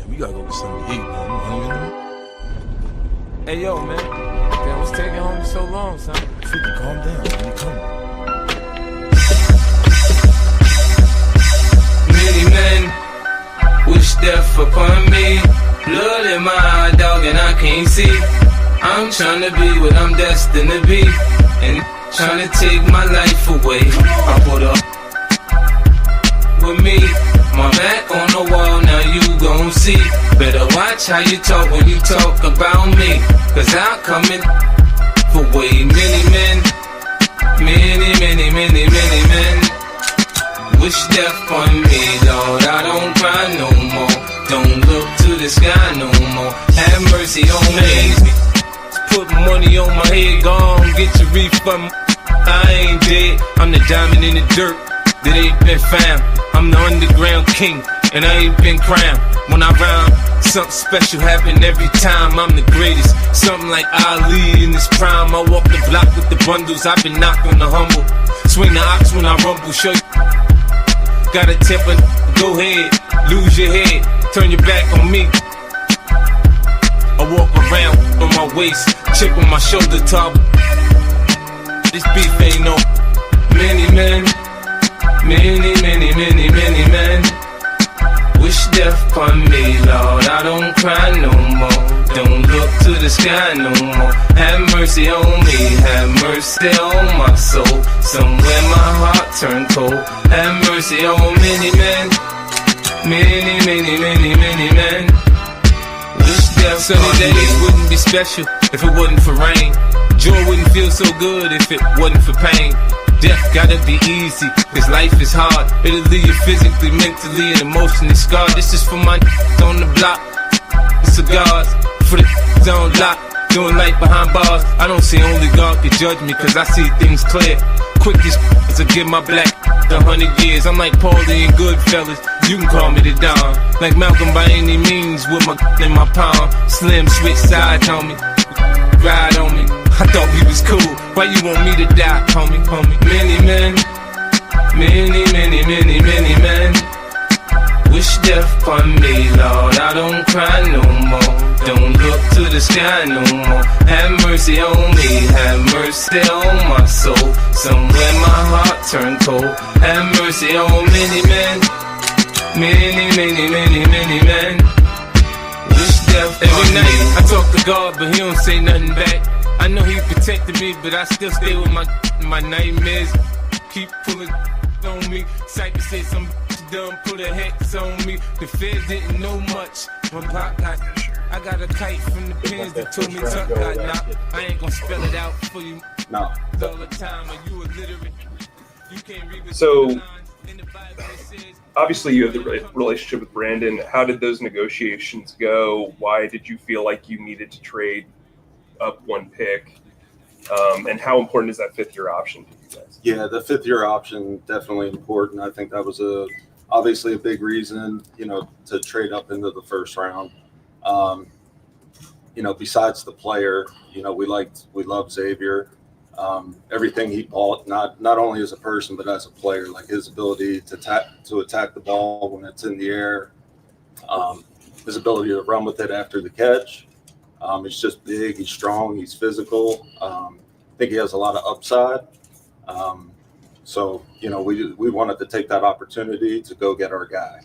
We gotta go get something to eat, man. You hungry? Hey, yo, man. Damn, what's taking home so long, son? 50, calm down, man. You coming? Many men wish death upon me. Blood in my eye, dog, and I can't see. I'm trying to be what I'm destined to be, and trying to take my life away. I put up with me, my back on the wall, now you gon' see. Better watch how you talk when you talk about me, cause I'm coming for way many men. Many men wish death on me, Lord. I don't cry no more, don't look to the sky no more. Have mercy on me. Put money on my head, gone, get your refund. I ain't dead, I'm the diamond in the dirt that ain't been found. I'm the underground king, and I ain't been crowned. When I rhyme, something special happen every time. I'm the greatest, something like Ali in his prime. I walk the block with the bundles, I've been knocked on the humble. Swing the ox when I rumble, show you. Got a temper, go ahead, lose your head, turn your back on me. I walk around on my waist, chip on my shoulder top. This beef ain't no. Many men wish death upon me, Lord. I don't cry no more, don't look to the sky no more. Have mercy on me, have mercy on my soul. Somewhere my heart turned cold. Have mercy on many men. Sunny days wouldn't be special if it wasn't for rain. Joy wouldn't feel so good if it wasn't for pain. Death gotta be easy, cause life is hard. It'll leave you physically, mentally, and emotionally scarred. This is for my on the block, cigars, for the on lock, doing life behind bars. I don't see only God can judge me, cause I see things clear. Quickest to give my black 100 years. I'm like Paulie and Goodfellas, you can call me the Don. Like Malcolm by any means, with my in my palm. Slim switch sides on me, ride on me. I thought he was cool, why you want me to die, homie? Many men wish death upon me, Lord. I don't cry no more, don't look to the sky no more. Have mercy on me, have mercy on my soul. Somewhere my heart turned cold. Have mercy on many men. Many men wish death every night. I talk to God, but he don't say nothing back. I know he protected me, but I still stay with my nightmares. Keep pulling on me. Cypher said some done put a hex on me. The feds didn't know much. When Pop got, I got a kite from the pins that told me Tuck got knocked. I ain't gonna spell it out for you. No. All the time, are you illiterate? You can't read so, obviously you have the relationship with Brandon. How did those negotiations go? Why did you feel like you needed to trade up one pick? And how important is that fifth-year option to you guys? Yeah, the fifth-year option, definitely important. I think that was obviously a big reason, to trade up into the first round. Besides the player, we love Xavier. Everything he bought, not only as a person, but as a player, like his ability to attack the ball when it's in the air, his ability to run with it after the catch. He's just big, he's strong, he's physical. I think he has a lot of upside. So we wanted to take that opportunity to go get our guy.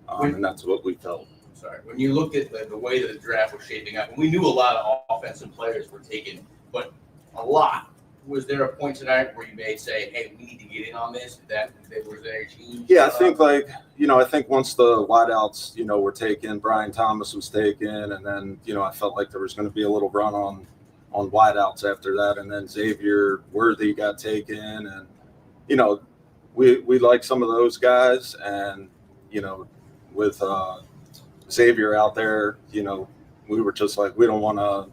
And that's what we felt. Sorry, when you looked at the way that the draft was shaping up, and we knew a lot of offensive players were taken, but a lot. Was there a point tonight where you may say, hey, we need to get in on this? That was there a change? Yeah, I think I think once the wideouts, were taken, Brian Thomas was taken, and then, I felt like there was going to be a little run on wideouts after that. And then Xavier Worthy got taken, and, we like some of those guys. And, with Xavier out there, we were just like, we don't want to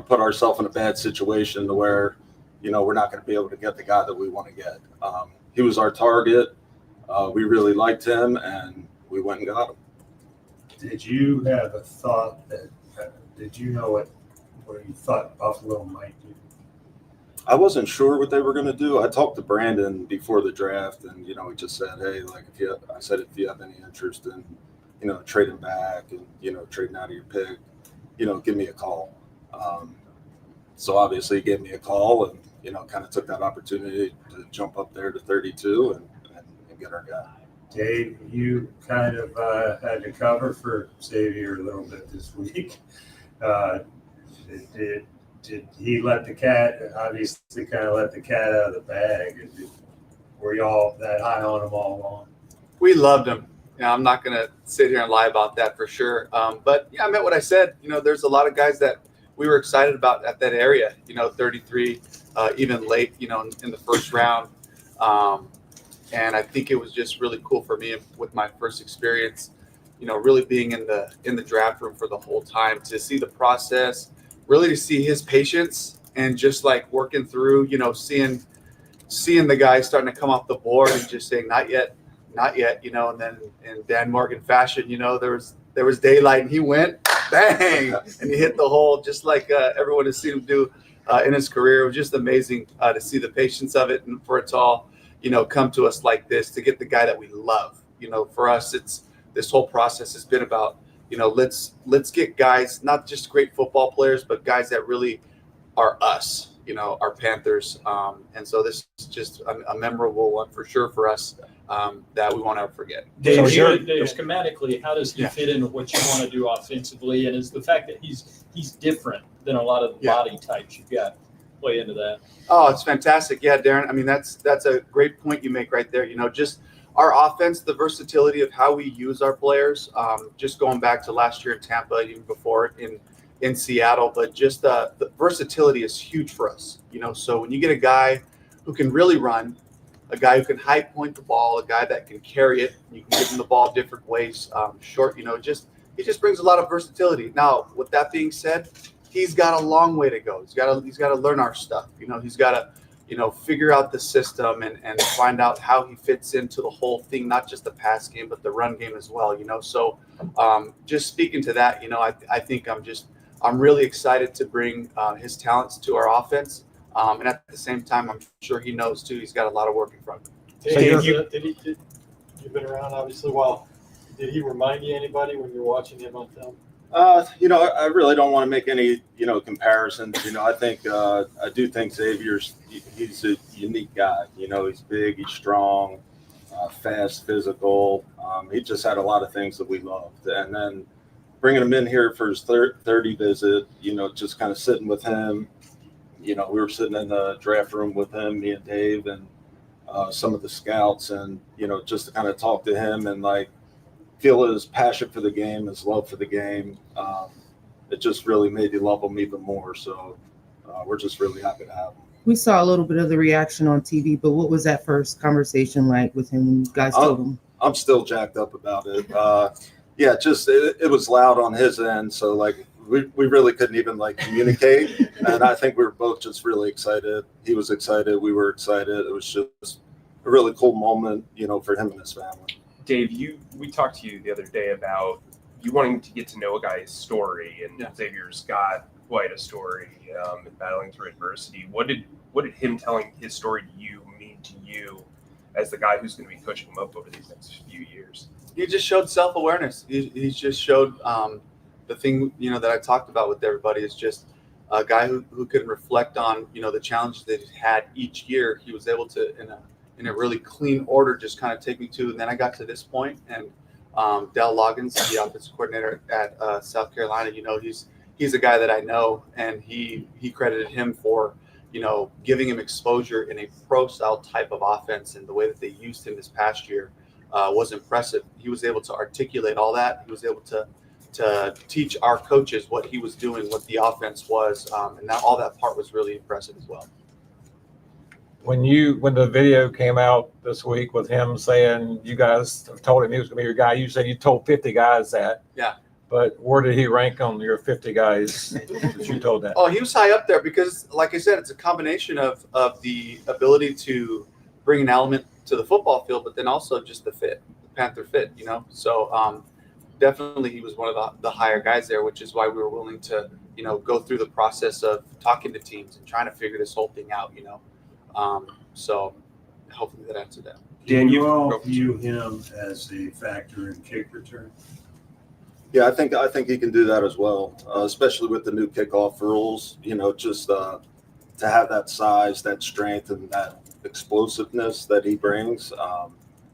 put ourselves in a bad situation to where, we're not going to be able to get the guy that we want to get. He was our target. We really liked him, and we went and got him. Did you have a thought did you know where you thought Buffalo might do? I wasn't sure what they were going to do. I talked to Brandon before the draft, and, he just said, hey, like, if you have any interest in trading back and, trading out of your pick, give me a call. So obviously he gave me a call and, kind of took that opportunity to jump up there to 32 and get our guy. Dave, you kind of had to cover for Xavier a little bit this week. Did he let the cat, obviously kind of let the cat out of the bag? Were y'all that high on him all along? We loved him. I'm not going to sit here and lie about that for sure. But yeah, I meant what I said. There's a lot of guys that we were excited about at that area, 33, even late, in the first round. And I think it was just really cool for me with my first experience, really being in the draft room for the whole time, to see the process, really to see his patience and just like working through, seeing the guys starting to come off the board and just saying, not yet, and then in Dan Morgan fashion, there was daylight and he went bang and he hit the hole just like everyone has seen him do in his career. It was just amazing to see the patience of it and for it to all, come to us like this, to get the guy that we love. For us, it's this whole process has been about, let's get guys, not just great football players, but guys that really are us, our Panthers. And so this is just a memorable one for sure for us that we won't ever forget. Dave, schematically, how does he fit into what you want to do offensively? And is the fact that he's different than a lot of the body types you've got play into that? Oh, it's fantastic. Yeah, Darren. I mean, that's a great point you make right there. Just our offense, the versatility of how we use our players, just going back to last year in Tampa, even before in Seattle, but just the versatility is huge for us. So when you get a guy who can really run, a guy who can high point the ball, a guy that can carry it, you can give him the ball different ways, short, he just brings a lot of versatility. Now, with that being said, he's got a long way to go. He's got to learn our stuff. He's got to, figure out the system and find out how he fits into the whole thing, not just the pass game, but the run game as well. So just speaking to that, I think I'm really excited to bring his talents to our offense. And at the same time, I'm sure he knows too, he's got a lot of work in front of him. Dave, you've been around obviously a while. Did he remind you anybody when you're watching him on film? I really don't want to make any, comparisons. I think I do think he's a unique guy. He's big, he's strong, fast, physical. He just had a lot of things that we loved. And then bringing him in here for his 30 visit, just kind of sitting with him. We were sitting in the draft room with him, me and Dave, and some of the scouts, and just to kind of talk to him and feel his passion for the game, his love for the game. It just really made you love him even more. So we're just really happy to have him. We saw a little bit of the reaction on TV, but what was that first conversation like with him when you guys told him? I'm still jacked up about it. It was loud on his end, so we really couldn't even communicate. And I think we were both just really excited. He was excited, we were excited. It was just a really cool moment, for him and his family. Dave, we talked to you the other day about you wanting to get to know a guy's story, and Xavier's got quite a story in battling through adversity. What did him telling his story to you mean to you as the guy who's going to be pushing him up over these next few years? He just showed self-awareness. He just showed the thing, that I talked about with everybody is just a guy who can reflect on, the challenges that he had each year. He was able to, in a really clean order, just kind of take me to, and then I got to this point, and Dell Loggins, the offensive coordinator at South Carolina, he's a guy that I know, and he credited him for, giving him exposure in a pro-style type of offense, and the way that they used him this past year was impressive. He was able to articulate all that. He was able to teach our coaches what he was doing, what the offense was, and that all that part was really impressive as well. When the video came out this week with him saying you guys told him he was going to be your guy, you said you told 50 guys that. Yeah. But where did he rank on your 50 guys that you told that? Oh, he was high up there because, like I said, it's a combination of the ability to bring an element to the football field, but then also just the fit, the Panther fit, So definitely he was one of the higher guys there, which is why we were willing to, go through the process of talking to teams and trying to figure this whole thing out, So hopefully that answered that. Dan, you all view him as a factor in kick return? Yeah, I think he can do that as well, especially with the new kickoff rules. Just to have that size, that strength, and that explosiveness that he brings.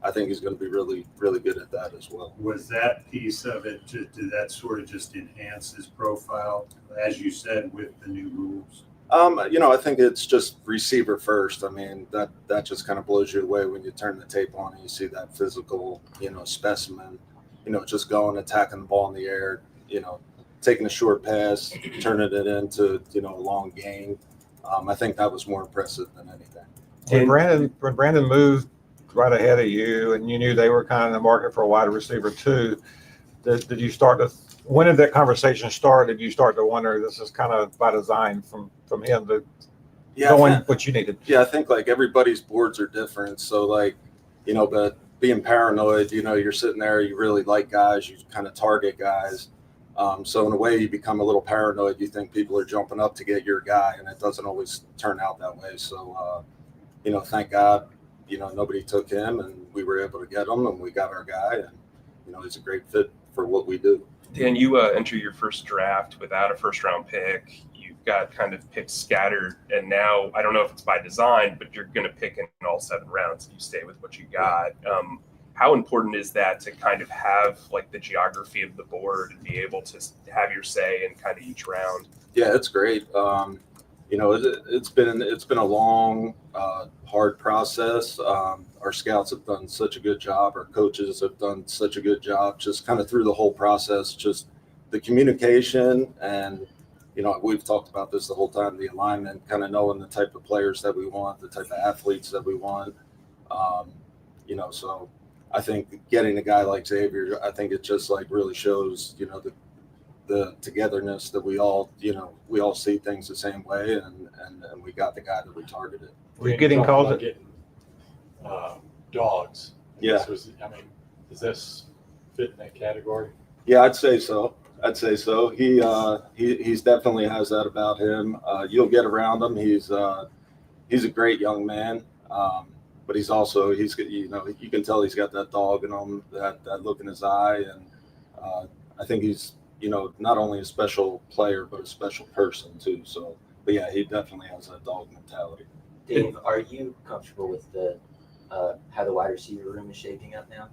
I think he's going to be really, really good at that as well. Was that piece of it, did that sort of just enhance his profile, as you said, with the new rules? I think it's just receiver first. I mean, that just kind of blows you away when you turn the tape on and you see that physical, specimen, just going, attacking the ball in the air, taking a short pass, turning it into, a long gain. I think that was more impressive than anything. When Brandon moved right ahead of you and you knew they were kind of in the market for a wide receiver too, did you start to, when did that conversation start? Did you start to wonder, this is kind of by design from him to going what you needed? Yeah, I think like everybody's boards are different. So but being paranoid, you're sitting there, you really like guys, you kind of target guys. So in a way you become a little paranoid. You think people are jumping up to get your guy, and it doesn't always turn out that way. So, thank God, nobody took him, and we were able to get him, and we got our guy, and, he's a great fit for what we do. Dan, you enter your first draft without a first-round pick. You've got kind of picks scattered, and now I don't know if it's by design, but you're going to pick in all 7 rounds. You stay with what you got. How important is that to kind of have like the geography of the board and be able to have your say in kind of each round? Yeah, it's great. It's been a long, hard process. Our scouts have done such a good job. Our coaches have done such a good job, just kind of through the whole process, just the communication. And, we've talked about this the whole time, the alignment, kind of knowing the type of players that we want, the type of athletes that we want. So I think getting a guy like Xavier, I think it just like really shows, the togetherness that we all see things the same way, and we got the guy that we targeted. Were you getting calls at getting dogs? Yeah. Does this fit in that category? Yeah, I'd say so. He's definitely has that about him. You'll get around him. He's a great young man. But he's you can tell he's got that dog in him, that look in his eye. And I think he's, not only a special player, but a special person too. So, but yeah, he definitely has that dog mentality. Dave, are you comfortable with the how the wide receiver room is shaping up now?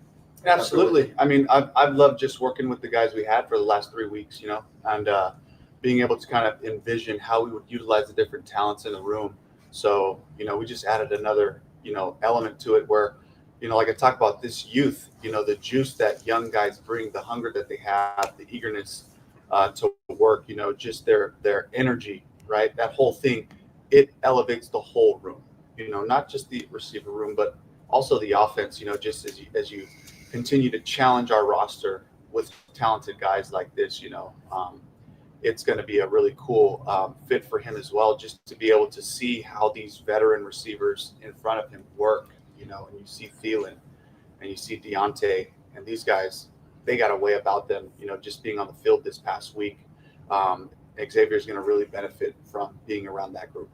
Absolutely. I mean, I've loved just working with the guys we had for the last 3 weeks, and being able to kind of envision how we would utilize the different talents in the room. So, we just added another, element to it where, like I talk about this youth, the juice that young guys bring, the hunger that they have, the eagerness to work, just their energy, right? That whole thing, it elevates the whole room, not just the receiver room, but also the offense, just as you continue to challenge our roster with talented guys like this, it's going to be a really cool fit for him as well, just to be able to see how these veteran receivers in front of him work, and you see Thielen and you see Deontay and these guys, they got a way about them, just being on the field this past week. Xavier is going to really benefit from being around that group.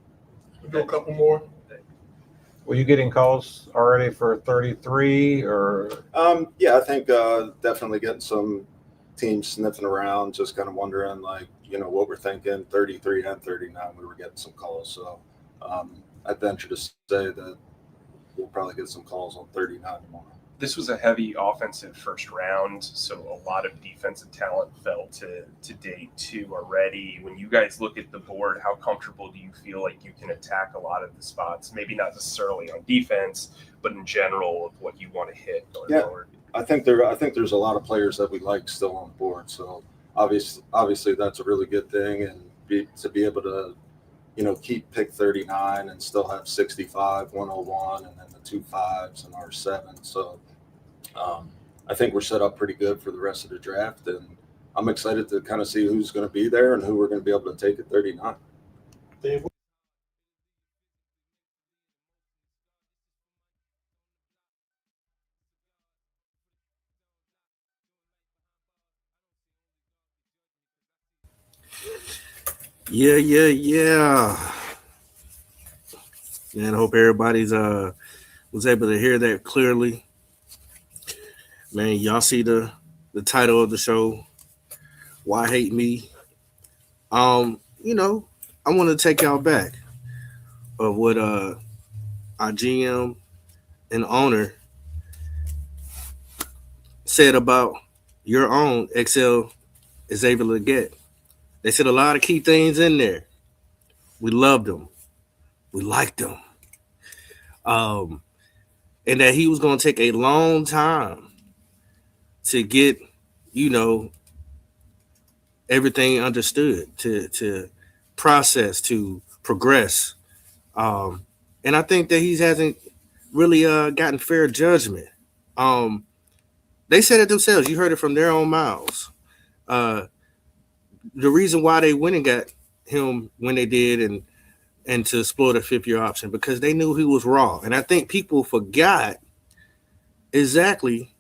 We'll go a couple more. Were you getting calls already for 33 or? Yeah, I think definitely getting some teams sniffing around, just kind of wondering what we're thinking. 33 and 39, we were getting some calls. So I venture to say that we'll probably get some calls on 39 tomorrow. This was a heavy offensive first round, so a lot of defensive talent fell to day 2 already. When you guys look at the board, how comfortable do you feel like you can attack a lot of the spots? Maybe not necessarily on defense, but in general of what you want to hit going forward. I think there's a lot of players that we like still on board. So obviously that's a really good thing, and to be able to keep pick 39 and still have 65, 101, and then the 2 5s and our 7. So I think we're set up pretty good for the rest of the draft, and I'm excited to kind of see who's going to be there and who we're going to be able to take at 39. Dave, Yeah. And I hope everybody's was able to hear that clearly. Man, y'all see the title of the show, Why hate me? You know, I want to take y'all back of what our GM and owner said about your own Excel is able to get. They said a lot of key things in there. We loved them. We liked them. And that he was going to take a long time to get, you know, everything understood, to process, to progress. And I think that he hasn't really gotten fair judgment. They said it themselves. You heard it from their own mouths. The reason why they went and got him when they did and to explore the 5th-year option, because they knew he was raw. And I think people forgot exactly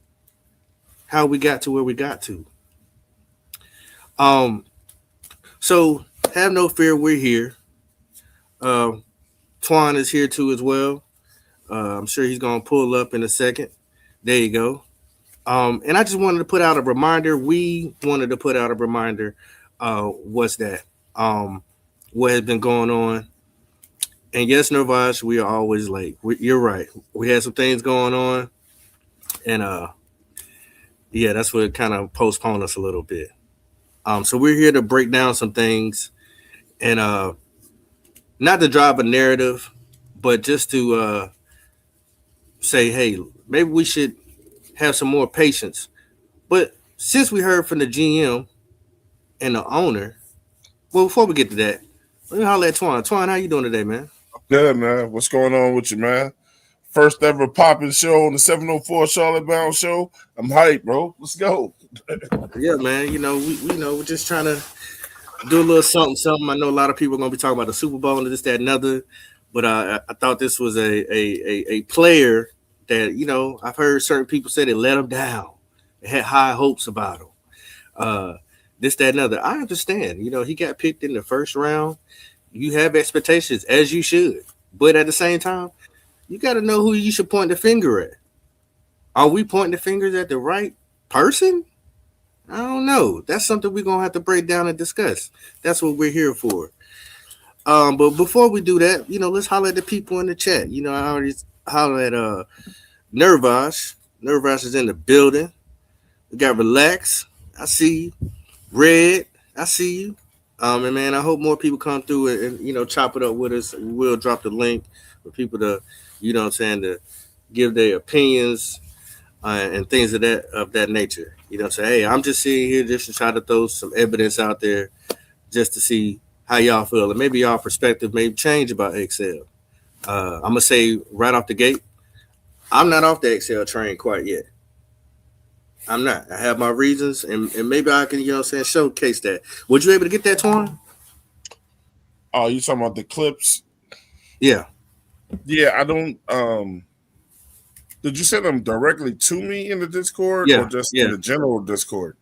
how we got to where we got to. So have no fear, we're here. Twan is here too as well. I'm sure he's gonna pull up in a second. There you go. And I just wanted to put out a reminder. We wanted to put out a reminder. What's that? What has been going on? And yes, Nervaj, we are always late. You're right. We had some things going on, and yeah, that's what kind of postponed us a little bit. So we're here to break down some things, and not to drive a narrative, but just to say, hey, maybe we should have some more patience. But since we heard from the GM and the owner, well, before we get to that, let me holler at Twan. Twan, how you doing today, man? Good, man. What's going on with you, man? First ever popping show on the 704 Charlotte Bound show. I'm hyped, bro. Let's go. Yeah, man. You know, we're just trying to do a little something. I know a lot of people are gonna be talking about the Super Bowl and this, that, and other, but I thought this was a player that, you know, I've heard certain people say they let him down. They had high hopes about him. This, that, and other. I understand. You know, he got picked in the first round. You have expectations, as you should. But at the same time, you got to know who you should point the finger at. Are we pointing the fingers at the right person? I don't know. That's something we're going to have to break down and discuss. That's what we're here for. But before we do that, you know, let's holler at the people in the chat. You know, I already hollered at Nervaj. Nervaj is in the building. We got Relax. I see you. Red. I see you. And man, I hope more people come through and you know, chop it up with us. We'll drop the link for people to, you know what I'm saying, to give their opinions and things of that nature. You know what I'm saying? Hey, I'm just sitting here just to try to throw some evidence out there just to see how y'all feel. And maybe y'all perspective may change about Excel. I'm going to say right off the gate, I'm not off the Excel train quite yet. I'm not. I have my reasons, and maybe I can, you know what I'm saying, showcase that. Would you able to get that, Twan? Oh, you talking about the clips? Yeah. Yeah, I don't. Did you send them directly to me in the Discord, Yeah, or just yeah. in the general Discord?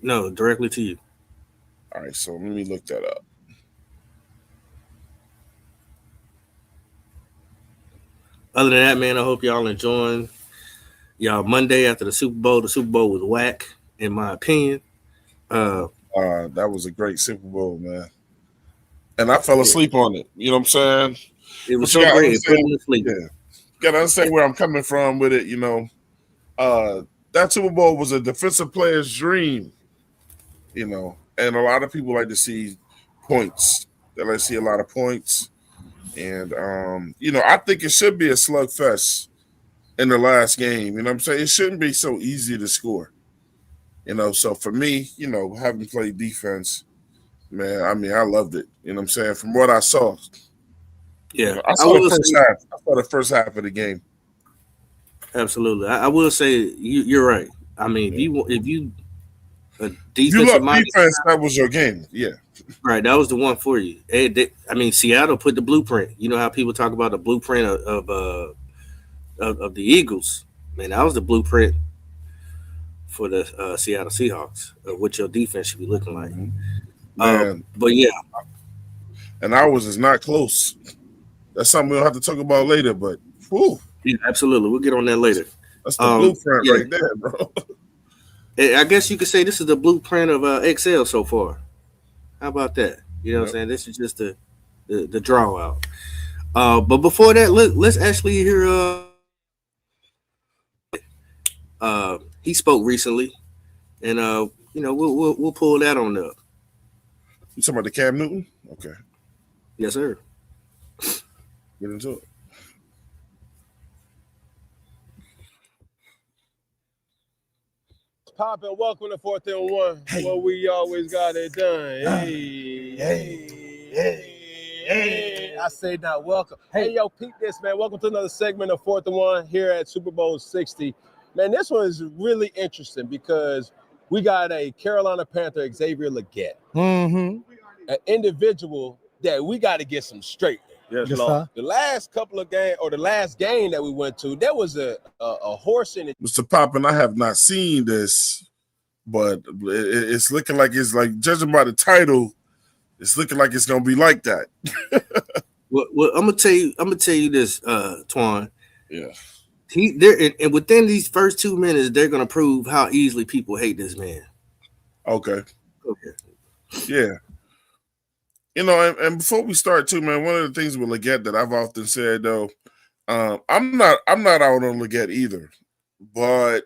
No, directly to you. All right, so let me look that up. Other than that, man, I hope y'all enjoying y'all Monday after the Super Bowl. The Super Bowl was whack, in my opinion. That was a great Super Bowl, man. And I fell asleep on it. You know what I'm saying? It was so great. It put me to sleep. Yeah. Gotta understand where I'm coming from with it, you know. That Super Bowl was a defensive player's dream, you know, and a lot of people like to see points. They like to see a lot of points. And you know, I think it should be a slugfest in the last game. You know what I'm saying? It shouldn't be so easy to score. You know, so for me, you know, having played defense, man, I mean, I loved it. You know what I'm saying? From what I saw. Yeah. You know, I saw the first half. I saw the first half of the game. Absolutely. I will say you're right. I mean, if you a If you love defense, that was your game. Yeah. Right. That was the one for you. I mean, Seattle put the blueprint. You know how people talk about the blueprint of the Eagles. Man, that was the blueprint for the Seattle Seahawks of what your defense should be looking like. But yeah. And ours is not close. That's something we'll have to talk about later, but whew. Yeah, absolutely. We'll get on that later. That's the blueprint right there, bro. I guess you could say this is the blueprint of Excel so far. How about that? You know what I'm saying? This is just the draw out. But before that, let's actually hear. He spoke recently, and we'll pull that on up. You talking about the Cam Newton? Okay. Yes, sir. Get into it. Poppin', welcome to 4th and 1. Hey. Where we always got it done. Hey. I say now, welcome. Hey, yo, peep this, man. Welcome to another segment of 4th and 1 here at Super Bowl 60. Man, this one is really interesting because we got a Carolina Panther, Xavier Legette. An individual that we got to get some straight. Yes, Lord. The last couple of games, or the last game that we went to, there was a horse in it. Mr. Poppin, I have not seen this, but it's looking like judging by the title, it's looking like it's gonna be like that. Well, I'm gonna tell you this, Twan. Yeah. And within these first 2 minutes, they're gonna prove how easily people hate this man. Okay. Yeah. You know, and before we start too, man, one of the things with Legette that I've often said though, I'm not out on Legette either, but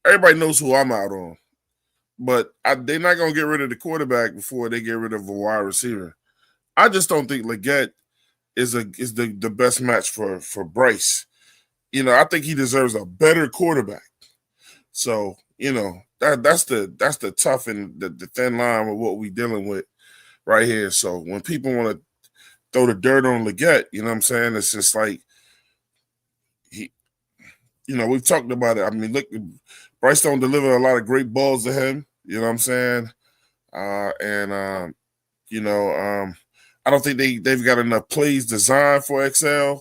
everybody knows who I'm out on, but they're not gonna get rid of the quarterback before they get rid of a wide receiver. I just don't think Legette is the best match for Bryce. You know, I think he deserves a better quarterback. So, you know, that's the tough and the thin line with what we're dealing with right here. So when people want to throw the dirt on Legette, you know what I'm saying? It's just like we've talked about it. I mean, look, Bryce don't deliver a lot of great balls to him. You know what I'm saying? I don't think they've got enough plays designed for XL.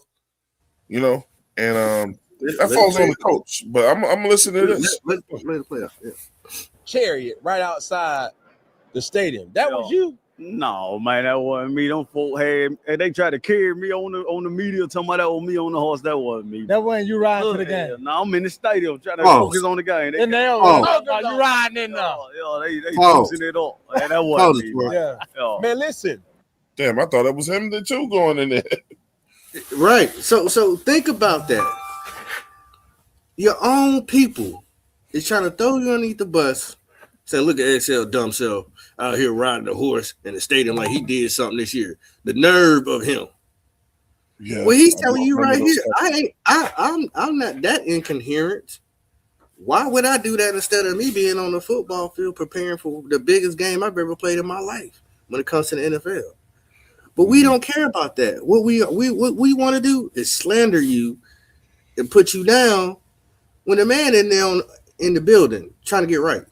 You know, and that falls on the coach. But I'm listening to this. Let it play out. Yeah. Chariot right outside the stadium. That was you? No, man, that wasn't me. Them folk and they tried to carry me on the media, talking about that was me on the horse. That wasn't me. That wasn't you riding to the game. No, I'm in the stadium trying to focus on the game. You riding in there. They pushing it up. Man, that wasn't me. Yeah. Man, listen. Damn, I thought it was him too going in there. Right. So think about that. Your own people is trying to throw you underneath the bus. Say, look at XL dumb self out here riding the horse in the stadium like he did something this year. The nerve of him. Yeah. Well, he's telling you right here, I'm not that incoherent. Why would I do that instead of me being on the football field preparing for the biggest game I've ever played in my life when it comes to the NFL? But we don't care about that. What we want to do is slander you and put you down when the man in there in the building trying to get right.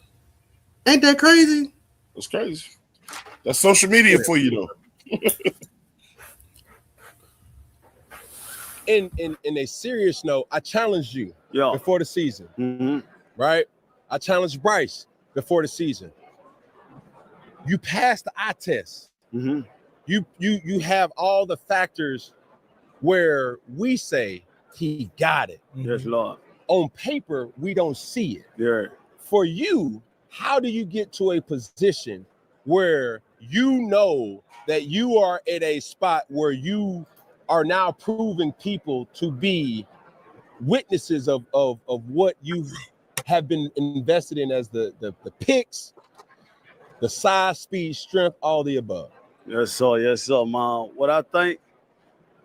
Ain't that crazy? That's crazy. That's social media for you, though. In a serious note, I challenged you before the season, right? I challenged Bryce before the season. You passed the eye test. You have all the factors where we say he got it. Yes, Lord. On paper, we don't see it. Yeah. For you, how do you get to a position where you know that you are at a spot where you are now proving people to be witnesses of what you have been invested in as the picks, the size, speed, strength, all the above? Yes, sir, man. What I think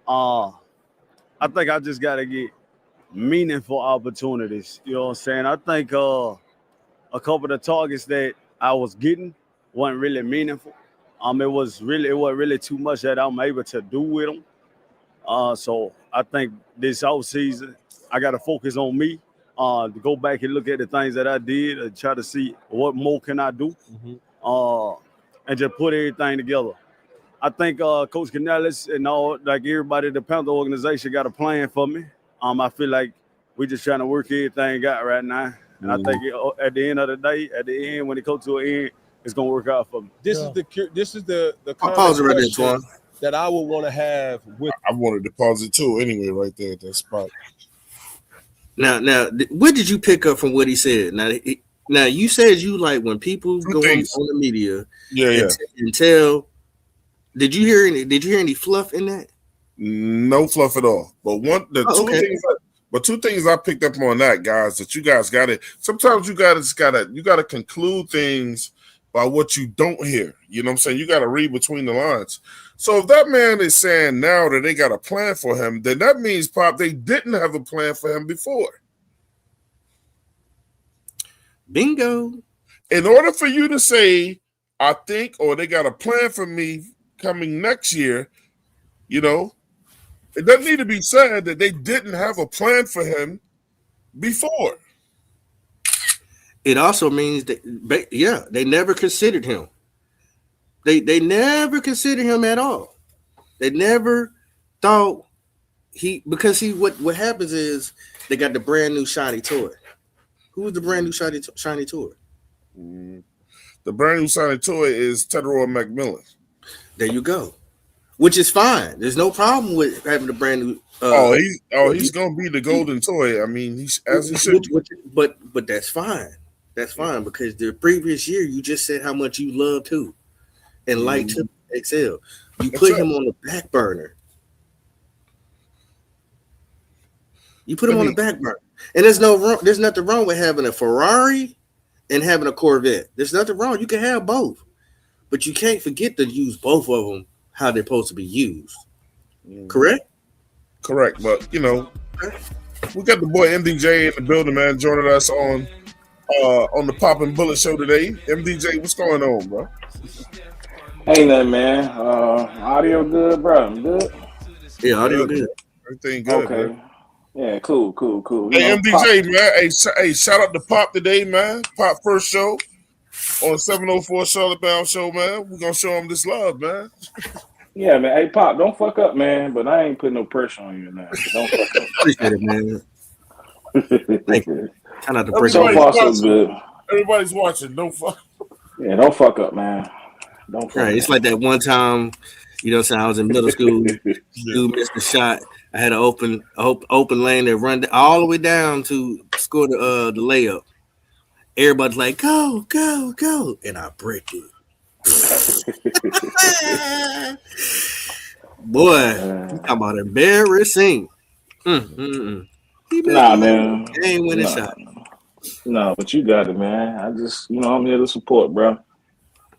I just got to get meaningful opportunities. You know what I'm saying? I think a couple of the targets that I was getting wasn't really meaningful. It wasn't really too much that I'm able to do with them. So I think this offseason, I got to focus on me, to go back and look at the things that I did and try to see what more can I do, and just put everything together. I think Coach Canales and all, like everybody, the Panther organization got a plan for me. I feel like we're just trying to work everything out right now. And I think at the end of the day, when it comes to an end, it's gonna work out for me. This is the pause right there, Twan, that I would want to have with. I wanted to pause it too, anyway, right there at that spot. Now, what did you pick up from what he said? Now you said you like when people go on the media, and tell. Did you hear any fluff in that? No fluff at all. But two things I picked up on that, guys, that you guys got it. Sometimes you gotta conclude things by what you don't hear. You know what I'm saying? You gotta read between the lines. So if that man is saying now that they got a plan for him, then that means, Pop, they didn't have a plan for him before. Bingo. In order for you to say, I think, or they got a plan for me coming next year, you know, it doesn't need to be said that they didn't have a plan for him before. It also means that, they never considered him. They never considered him at all. They never thought what happens is they got the brand new shiny toy. Who's the brand new shiny toy? The brand new shiny toy is Tedroy McMillan. There you go. Which is fine. There's no problem with having the brand new. He's gonna be the golden toy. I mean, he should. But that's fine. That's fine because the previous year you just said how much you loved who and liked him excel. You put him on the back burner. And there's nothing wrong with having a Ferrari and having a Corvette. There's nothing wrong. You can have both, but you can't forget to use both of them how they're supposed to be used. Correct? Correct. But we got the boy MDJ in the building, man, joining us on the Pop and Bullet show today. MDJ, what's going on, bro? Ain't nothing, man. Audio good, bro? Good? Yeah, audio good. Everything good, okay. Man. Yeah, cool. Hey, MDJ, man. Hey, shout out to Pop today, man. Pop first show on 704 Charlotte Bound Show, man. We're going to show him this love, man. Yeah, man. Hey, Pop, don't fuck up, man. But I ain't putting no pressure on you, man. So don't fuck up. Appreciate it, man. Thank you. Try not to break so far, so good. Everybody's watching. Don't fuck. Yeah, don't fuck up, man. Don't fuck up. It's like that one time, you know what I'm saying? I was in middle school. Dude missed the shot. I had an open lane that run all the way down to score the layup. Everybody's like, go, go, go. And I bricked it. Boy, you talking about embarrassing. Nah, man. Game winning shot. No, but you got it, man. I just, I'm here to support, bro.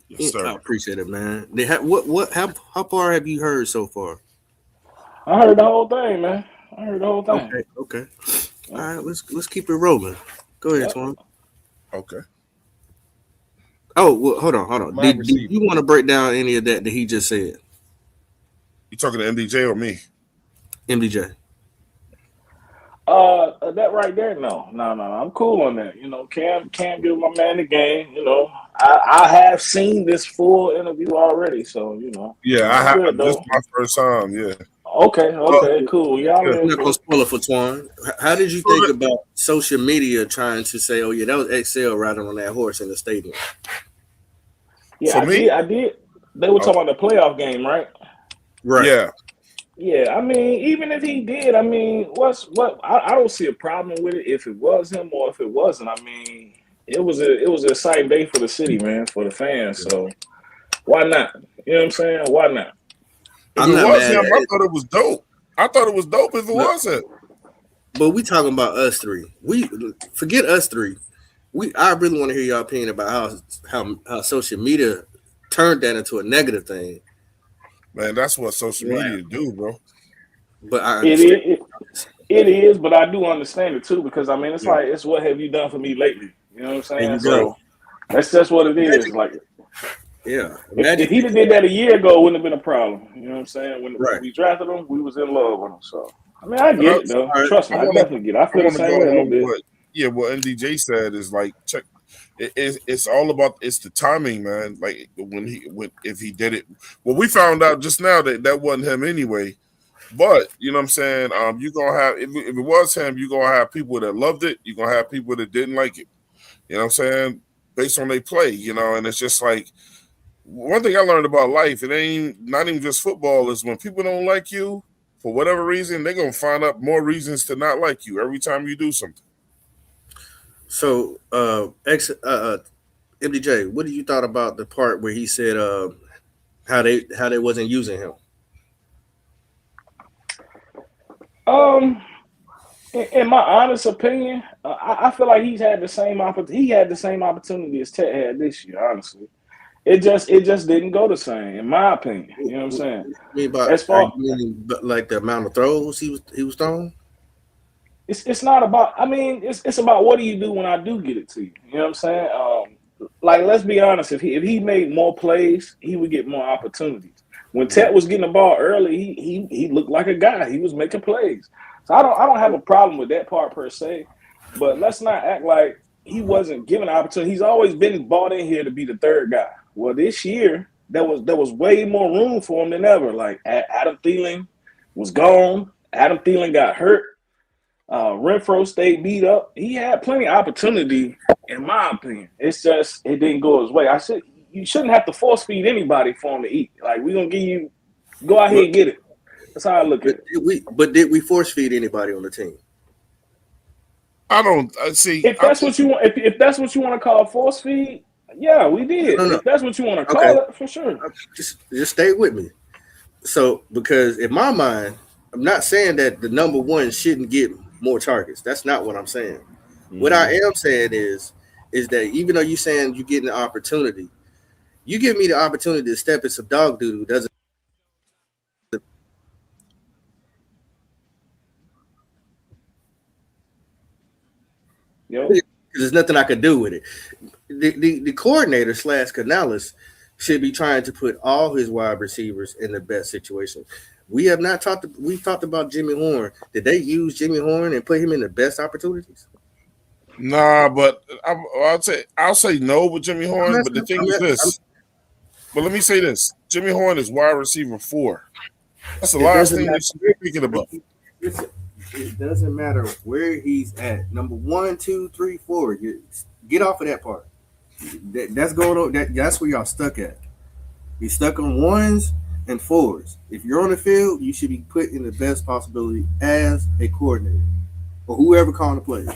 Yes, sir. I appreciate it, man. How far have you heard so far? I heard the whole thing, man. Okay. All right, let's keep it rolling. Go ahead, Twan. Okay. Oh, well, hold on. Did you want to break down any of that he just said? You talking to MDJ or me? MDJ. That right there, no. I'm cool on that. Cam give my man the game. I have seen this full interview already, so Yeah, I have. This is my first time. Yeah. Okay, cool. Y'all I'm not gonna spoil it for Twan. How did you think about social media trying to say, "Oh yeah, that was XL riding on that horse in the stadium"? Yeah, I did. They were talking about the playoff game, right? Right. Yeah. Yeah, I mean, even if he did, I mean, I don't see a problem with it if it was him or if it wasn't. I mean, it was an exciting day for the city, man, for the fans. So why not? You know what I'm saying? Why not? If it was him, I thought it was dope. I thought it was dope if it wasn't. But we talking about us three. We forget us three. I really want to hear your opinion about how social media turned that into a negative thing. Man, that's what social media do, bro. But it is, but I do understand it too, because I mean, it's like, it's what have you done for me lately? You know what I'm saying? So that's just what it is. Like, yeah. If he did that a year ago, it wouldn't have been a problem. You know what I'm saying? When we drafted him, we was in love with him. So I mean, I get it though. Trust me, I definitely get it. I feel the same way a little bit. Yeah, what MDJ said is like, check. It's all about the timing, man. Like if he did it, well, we found out just now that wasn't him anyway. But you know what I'm saying? You gonna have if it was him, you gonna have people that loved it. You gonna have people that didn't like it. You know what I'm saying? Based on they play, and it's just like one thing I learned about life. It ain't not even just football. Is when people don't like you, for whatever reason, they're gonna find out more reasons to not like you every time you do something. So, MDJ, what did you thought about the part where he said how they wasn't using him? In my honest opinion, I feel like he's had the same opportunity. He had the same opportunity as Ted had this year. Honestly, it just didn't go the same, in my opinion. You know what I'm saying? As far Like the amount of throws he was throwing. It's not about. I mean, it's about what do you do when I do get it to you. You know what I'm saying? Like, let's be honest. If he made more plays, he would get more opportunities. When Ted was getting the ball early, he looked like a guy. He was making plays. So I don't have a problem with that part per se. But let's not act like he wasn't given an opportunity. He's always been brought in here to be the third guy. Well, this year there was way more room for him than ever. Like Adam Thielen was gone. Adam Thielen got hurt. Renfro stayed beat up. He had plenty of opportunity, in my opinion. It's just it didn't go his way. You shouldn't have to force feed anybody for him to eat. Like, we're gonna give you, go out here and get it. That's how I look at it. Did we force feed anybody on the team? I don't see. If that's what you want, if that's what you want to call force feed, yeah, we did. No. If that's what you want to call it, for sure. Just stay with me. So, because in my mind, I'm not saying that the number one shouldn't get more targets. That's not what I'm saying. What I am saying is that even though you're saying you're getting the opportunity, you give me the opportunity to step in some dog doo-doo doesn't. Because there's nothing I could do with it. The coordinator / Canales should be trying to put all his wide receivers in the best situation. We have not talked. We've talked about Jimmy Horn. Did they use Jimmy Horn and put him in the best opportunities? Nah, but I'll say no with Jimmy Horn. But the thing is this. But let me say this: Jimmy Horn is wide receiver 4. That's the last thing we should be thinking about. It doesn't matter where he's at. Number 1, 2, 3, 4. Get off of that part. That's going on. That's where y'all stuck at. You're stuck on 1s and 4s. If you're on the field, you should be put in the best possibility as a coordinator or whoever calling the plays.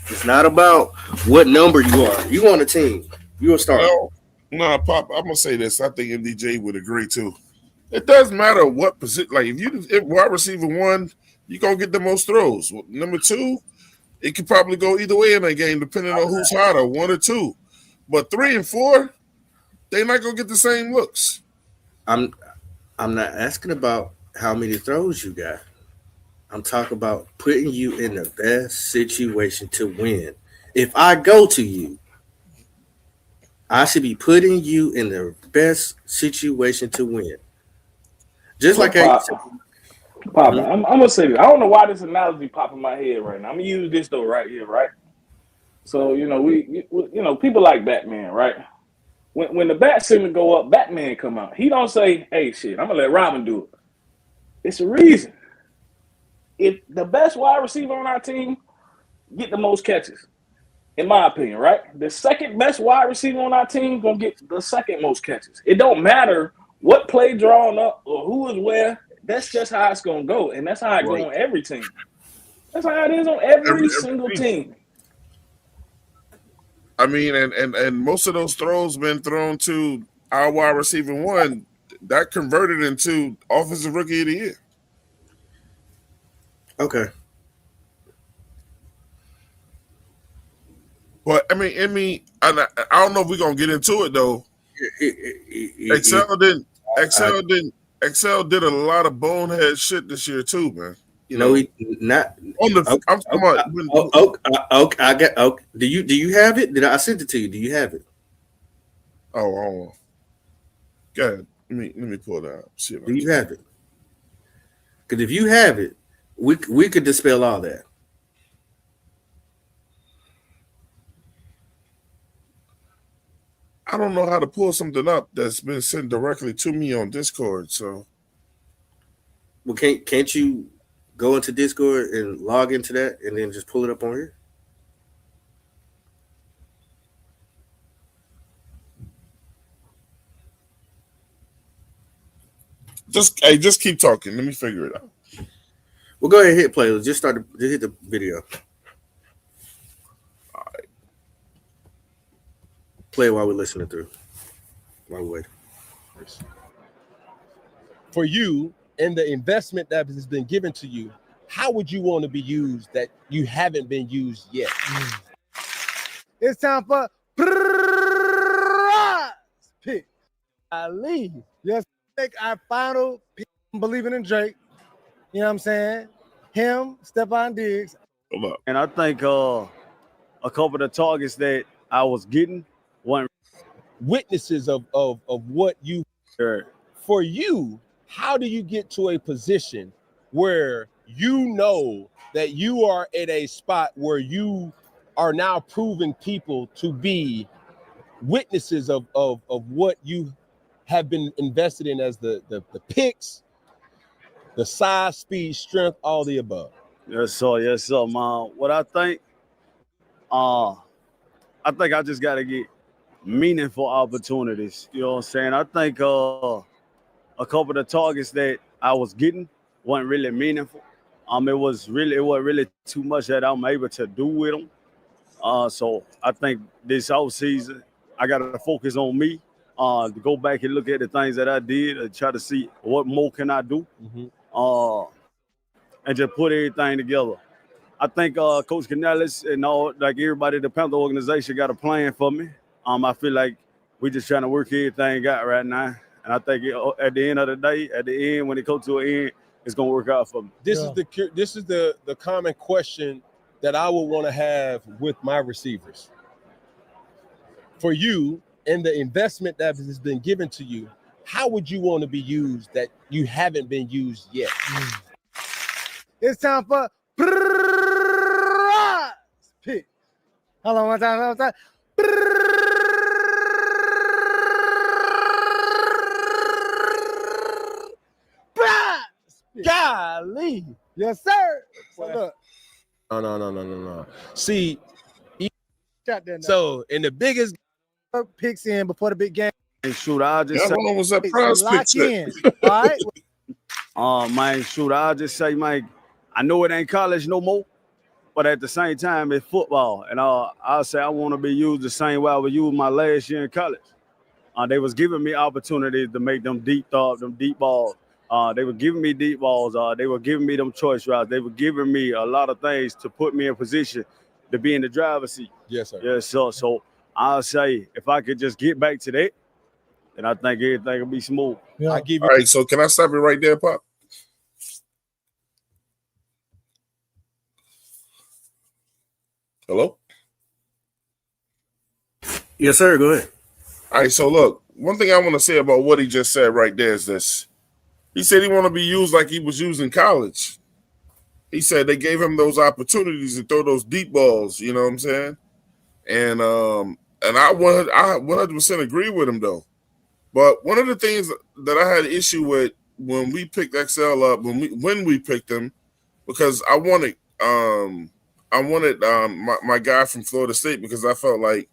It's not about what number you are. You on the team. You're a starter. No, Pop. I'm gonna say this. I think MDJ would agree too. It doesn't matter what position. Like if wide receiver 1, you're gonna get the most throws. Number 2, it could probably go either way in that game, depending on who's hotter, 1 or 2. But 3 and 4, they're not gonna get the same looks. I'm not asking about how many throws you got. I'm talking about putting you in the best situation to win. If I go to you, I should be putting you in the best situation to win. Just like Pop, I'm gonna say this. I don't know why this analogy popped in my head right now. I'm gonna use this though right here, right? So we people like Batman, right? When the bat signal go up, Batman come out. He don't say, "Hey, shit, I'm gonna let Robin do it." It's a reason. If the best wide receiver on our team get the most catches, in my opinion, right? The second best wide receiver on our team gonna get the second most catches. It don't matter what play drawn up or who is where. That's just how it's gonna go, and that's how it goes on every team. That's how it is on every single team. I mean, and most of those throws been thrown to our wide receiver 1 that converted into offensive rookie of the year. Okay. But I don't know if we're gonna get into it though. Excel did a lot of bonehead shit this year too, man. He not on the. I'm talking about. I got. Do you have it? I sent it to you? Do you have it? Oh, hold on. Go ahead. Let me pull it out. See if do you have it? Because if you have it, we could dispel all that. I don't know how to pull something up that's been sent directly to me on Discord. So, well, can't you go into Discord and log into that and then just pull it up on here? Just keep talking. Let me figure it out. Well, go ahead, hit play. Just just hit the video. All right. Play it while we're listening through. While we wait. For you and the investment that has been given to you, how would you want to be used that you haven't been used yet? It's time for pick. Ali. Yes, take our final pick. Believing in Drake. You know what I'm saying? Him, Stephon Diggs. And I think a couple of the targets that I was getting one witnesses of what you heard. For you, how do you get to a position where you know that you are at a spot where you are now proving people to be witnesses of what you have been invested in as the picks, the size, speed, strength, all the above? Yes, sir, man. What I think I just gotta get meaningful opportunities. You know what I'm saying? I think a couple of the targets that I was getting weren't really meaningful. It wasn't really too much that I'm able to do with them. So I think this offseason, I gotta focus on me. To go back and look at the things that I did and try to see what more can I do. And just put everything together. I think Coach Canales and all, like everybody at the Panther organization got a plan for me. I feel like we just trying to work everything out right now. And I think at the end of the day, when it comes to an end, it's gonna work out for me. This is the common question that I would want to have with my receivers. For you and the investment that has been given to you, how would you want to be used that you haven't been used yet? It's time for pick. Hold on, one time. Golly. Yes, sir. Well, No. See, so in the biggest picks in before the big game. And shoot, I just That one was that prize picks. All right. Man, shoot, I just say, man, I know it ain't college no more, but at the same time, it's football. And I'll say I want to be used the same way I was used my last year in college. They was giving me opportunities to make them deep balls. They were giving me deep balls. They were giving me them choice routes. They were giving me a lot of things to put me in position to be in the driver's seat. Yes, sir. Yes, sir. So I'll say if I could just get back to that, then I think everything will be smooth. Yeah. I give you. All right, so can I stop you right there, Pop? Hello? Yes, sir. Go ahead. All right, so look, one thing I want to say about what he just said right there is this. He said he want to be used like he was used in college. He said they gave him those opportunities to throw those deep balls, you know what I'm saying? And I 100% agree with him, though. But one of the things that I had an issue with when we picked XL up, when we picked him, because I wanted my guy from Florida State, because I felt like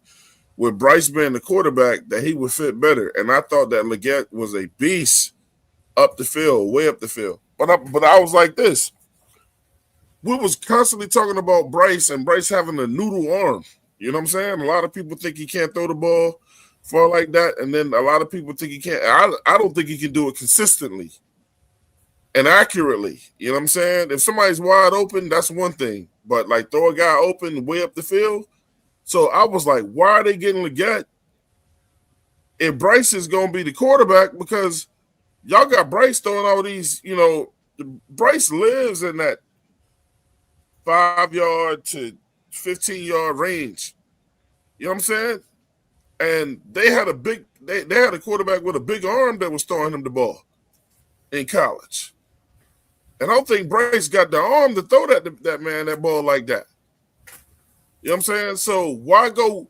with Bryce being the quarterback that he would fit better, and I thought that Leggett was a beast up the field, way up the field. But I was like this: we was constantly talking about Bryce and Bryce having a noodle arm. You know what I'm saying? A lot of people think he can't throw the ball far like that, and then a lot of people think he can't. I don't think he can do it consistently and accurately. You know what I'm saying? If somebody's wide open, that's one thing. But like throw a guy open way up the field. So I was like, why are they getting Leggett if Bryce is going to be the quarterback? Because y'all got Bryce throwing all these, Bryce lives in that 5-yard to 15-yard range. You know what I'm saying? And they had they had a quarterback with a big arm that was throwing him the ball in college. And I don't think Bryce got the arm to throw that man that ball like that. You know what I'm saying? So why go?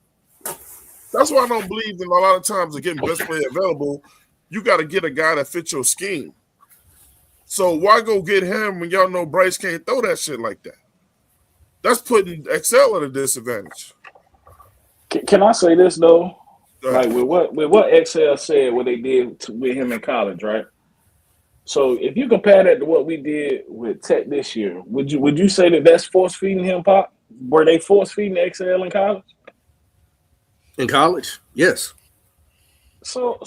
That's why I don't believe in a lot of times of getting best player available. You got to get a guy that fits your scheme. So why go get him when y'all know Bryce can't throw that shit like that? That's putting XL at a disadvantage. Can I say this though? Like with what XL said, what they did with him in college, right? So if you compare that to what we did with Tech this year, would you say that that's force feeding him, Pop? Were they force feeding XL in college? In college, yes. So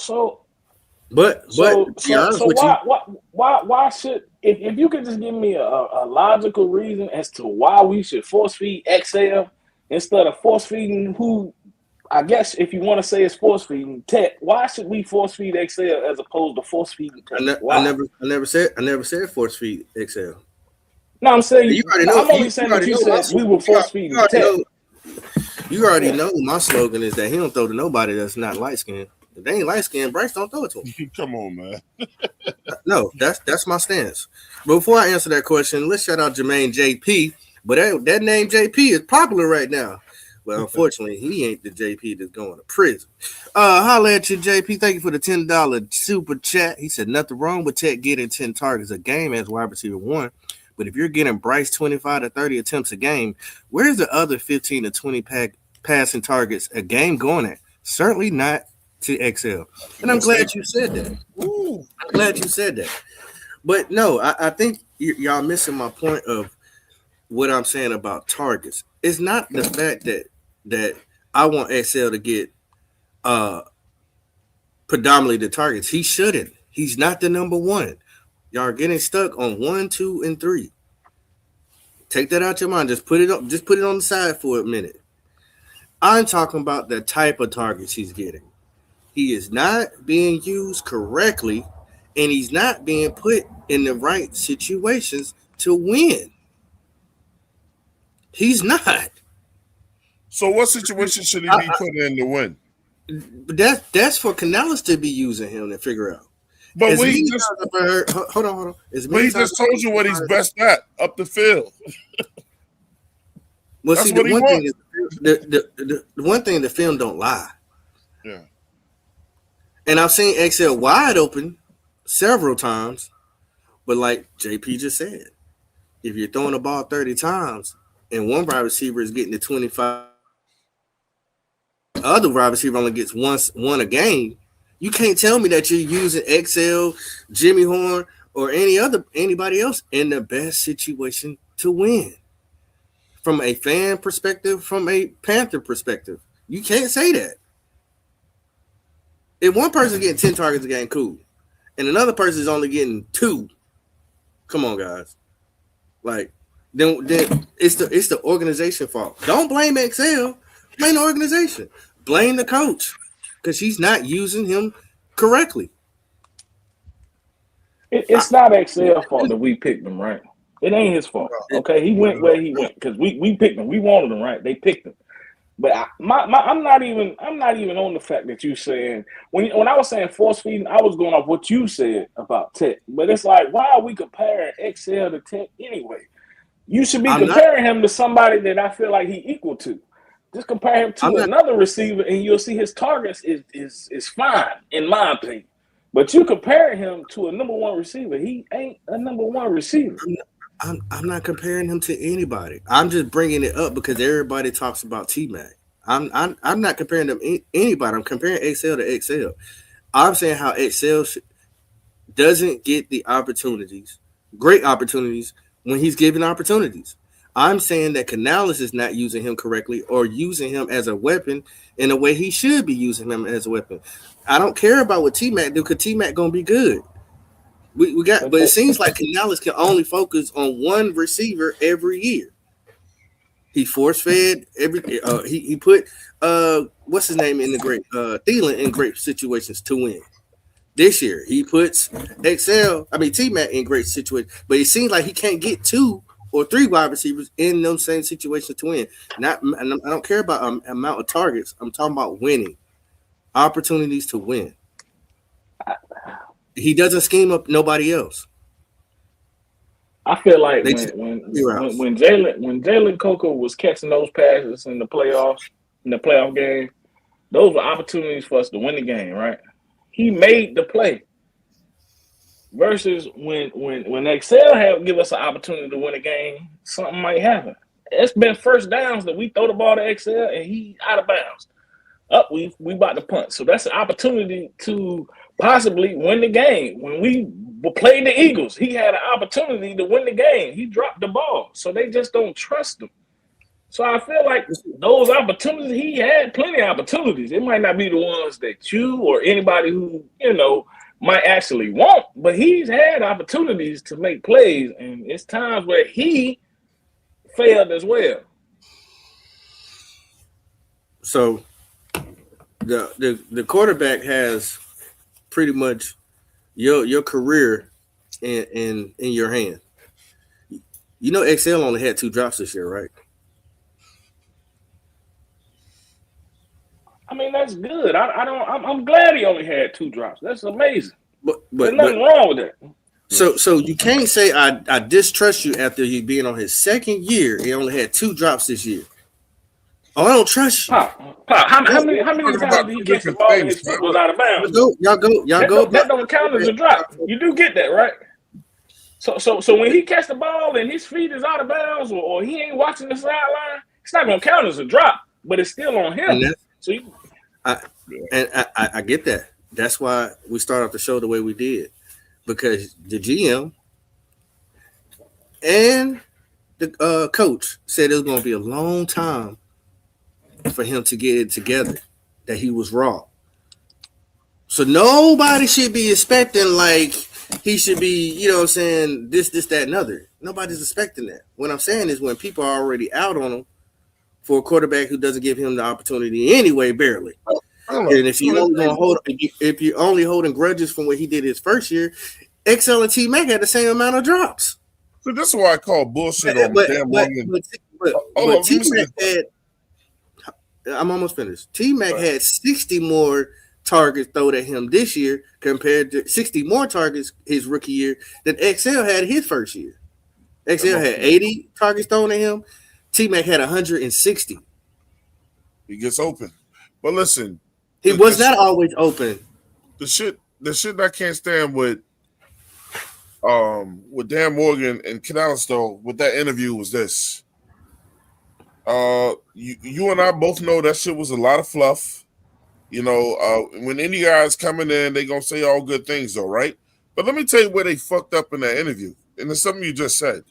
But to be honest with you, why should if you could just give me a logical reason as to why we should force feed XL instead of force feeding who I guess if you want to say it's force feeding Tech, why should we force feed XL as opposed to force feeding Tech? I never said force feed XL. No, I'm saying You already know. I'm only saying that you said we were force feeding Tech. You already know my slogan is that he don't throw to nobody that's not light skinned. If they ain't light skinned, Bryce don't throw it to him. Come on, man. No, that's my stance. But before I answer that question, let's shout out Jermaine JP. But that name JP is popular right now. Well, unfortunately, he ain't the JP that's going to prison. Holla at you, JP. Thank you for the $10 super chat. He said nothing wrong with Tech getting 10 targets a game as wide receiver 1. But if you're getting Bryce 25 to 30 attempts a game, where's the other 15 to 20 passing targets a game going at? Certainly not to XL. And I'm glad you said that. I'm glad you said that. But no, I think y'all missing my point of what I'm saying about targets. It's not the fact that I want XL to get predominantly the targets. He shouldn't. He's not the number one. Y'all are getting stuck on 1, 2, and 3. Take that out your mind. Just put it on the side for a minute. I'm talking about the type of targets he's getting. He is not being used correctly, and he's not being put in the right situations to win. He's not. So what situation should he be put in to win? That's for Canales to be using him to figure out. But hold on. But he just told you what he's best at up the field. Well, That's see, what the he one wants. thing is the one thing the film don't lie. Yeah. And I've seen XL wide open several times, but like JP just said, if you're throwing the ball 30 times and one wide receiver is getting to 25, the other wide receiver only gets one a game, you can't tell me that you're using XL, Jimmy Horn, or anybody else in the best situation to win. From a fan perspective, from a Panther perspective, you can't say that. If one person's getting 10 targets a game, cool. And another person is only getting 2. Come on, guys. Like, then it's the organization fault. Don't blame XL. Blame the organization. Blame the coach. Because he's not using him correctly. It's not XL's fault that we picked him, right? It ain't his fault. Okay, he went where he went because we picked him. We wanted him, right? They picked him. But I'm not even on the fact that you saying when I was saying force feeding, I was going off what you said about Tech. But it's like, why are we comparing XL to Tech anyway? You should be comparing him to somebody that I feel like he equal to. Just compare him to another receiver, and you'll see his targets is fine in my opinion. But you compare him to a number one receiver, he ain't a number one receiver. I'm not comparing him to anybody. I'm just bringing it up because everybody talks about T-Mac. I'm not comparing them anybody. I'm comparing XL to XL. I'm saying how XL doesn't get the opportunities, great opportunities, when he's given opportunities. I'm saying that Canales is not using him correctly or using him as a weapon in the way he should be using him as a weapon. I don't care about what T-Mac do because T-Mac gonna be good. We got, but it seems like Canales can only focus on one receiver every year. He force fed every. He put what's his name in the great Thielen in great situations to win. This year he puts T-Mac in great situations, but it seems like he can't get 2 or 3 wide receivers in those same situations to win. I don't care about amount of targets. I'm talking about winning, opportunities to win. He doesn't scheme up nobody else. I feel like when Jalen Coco was catching those passes in the playoff game, those were opportunities for us to win the game, right? He made the play. Versus when XL have give us an opportunity to win a game, something might happen. It's been first downs that we throw the ball to XL and he out of bounds. We about to punt. So that's an opportunity to possibly win the game. When we played the Eagles. He had an opportunity to win the game. He dropped the ball, so they just don't trust him. So I feel like those opportunities, he had plenty of opportunities. It might not be the ones that you or anybody who, might actually want, but he's had opportunities to make plays, and it's times where he failed as well. So the quarterback has pretty much your career in your hand. You know, XL only had 2 drops this year, right? I mean, that's good. I'm glad he only had 2 drops. That's amazing. But There's nothing wrong with that. So you can't say I distrust you after he being on his second year. He only had 2 drops this year. Oh, I don't trust you. Pop, how many times did he get the ball and his foot was out of bounds? Y'all go. That don't count as a drop. You do get that, right? So when he catch the ball and his feet is out of bounds or he ain't watching the sideline, it's not gonna count as a drop, but it's still on him. I get that. That's why we start off the show the way we did, because the GM and the coach said it was going to be a long time for him to get it together, that he was raw. So nobody should be expecting like he should be, this, that, and other. Nobody's expecting that. What I'm saying is when people are already out on him for a quarterback who doesn't give him the opportunity anyway, barely. And if you're only holding grudges from what he did his first year, XL and T Mac had the same amount of drops. So this is why I call bullshit on damn Morgan. But T Mac had. I'm almost finished. T Mac had 60 more targets thrown at him this year compared to 60 more targets his rookie year than XL had his first year. XL had 80 targets thrown at him. T Mac had 160. He gets open, but listen. He was not always open. The shit I can't stand with Dan Morgan and Canales though with that interview was this. You and I both know that shit was a lot of fluff. When any guys coming in, they gonna say all good things though, right? But let me tell you where they fucked up in that interview, and it's something you just said.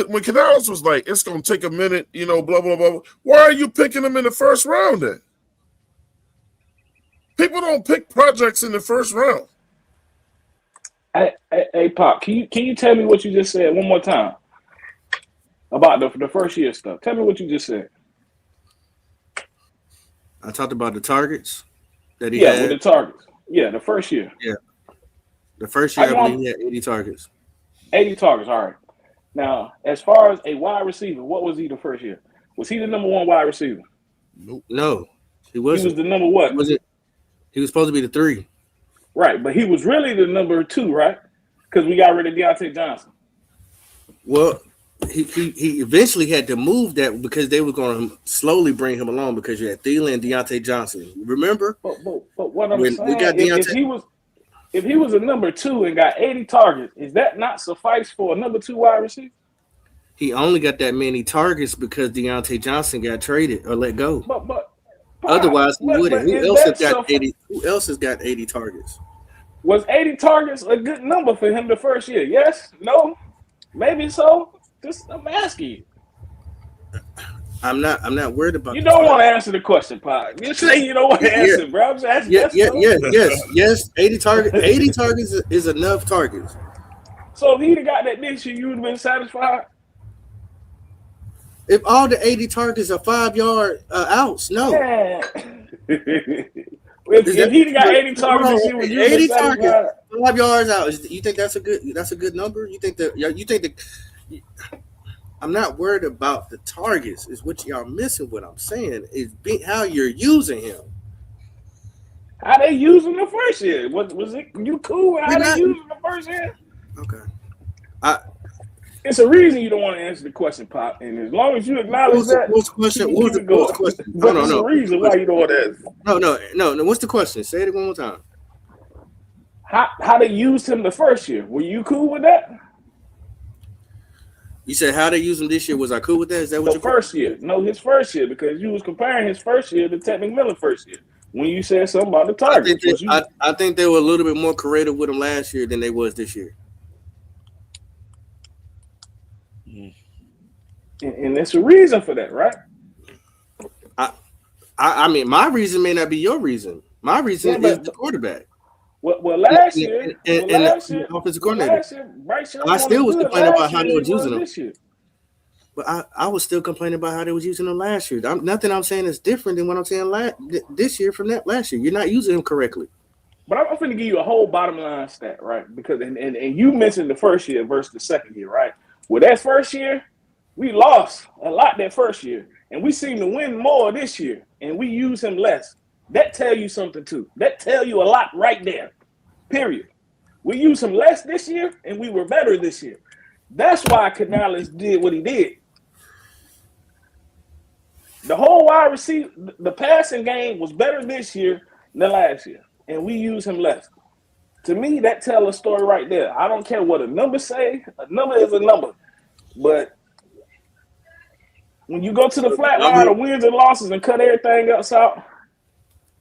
When Canales was like, it's going to take a minute, blah, blah, blah. Why are you picking him in the first round then? People don't pick projects in the first round. Hey, Pop, can you tell me what you just said one more time about the first year stuff? Tell me what you just said. I talked about the targets that he had. Yeah, with the targets. Yeah, the first year. Yeah. The first year, I believe he had 80 targets. 80 targets, all right. Now, as far as a wide receiver, what was he the first year? Was he the number 1 wide receiver? Nope. No, he wasn't. He was the number what? He was supposed to be the 3. Right, but he was really the number 2, right? Because we got rid of Deontay Johnson. Well, he eventually had to move that because they were going to slowly bring him along because you had Thielen and Deontay Johnson. Remember? But what I'm saying, if he was a number 2 and got 80 targets, is that not suffice for a number 2 wide receiver? He only got that many targets because Deontay Johnson got traded or let go. But otherwise, he wouldn't. Who else has got 80 targets? Was 80 targets a good number for him the first year? Yes? No? Maybe so? I'm asking you. I'm not worried about. You don't want to answer the question, Pop. You say you don't want to answer, bro. I'm just asking. Yes. 80 targets is enough targets. So if he'd have got that this year, you would have been satisfied. If all the 80 targets are 5-yard outs, no. Yeah. if he'd have got 80 targets this year, would you 80 targets, 5 yards out. You think that's a good number? You think that I'm not worried about the targets. Is what y'all missing. What I'm saying is how you're using him. How they use him the first year? Was it you cool with how they use him the first year? Okay. It's a reason you don't want to answer the question, Pop. And as long as you acknowledge that, what's the question? What's the question? But there's a reason why you don't want to answer. No. What's the question? Say it one more time. How they used him the first year? Were you cool with that? You said how they used him this year. Was I cool with that? Is that what the first year? No, his first year, because you was comparing his first year to Ted McMillan's first year. when you said something about the I think Tigers. I think they were a little bit more creative with him last year than they was this year. And there's a reason for that, right? I mean, my reason may not be your reason. My reason Yeah, is the quarterback. Well, last year, the offensive coordinator. Bryce Young I still was complaining about how year they was using him. this year. But I was still complaining about how they was using him last year. Nothing I'm saying is different than what I'm saying this year from that last year. You're not using him correctly. But I'm going to give you a whole bottom line stat, right? Because and you mentioned the first year versus the second year, right? Well, that first year, we lost a lot that first year, and we seem to win more this year, and we use him less. That tell you something too. That tell you a lot right there. Period. We used him less this year, and we were better this year. That's why Canales did what he did. The whole wide receiver, the passing game was better this year than last year, and we use him less. To me, that tells a story right there. I don't care what a number say. A number is a number. But when you go to the flat line of wins and losses and cut everything else out,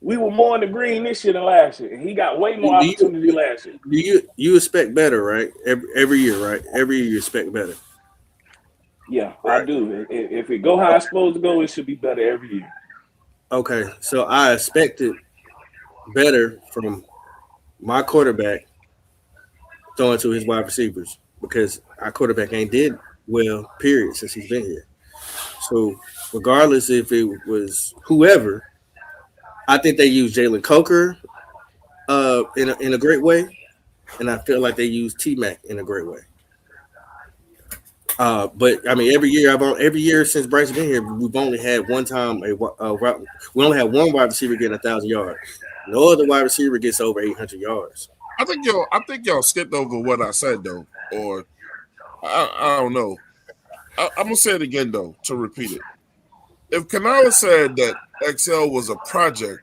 we were more in the green this year than last year. And he got way more opportunity last year. You expect better, right? Every year, right? Every year you expect better. Yeah, right. I do. If it go how it's supposed to go, it should be better every year. Okay, so I expected better from my quarterback throwing to his wide receivers because our quarterback ain't did well, period, since he's been here. So regardless if it was whoever, I think they used Jalen Coker in a great way, and I feel like they used T-Mac in a great way. But I mean, every year since Bryce been here, we've only had one time we only had one wide receiver getting 1,000 yards. No other wide receiver gets over 800 yards. I think y'all skipped over what I said though, or I don't know. I'm gonna say it again though to repeat it. If Canales said that XL was a project,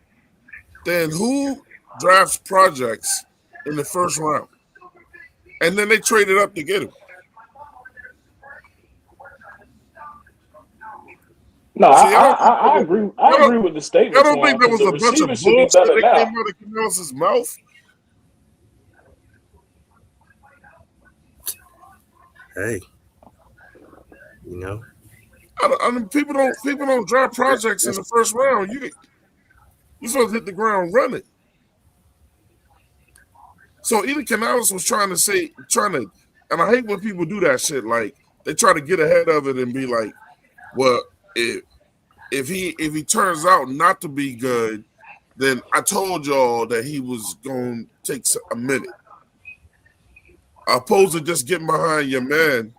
then who drafts projects in the first round? And then they traded up to get him. No, see, I agree. I agree with the statement. I don't think there was a bunch of bullshit that came out of Canales' mouth. Hey, you know, I mean, people don't draft projects in the first round. You're supposed to hit the ground running. So either Canales was trying to, and I hate when people do that shit. Like they try to get ahead of it and be like, well, if he turns out not to be good, then I told y'all that he was going to take a minute. Opposed to just getting behind your man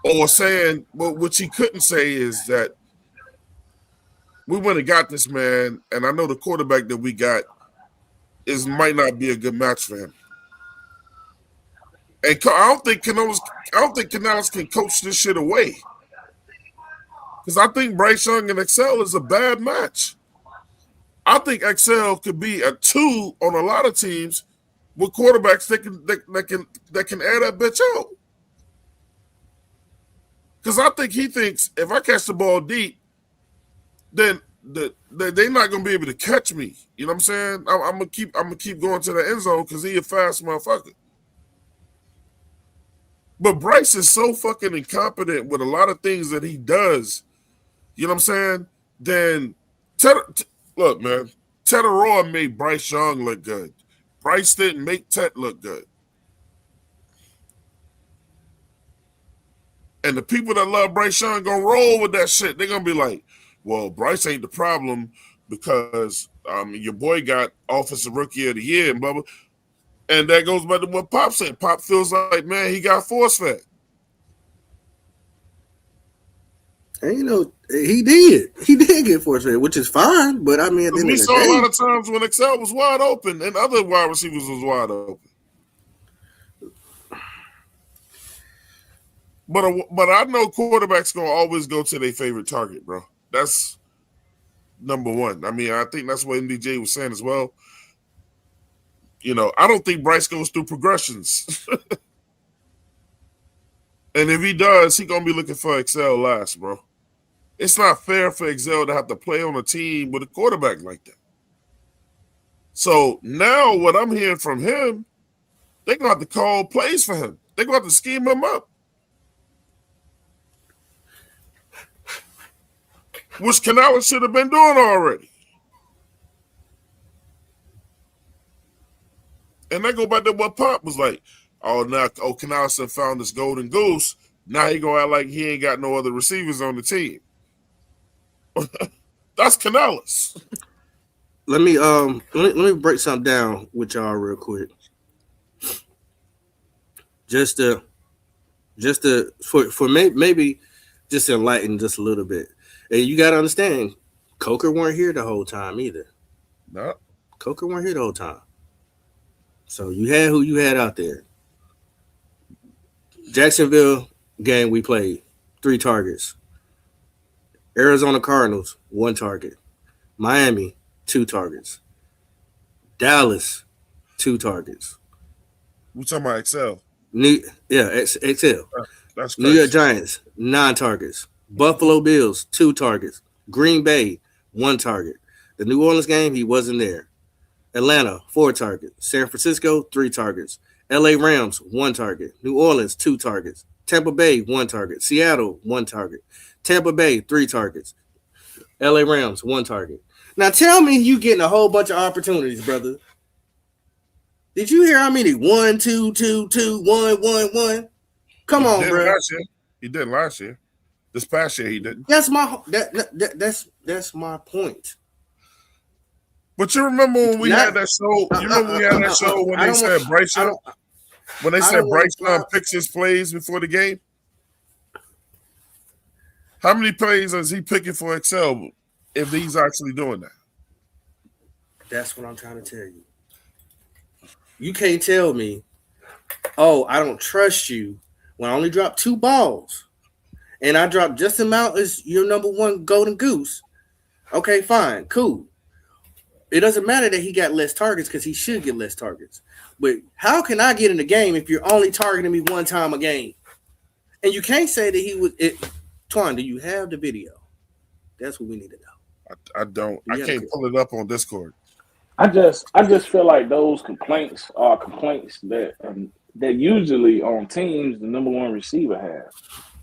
or saying, well, what he couldn't say is that we went and got this man, and I know the quarterback that we got might not be a good match for him. And I don't think Canales can coach this shit away. Because I think Bryce Young and XL is a bad match. I think XL could be a 2 on a lot of teams with quarterbacks that can air that bitch out. Because I think he thinks if I catch the ball deep, then they're not gonna be able to catch me. You know what I'm saying? I'm gonna keep going to the end zone because he a fast motherfucker. But Bryce is so fucking incompetent with a lot of things that he does. You know what I'm saying? Then look, man, Ted Roy made Bryce Young look good. Bryce didn't make Ted look good. And the people that love Bryce Young gonna roll with that shit. They're gonna be like, well, Bryce ain't the problem because your boy got Offensive Rookie of the Year and blah, blah. And that goes back to what Pop said. Pop feels like, man, he got force fed. And you know, he did get force fed, which is fine. But I mean, at the end of the saw day, a lot of times when XL was wide open and other wide receivers was wide open. But I know quarterbacks gonna always go to their favorite target, bro. That's number one. I mean, I think that's what MDJ was saying as well. You know, I don't think Bryce goes through progressions. And if he does, he's going to be looking for XL last, bro. It's not fair for XL to have to play on a team with a quarterback like that. So now what I'm hearing from him, they're going to have to call plays for him. They're going to have to scheme him up. Which Canales should have been doing already. And I go back to what Pop was like. Canales found this golden goose. Now he going to act like he ain't got no other receivers on the team. That's Canales. Let me break something down with y'all real quick. Just to maybe just enlighten just a little bit. And you got to understand, Coker weren't here the whole time either. No. Coker weren't here the whole time. So you had who you had out there. Jacksonville game we played, 3 targets. Arizona Cardinals, 1 target. Miami, 2 targets. Dallas, 2 targets. We talking about Excel. Excel. That's crazy. New York Giants, 9 targets. Buffalo Bills, 2 targets. Green Bay, 1 target. The New Orleans game, he wasn't there. Atlanta, 4 targets. San Francisco, 3 targets. LA Rams, 1 target. New Orleans, 2 targets. Tampa Bay, 1 target. Seattle, 1 target. Tampa Bay, 3 targets. LA Rams, 1 target. Now tell me you getting a whole bunch of opportunities, brother. Did you hear how many 1, 2, 2, 2, 1, 1, 1? Come on, bro. He did last year. This past year he didn't. That's my point. But you remember when we had that show? You remember we had that show when they said Bryce Young? When they said Bryce Young picks his plays before the game? How many plays is he picking for Excel if he's actually doing that? That's what I'm trying to tell you. You can't tell me, oh, I don't trust you when I only dropped 2 balls and I dropped just the amount as your number 1 golden goose. Okay, fine, cool. It doesn't matter that he got less targets because he should get less targets. But how can I get in the game if you're only targeting me 1 time a game? And you can't say that he was Twan, do you have the video? That's what we need to know. I don't. I can't pull it up on Discord. I just feel like those complaints are complaints that usually on teams the number 1 receiver has.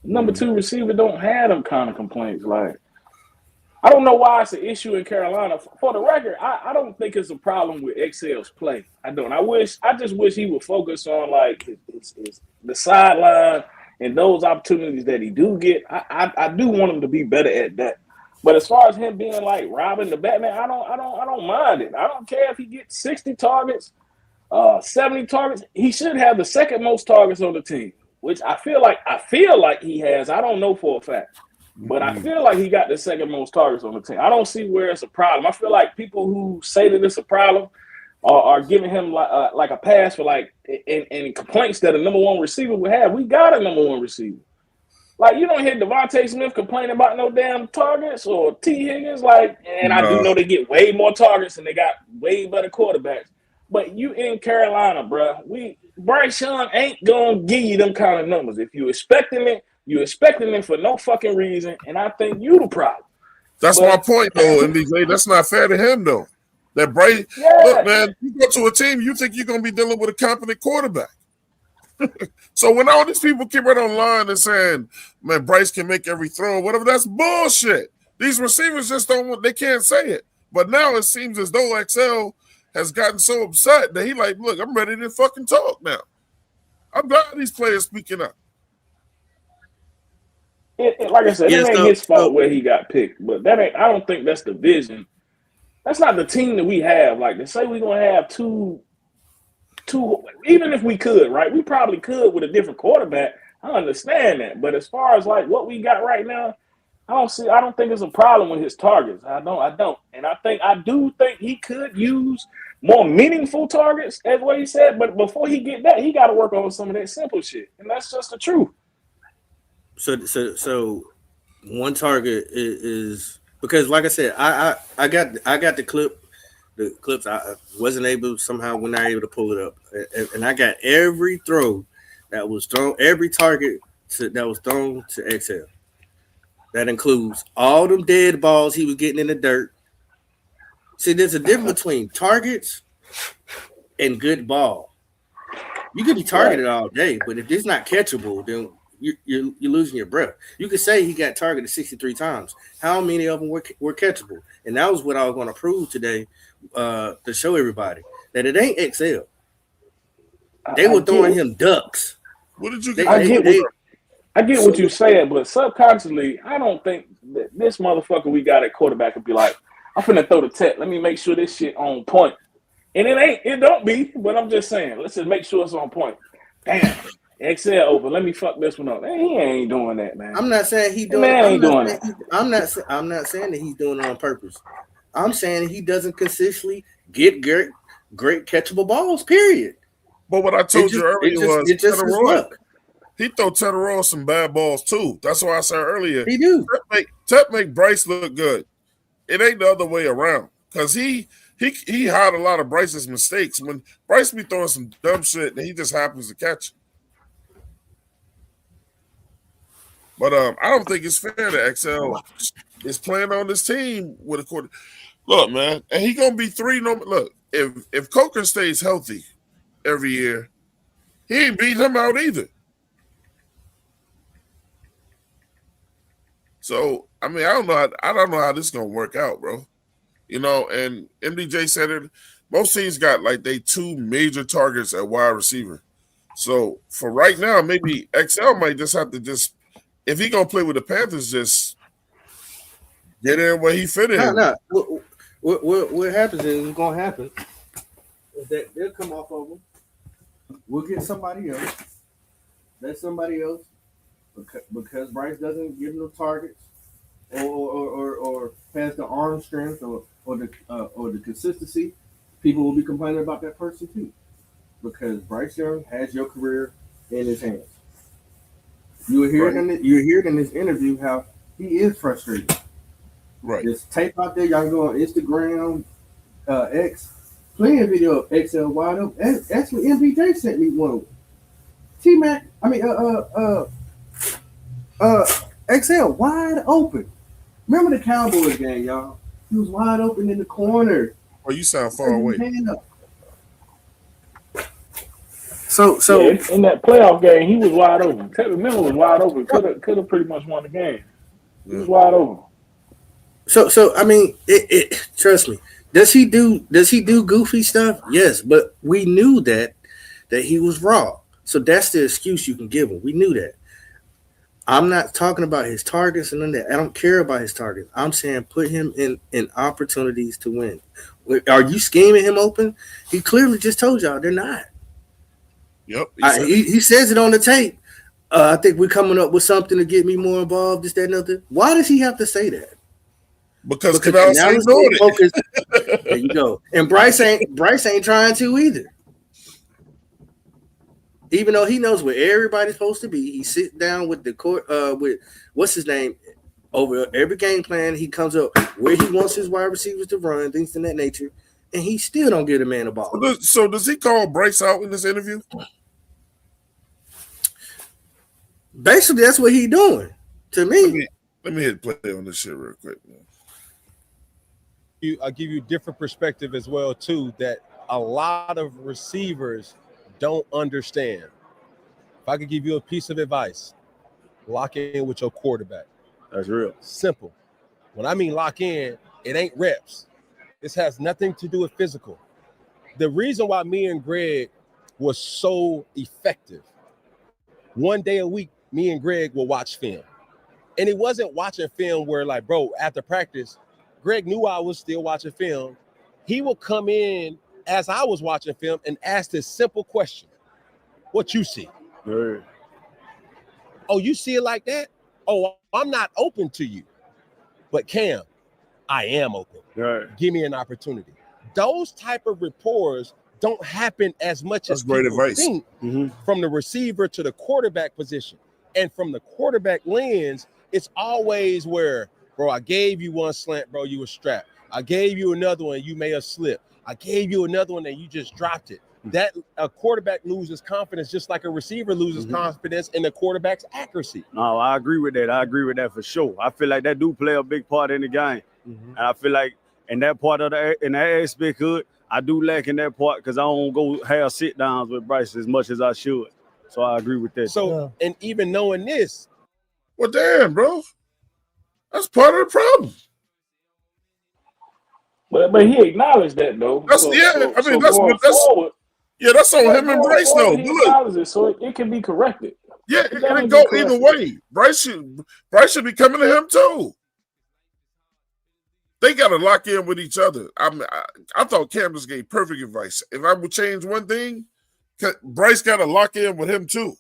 The number 2 receiver don't have them kind of complaints. Like, I don't know why it's an issue in Carolina. For the record, I don't think it's a problem with Excel's play. I don't. I just wish he would focus on like the sideline and those opportunities that he do get. I do want him to be better at that. But as far as him being like Robin the Batman, I don't mind it. I don't care if he gets 60 targets, 70 targets. He should have the 2nd most targets on the team, which I feel like he has. I don't know for a fact, but I feel like he got the 2nd most targets on the team. I don't see where it's a problem. I feel like people who say that it's a problem are giving him like a pass for like and complaints that a number 1 receiver would have. We got a number 1 receiver. Like, you don't hear Devontae Smith complaining about no damn targets or T. Higgins. Like, and I do know they get way more targets and they got way better quarterbacks. But you in Carolina, bro. Bryce Young ain't going to give you them kind of numbers. If you expecting it for no fucking reason, and I think you the problem. That's my point, though, MDJ. That's not fair to him, though. That Bryce, look, man, you go to a team, you think you're going to be dealing with a competent quarterback. So when all these people keep right online and saying, man, Bryce can make every throw, whatever, that's bullshit. These receivers just they can't say it. But now it seems as though XL has gotten so upset that he like, look, I'm ready to fucking talk now. I'm glad these players speaking up. Like I said, it ain't his fault where he got picked, but I don't think that's the vision. That's not the team that we have. Like, to say we're going to have two, even if we could, right? We probably could with a different quarterback. I understand that. But as far as like what we got right now, I don't think it's a problem with his targets. I don't. And I do think he could use more meaningful targets, as what he said. But before he get that, he got to work on some of that simple shit. And that's just the truth. So 1 target is because, like I said, I got the clip. The clips, I wasn't able, somehow we're not able to pull it up. And I got every throw that was thrown, every target that was thrown to XL. That includes all them dead balls he was getting in the dirt. See, there's a difference between targets and good ball. You could be targeted all day, but if it's not catchable, then you're losing your breath. You could say he got targeted 63 times. How many of them were catchable? And that was what I was going to prove today to show everybody that it ain't XL. They were throwing him ducks. What did you get? I get what you're saying, but subconsciously, I don't think that this motherfucker we got at quarterback would be like, I'm finna throw the tech. Let me make sure this shit on point. And it don't be, but I'm just saying, let's just make sure it's on point. Damn, XL open. Let me fuck this one up. Man, he ain't doing that, man. I'm not saying he doing. Man ain't doing that. I'm not saying that he's doing it on purpose. I'm saying he doesn't consistently get great catchable balls. Period. But what I told you earlier was it just his luck. He throw Teteroy some bad balls too. That's why I said earlier. He do. Tep make Bryce look good. It ain't the other way around because he hide a lot of Bryce's mistakes. When Bryce be throwing some dumb shit, and he just happens to catch it. But I don't think it's fair that XL is playing on this team with a quarter. Look, man, and he gonna be 3. Look, if Coker stays healthy every year, he ain't beating him out either. So I mean, I don't know how this is gonna work out, bro. You know, and MDJ said it. Most teams got like they 2 major targets at wide receiver. So for right now, maybe XL might just have to if he gonna play with the Panthers, just get in where he fit in. No. What happens is it's gonna happen is that they'll come off of him. We'll get somebody else. Let somebody else because Bryce doesn't give them targets or has the arm strength or the consistency. People will be complaining about that person too, because Bryce Young has your career in his hands. You hear it in this interview how he is frustrated. Right. There's tape out there. Y'all can go on Instagram, X, playing video of XL wide open. Actually, MPJ sent me one. T-Mac, XL wide open. Remember the Cowboys game, y'all? He was wide open in the corner. Oh, you sound far away. So yeah, in that playoff game, he was wide open. Tevin Miller was wide open. Could have pretty much won the game. He was wide open. So I mean, it trust me. Does he do goofy stuff? Yes, but we knew that he was raw. So that's the excuse you can give him. We knew that. I'm not talking about his targets and none of that. I don't care about his targets. I'm saying put him in opportunities to win. Are you scheming him open? He clearly just told y'all they're not. Yep. He says it on the tape. I think we're coming up with something to get me more involved, this, that, and other. Why does he have to say that? Because Canales ain't doing it. There you go. And Bryce ain't trying to either. Even though he knows where everybody's supposed to be, he sits down with the court with what's his name over every game plan. He comes up where he wants his wide receivers to run, things of that nature, and he still don't get a man a ball. So does he call Bryce out in this interview? Basically, that's what he's doing to me. Let me hit play on this shit real quick, man. I'll give you a different perspective as well, too, that a lot of receivers don't understand. If I could give you a piece of advice, lock in with your quarterback. That's real. Simple. When I mean lock in, it ain't reps. This has nothing to do with physical. The reason why me and Greg was so effective, one day a week, me and Greg will watch film. And it wasn't watching film where, like, bro, after practice, Greg knew I was still watching film. He would come in as I was watching film and ask this simple question: what you see? Right. Oh, you see it like that? Oh, I'm not open to you. But Cam, I am open. Right. Give me an opportunity. Those type of rapports don't happen as much as great people advice. think from the receiver to the quarterback position. And from the quarterback lens, it's always where, bro, I gave you one slant, bro, you were strapped. I gave you another one, you may have slipped. I gave you another one and you just dropped it. That a quarterback loses confidence just like a receiver loses confidence in the quarterback's accuracy. No, I agree with that. I agree with that for sure. I feel like that do play a big part in the game. And I feel like And that part of in that aspect of it, I do lack in that part because I don't go have sit downs with Bryce as much as I should. So I agree with that. So, and even knowing this, well, damn, bro, that's part of the problem. But he acknowledged that though. That's So going that's forward. Yeah, that's on him and Bryce though. He acknowledges it, so it can be corrected. Yeah, it can go either way. Bryce should be coming to him too. They got to lock in with each other. I thought Cam just gave perfect advice. If I would change one thing, Bryce got to lock in with him too.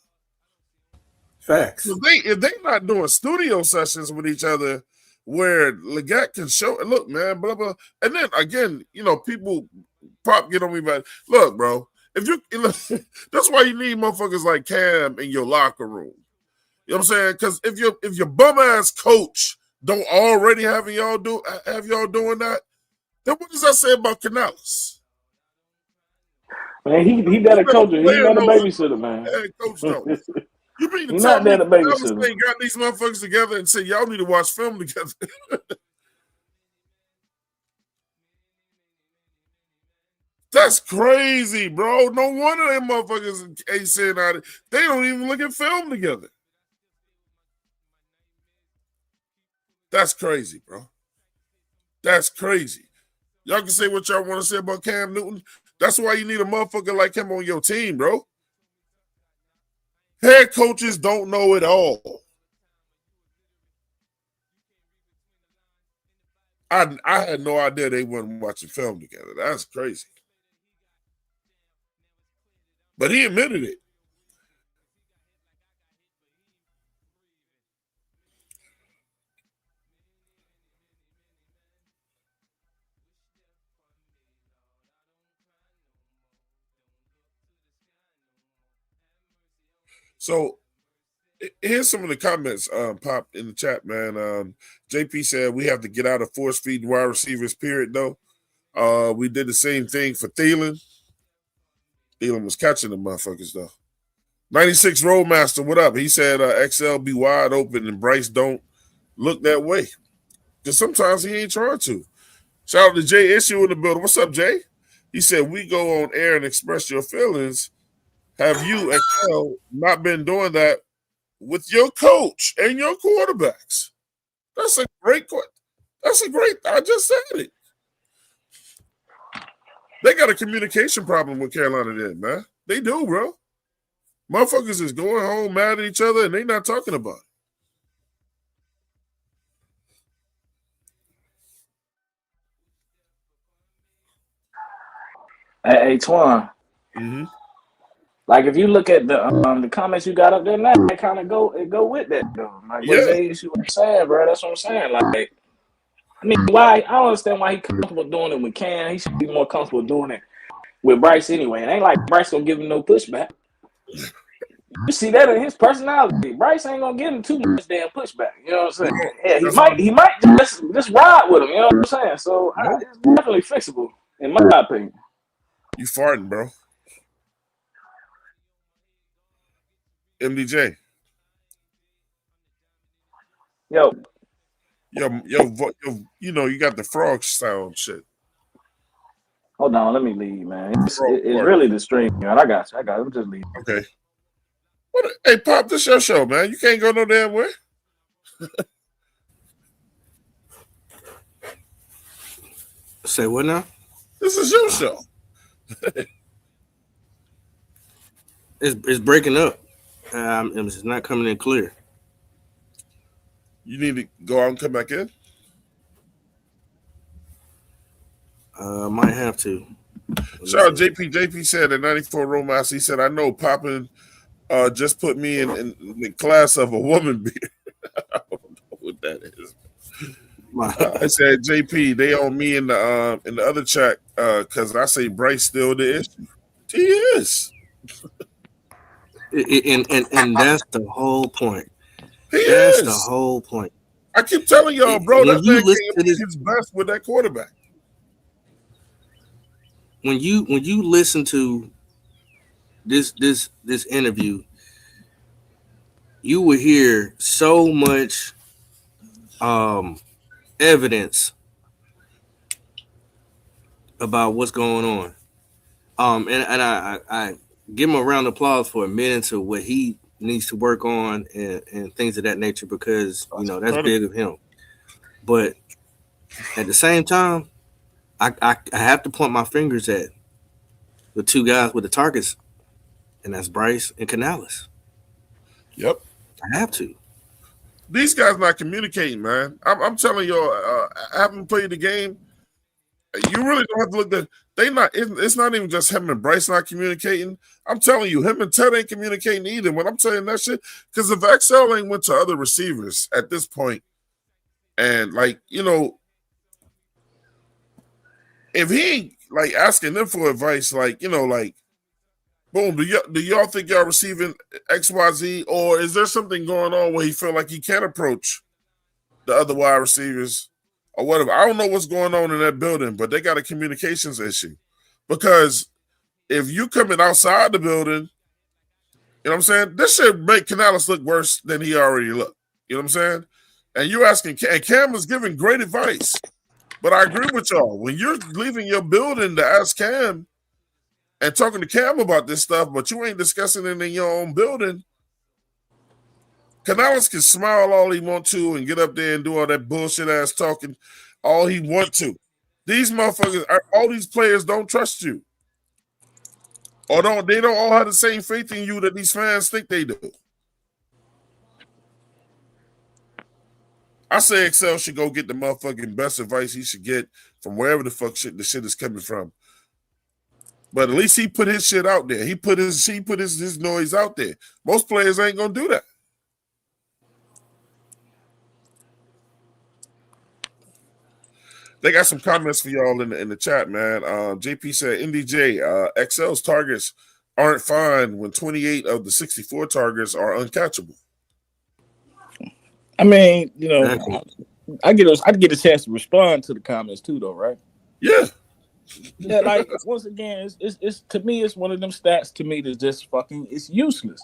Facts. If they not doing studio sessions with each other where Leggett can show, look, man, blah blah, and then again, people pop get on me about, look, bro, if you that's why you need motherfuckers like Cam in your locker room. You know what I'm saying? Because if your bum ass coach don't already have y'all doing that, then what does that say about Canales? Man, he got a coach. He's not a babysitter, man. Coach don't. You mean to tell me Canales ain't got these motherfuckers together and say y'all need to watch film together? That's crazy, bro. No wonder them motherfuckers ain't saying out. They don't even look at film together. That's crazy, bro. That's crazy. Y'all can say what y'all want to say about Cam Newton. That's why you need a motherfucker like him on your team, bro. Head coaches don't know it all. I had no idea they weren't watching film together. That's crazy. But he admitted it. So here's some of the comments popped in the chat, man. JP said we have to get out of force feeding wide receivers, period, though. We did the same thing for Thielen. Thielen was catching the motherfuckers, though. 96 Roadmaster, what up? He said XL be wide open and Bryce don't look that way. Because sometimes he ain't trying to. Shout out to Jay Issue in the building. What's up, Jay? He said, we go on air and express your feelings. Have you, XL, not been doing that with your coach and your quarterbacks? That's a great question. I just said it. They got a communication problem with Carolina then, man. They do, bro. Motherfuckers is going home mad at each other and they not talking about it. Hey, Twan. Mm-hmm. Like if you look at the comments you got up there now, they kind of go with that though. Like what Jay was saying, bro. That's what I'm saying. Like, I mean, why? I don't understand why he's comfortable doing it with Cam. He should be more comfortable doing it with Bryce anyway. It ain't like Bryce gonna give him no pushback. You see that in his personality. Bryce ain't gonna give him too much damn pushback. You know what I'm saying? Yeah, he might just ride with him. You know what I'm saying? So it's definitely fixable, in my opinion. You farting, bro. MDJ. Yo, you got the frog sound shit. Hold on, let me leave, man. It's really the stream, man. I got you. I'm just leaving. Okay. Hey, Pop, this your show, man. You can't go no damn way. Say what now? This is your show. It's breaking up. It's not coming in clear. You need to go out and come back in? Might have to. Shout out JP. JP said at 94 Romas, he said, I know Poppin just put me in the class of a woman beer. I don't know what that is. I said, JP, they own me in the other chat because I say Bryce still the issue. He is. And that's the whole point. That's the whole point. I keep telling y'all, bro, that man can't to his best with that quarterback. When you listen to this interview, you will hear so much evidence about what's going on. And I give him a round of applause for admitting to what he needs to work on and things of that nature, because that's big of him. But at the same time, I have to point my fingers at the two guys with the targets, and that's Bryce and Canales. Yep, I have to. These guys not communicating, man. I'm telling y'all, I haven't played the game. You really don't have to look at they not. It's not even just him and Bryce not communicating. I'm telling you, him and Ted ain't communicating either. When I'm saying that shit, because if XL ain't went to other receivers at this point, and if he ain't like asking them for advice, boom, do y'all think y'all receiving XYZ, or is there something going on where he feel like he can't approach the other wide receivers or whatever? I don't know what's going on in that building, but they got a communications issue. Because if you coming outside the building, you know what I'm saying, this should make Canales look worse than he already looked. You know what I'm saying? And you're asking, and Cam is giving great advice. But I agree with y'all. When you're leaving your building to ask Cam and talking to Cam about this stuff, but you ain't discussing it in your own building, Canales can smile all he want to and get up there and do all that bullshit ass talking all he want to. These motherfuckers, all these players don't trust you. Or they don't all have the same faith in you that these fans think they do. I say Excel should go get the motherfucking best advice he should get from wherever the fuck the shit is coming from. But at least he put his shit out there. He put his noise out there. Most players ain't gonna do that. They got some comments for y'all in the chat, man. JP said NDJ, XL's targets aren't fine when 28 of the 64 targets are uncatchable. I mean, I get a chance to respond to the comments too, though, right? Yeah. Yeah, like once again, it's to me, it's one of them stats to me that's just it's useless,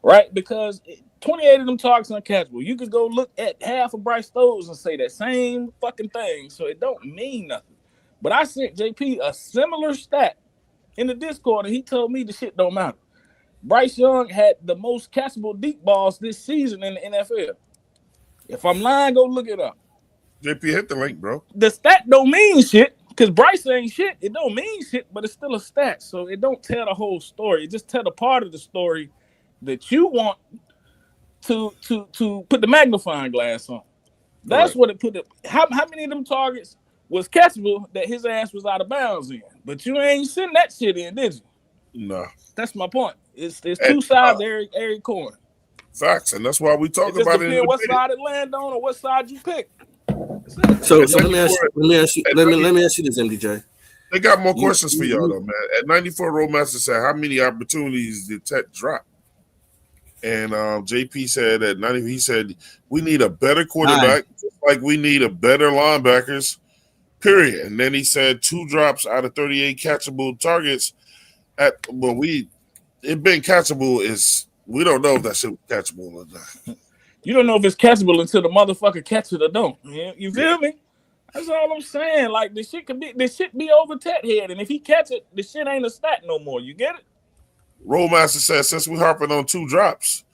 right? Because 28 of them targets uncatchable. You could go look at half of Bryce throws and say that same fucking thing, so it don't mean nothing. But I sent JP a similar stat in the Discord, and he told me the shit don't matter. Bryce Young had the most catchable deep balls this season in the NFL. If I'm lying, go look it up. JP, hit the link, bro. The stat don't mean shit because Bryce ain't shit. It don't mean shit, but it's still a stat. So it don't tell the whole story. It just tell the part of the story that you want to put the magnifying glass on. That's what it put. How many of them targets was catchable that his ass was out of bounds in? But you ain't send that shit in, did you? No. That's my point. It's two sides to every coin. Facts, and that's why we talk it about it. Depends what side it land on or what side you pick. So let me ask you this, MDJ. They got more questions for y'all though, man. At 94, Roadmaster said, "How many opportunities did Tet drop?" And JP said at 90, he said, "We need a better quarterback, just like we need a better linebackers." Period. And then he said 2 drops out of 38 catchable targets. It being catchable is. We don't know if that shit was catchable or not. You don't know if it's catchable until the motherfucker catch it or don't. You feel me? That's all I'm saying. Like this shit be over Tet head, and if he catch it, the shit ain't a stat no more. You get it? Rollmaster says since we harping on 2 drops,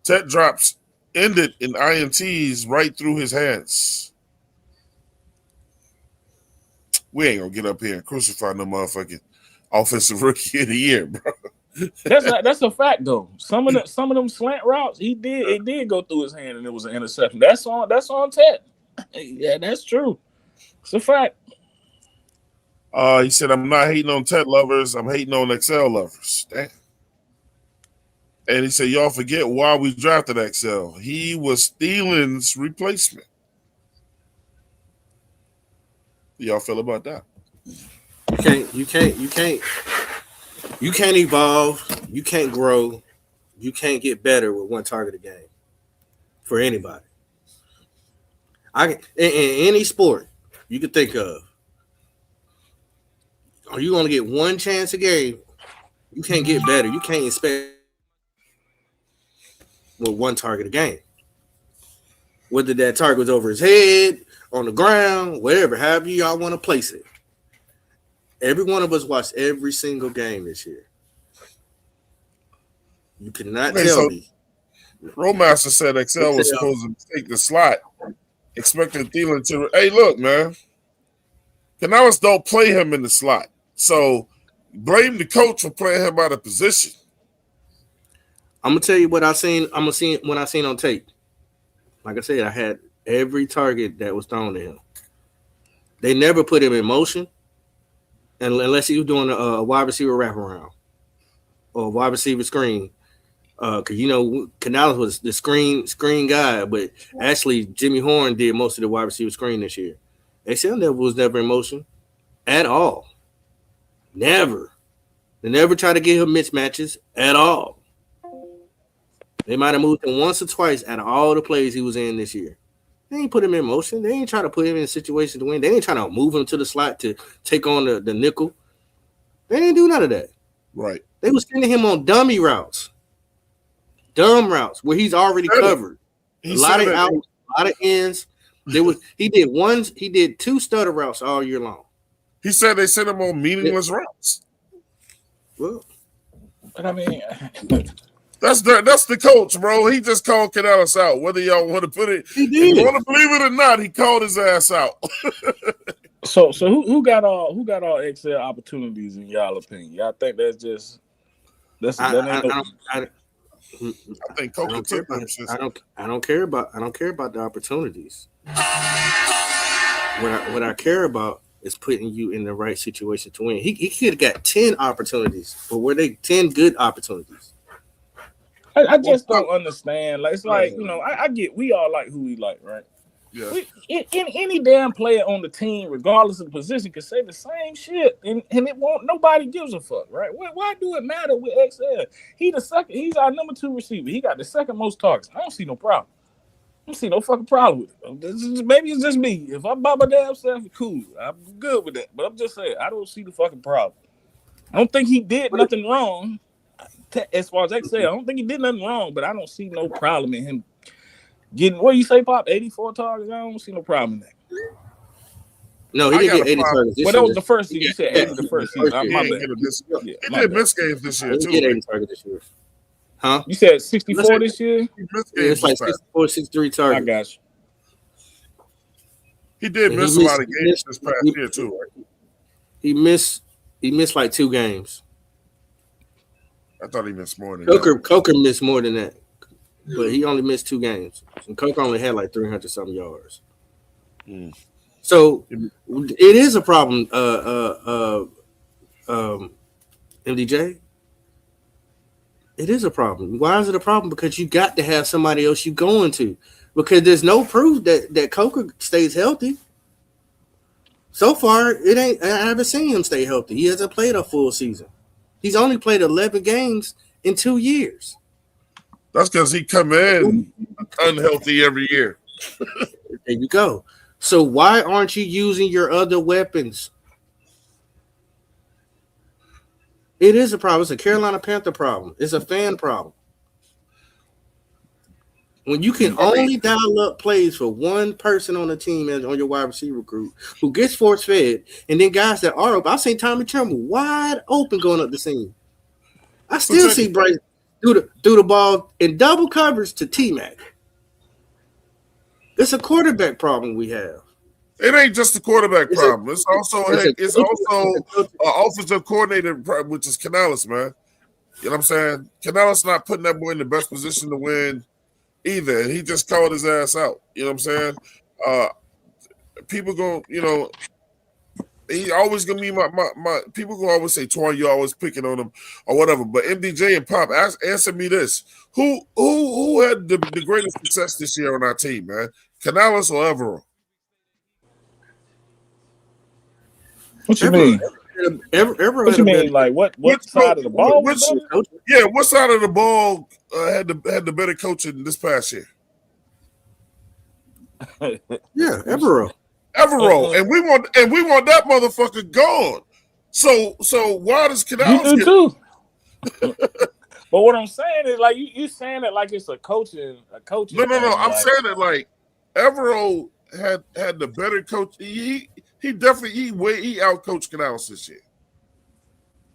Tet drops ended in INTs right through his hands. We ain't gonna get up here and crucify no motherfucking offensive rookie of the year, bro. That's a fact though. Some of them slant routes it did go through his hand and it was an interception. That's on Tet. Yeah, that's true. It's a fact. He said, "I'm not hating on Tet lovers. I'm hating on XL lovers." Damn. And he said, "Y'all forget why we drafted XL. He was Thielen's replacement." How y'all feel about that? You can't evolve. You can't grow. You can't get better with 1 target a game for anybody. In any sport you could think of, are you going to get 1 chance a game? You can't get better. You can't expect with 1 target a game. Whether that target was over his head, on the ground, whatever, however y'all want to place it. Every one of us watched every single game this year. You cannot tell me. Roadmaster said Excel was supposed to take the slot, expecting Thielen to. Hey, look, man. Canales don't play him in the slot, so blame the coach for playing him out of position. I'm gonna tell you what I seen. I'm gonna see when I seen on tape. Like I said, I had every target that was thrown to him. They never put him in motion, unless he was doing a wide receiver wraparound or a wide receiver screen. Because Canales was the screen guy, but actually Jimmy Horn did most of the wide receiver screen this year. ACL was never in motion at all. Never. They never tried to get him mismatches at all. They might have moved him once or twice out of all the plays he was in this year. They ain't put him in motion. They ain't trying to put him in a situation to win. They ain't trying to move him to the slot to take on the nickel. They didn't do none of that. Right. They was sending him on dummy routes. Dumb routes where he's already covered. A lot of outs, a lot of ends. He did 2 stutter routes all year long. He said they sent him on meaningless routes. Well, but I mean, that's the coach, bro. He just called Canales out. Whether y'all want to put it, if you want to believe it or not, he called his ass out. so who got all XL opportunities in y'all opinion? Y'all think that's just I think Coca took them. I don't care about the opportunities. What I care about is putting you in the right situation to win. He could have got 10 opportunities, but were they 10 good opportunities? I just don't understand. Like it's like, I get we all like who we like, right? Yeah. Any damn player on the team, regardless of the position, can say the same shit, and it won't. Nobody gives a fuck, right? Why do it matter with XL? He's our number 2 receiver. He got the second most targets. I don't see no problem. I don't see no fucking problem with it. Maybe it's just me. If I'm by my damn self, cool. I'm good with that. But I'm just saying, I don't see the fucking problem. I don't think he did nothing wrong. As far as XL, I don't think he did nothing wrong, but I don't see no problem in him getting, what do you say, Pop? 84 targets? I don't see no problem in that. No, he didn't get 80 targets. Well, that was the first season. You said 80 the first season. He did miss games this year, He too. did 80 targets this year. Huh? You said 64 this year? It's like 64, 63 targets. I got you. He did miss a lot of games this past year, too, right? He missed like 2 games. I thought he missed more than that. Coker missed more than that, but he only missed 2 games. And Coker only had like 300-something yards. So it is a problem, MDJ. It is a problem. Why is it a problem? Because you got to have somebody else you going to. Because there's no proof that Coker stays healthy. So far, I haven't seen him stay healthy. He hasn't played a full season. He's only played 11 games in 2 years. That's because he come in unhealthy every year. There you go. So why aren't you using your other weapons? It is a problem. It's a Carolina Panther problem. It's a fan problem. When you can only dial up plays for one person on the team and on your wide receiver group who gets force fed, and then guys that are open. I've seen Tommy Tremble wide open going up the seam. I still see Bryce do the ball in double coverage to T-Mac. It's a quarterback problem we have. It ain't just a quarterback problem. It's also an offensive coordinator problem, which is Canales, man. You know what I'm saying? Canales not putting that boy in the best position to win either. And he just called his ass out. You know what I'm saying? People go, he always gonna be my people gonna always say, Twan, you always picking on him or whatever. But MDJ and Pop, answer me this. Who had the greatest success this year on our team, man? Canales or Evero? What you mean? What you mean? Like what side of the ball? What side of the ball had the better coaching this past year? Yeah, Evero, and we want that motherfucker gone. So why does Canales get too? But what I'm saying is, like, you saying it like it's a coaching. No. I'm saying it like Evero had the better coach. He definitely out coached Canales this year.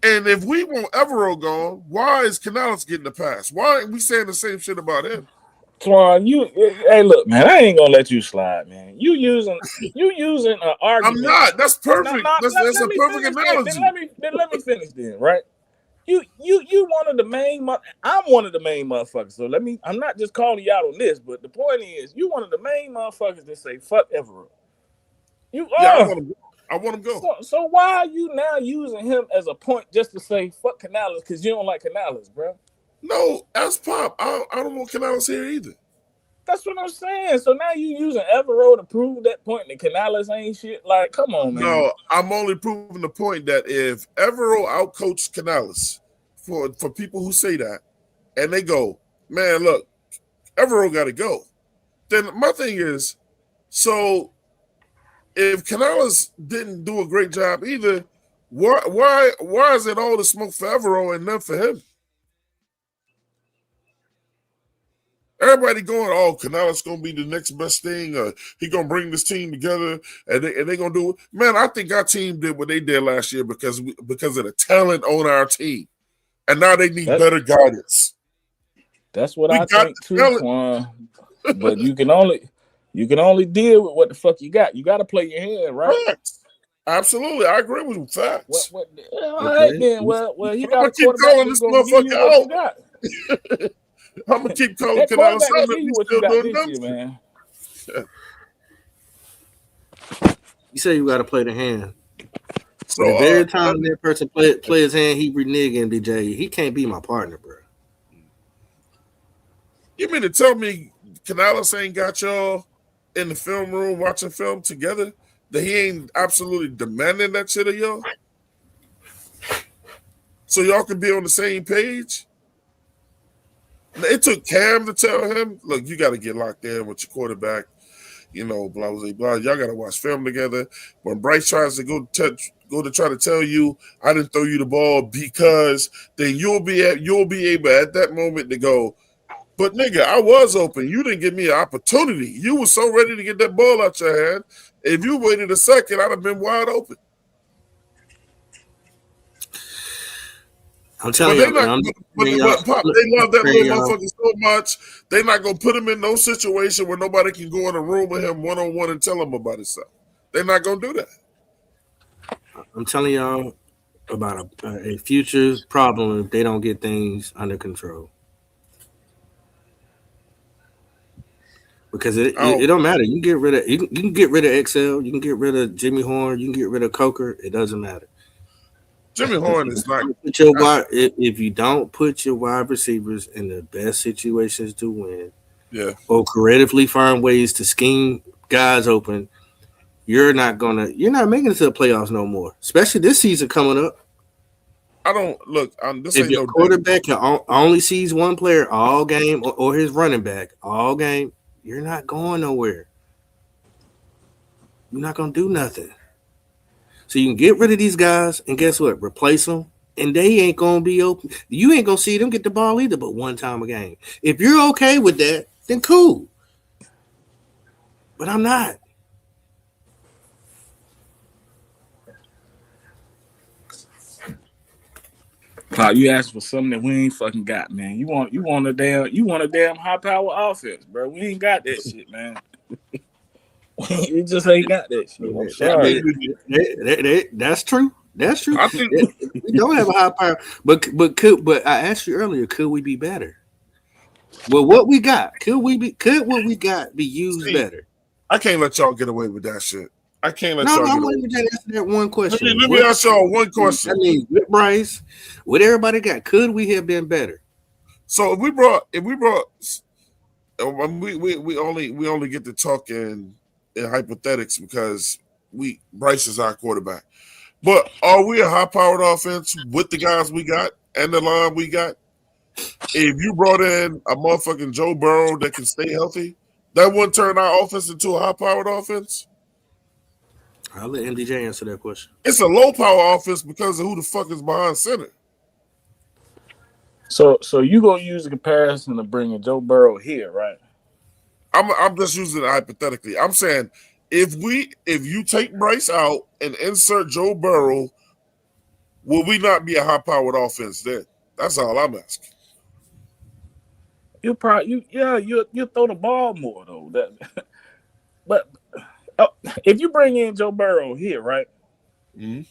And if we want Evero gone, why is Canales getting the pass? Why ain't we saying the same shit about him? Twan, hey, look, man, I ain't gonna let you slide, man. You using an argument. I'm not. That's perfect. No, That's let a me perfect finish analogy. then let me finish then, right? You one of the main. I'm one of the main motherfuckers. So I'm not just calling you out on this, but the point is, you one of the main motherfuckers that say fuck Evero. You are. Yeah, I want him to go. So why are you now using him as a point just to say fuck Canales because you don't like Canales, bro? No, that's Pop. I don't want Canales here either. That's what I'm saying. So now you using Evero to prove that point that Canales ain't shit. Like, come on, man. No, I'm only proving the point that if Evero outcoached Canales, for people who say that, and they go, man, look, Evero got to go. Then my thing is, so if Canales didn't do a great job either, why is it all the smoke for Evero and none for him? Everybody going, oh, Canales gonna be the next best thing. He gonna bring this team together, and they gonna do it. Man, I think our team did what they did last year because of the talent on our team, and now they need better guidance. That's what I think too, Twan. But you can only deal with what the fuck you got. You got to play your hand, right? Facts. Absolutely, I agree with you. Facts. All right, then. Well, he got a keep quarterback calling that's this gonna give you what you motherfucker got. out. I'm gonna keep calling That Canales quarterback out. gonna give you what Still you got doing this year, dumb man. You say you got to play the hand. So the very time that person play his hand, he reneging DJ. He can't be my partner, bro. You mean to tell me Canales ain't got y'all in the film room watching film together? That he ain't absolutely demanding that shit of y'all? So y'all can be on the same page? It took Cam to tell him, look, you got to get locked in with your quarterback. You know, blah, blah, blah. Y'all got to watch film together. When Bryce tries to go to try to tell you, I didn't throw you the ball because, then you'll be able at that moment to go, but nigga, I was open. You didn't give me an opportunity. You were so ready to get that ball out your hand. If you waited a second, I'd have been wide open. I'm telling you, you, Pop, they love that little motherfucker so much. They're not gonna put him in no situation where nobody can go in a room with him one-on-one and tell him about himself. They're not gonna do that. I'm telling y'all about a future problem if they don't get things under control. Because it don't matter. You can get rid of XL, you can get rid of Jimmy Horn, you can get rid of Coker. It doesn't matter. Jimmy Horn is not. If you don't put your wide receivers in the best situations to win, or creatively find ways to scheme guys open, you're not making it to the playoffs no more. Especially this season coming up. I don't look. This if ain't your no quarterback only sees one player all game, or his running back all game, you're not going nowhere. You're not gonna do nothing. So you can get rid of these guys, and guess what? Replace them, and they ain't gonna be open. You ain't gonna see them get the ball either, but one time a game. If you're okay with that, then cool. But I'm not. Pop, you asked for something that we ain't fucking got, man. You want a damn high power offense, bro. We ain't got that shit, man. We just ain't got that shit. I'm sorry. That's true. That's true. I think we don't have a high power, but I asked you earlier, could we be better? Well, what we got, could what we got be used better? I can't let y'all get away with that shit. I can't let y'all get away away with that. Answer that one question. Let me ask y'all one question. I mean, with Bryce, what everybody got, could we have been better? So if we brought, we only get to talk in hypothetics because Bryce is our quarterback. But are we a high-powered offense with the guys we got and the line we got? If you brought in a motherfucking Joe Burrow that can stay healthy, that wouldn't turn our offense into a high-powered offense? I'll let MDJ answer that question. It's a low-power offense because of who the fuck is behind center. So you gonna use the comparison of bringing Joe Burrow here, right? I'm just using it hypothetically. I'm saying if you take Bryce out and insert Joe Burrow, will we not be a high-powered offense then? That's all I'm asking. You throw the ball more though. But if you bring in Joe Burrow here, right? Mm-hmm.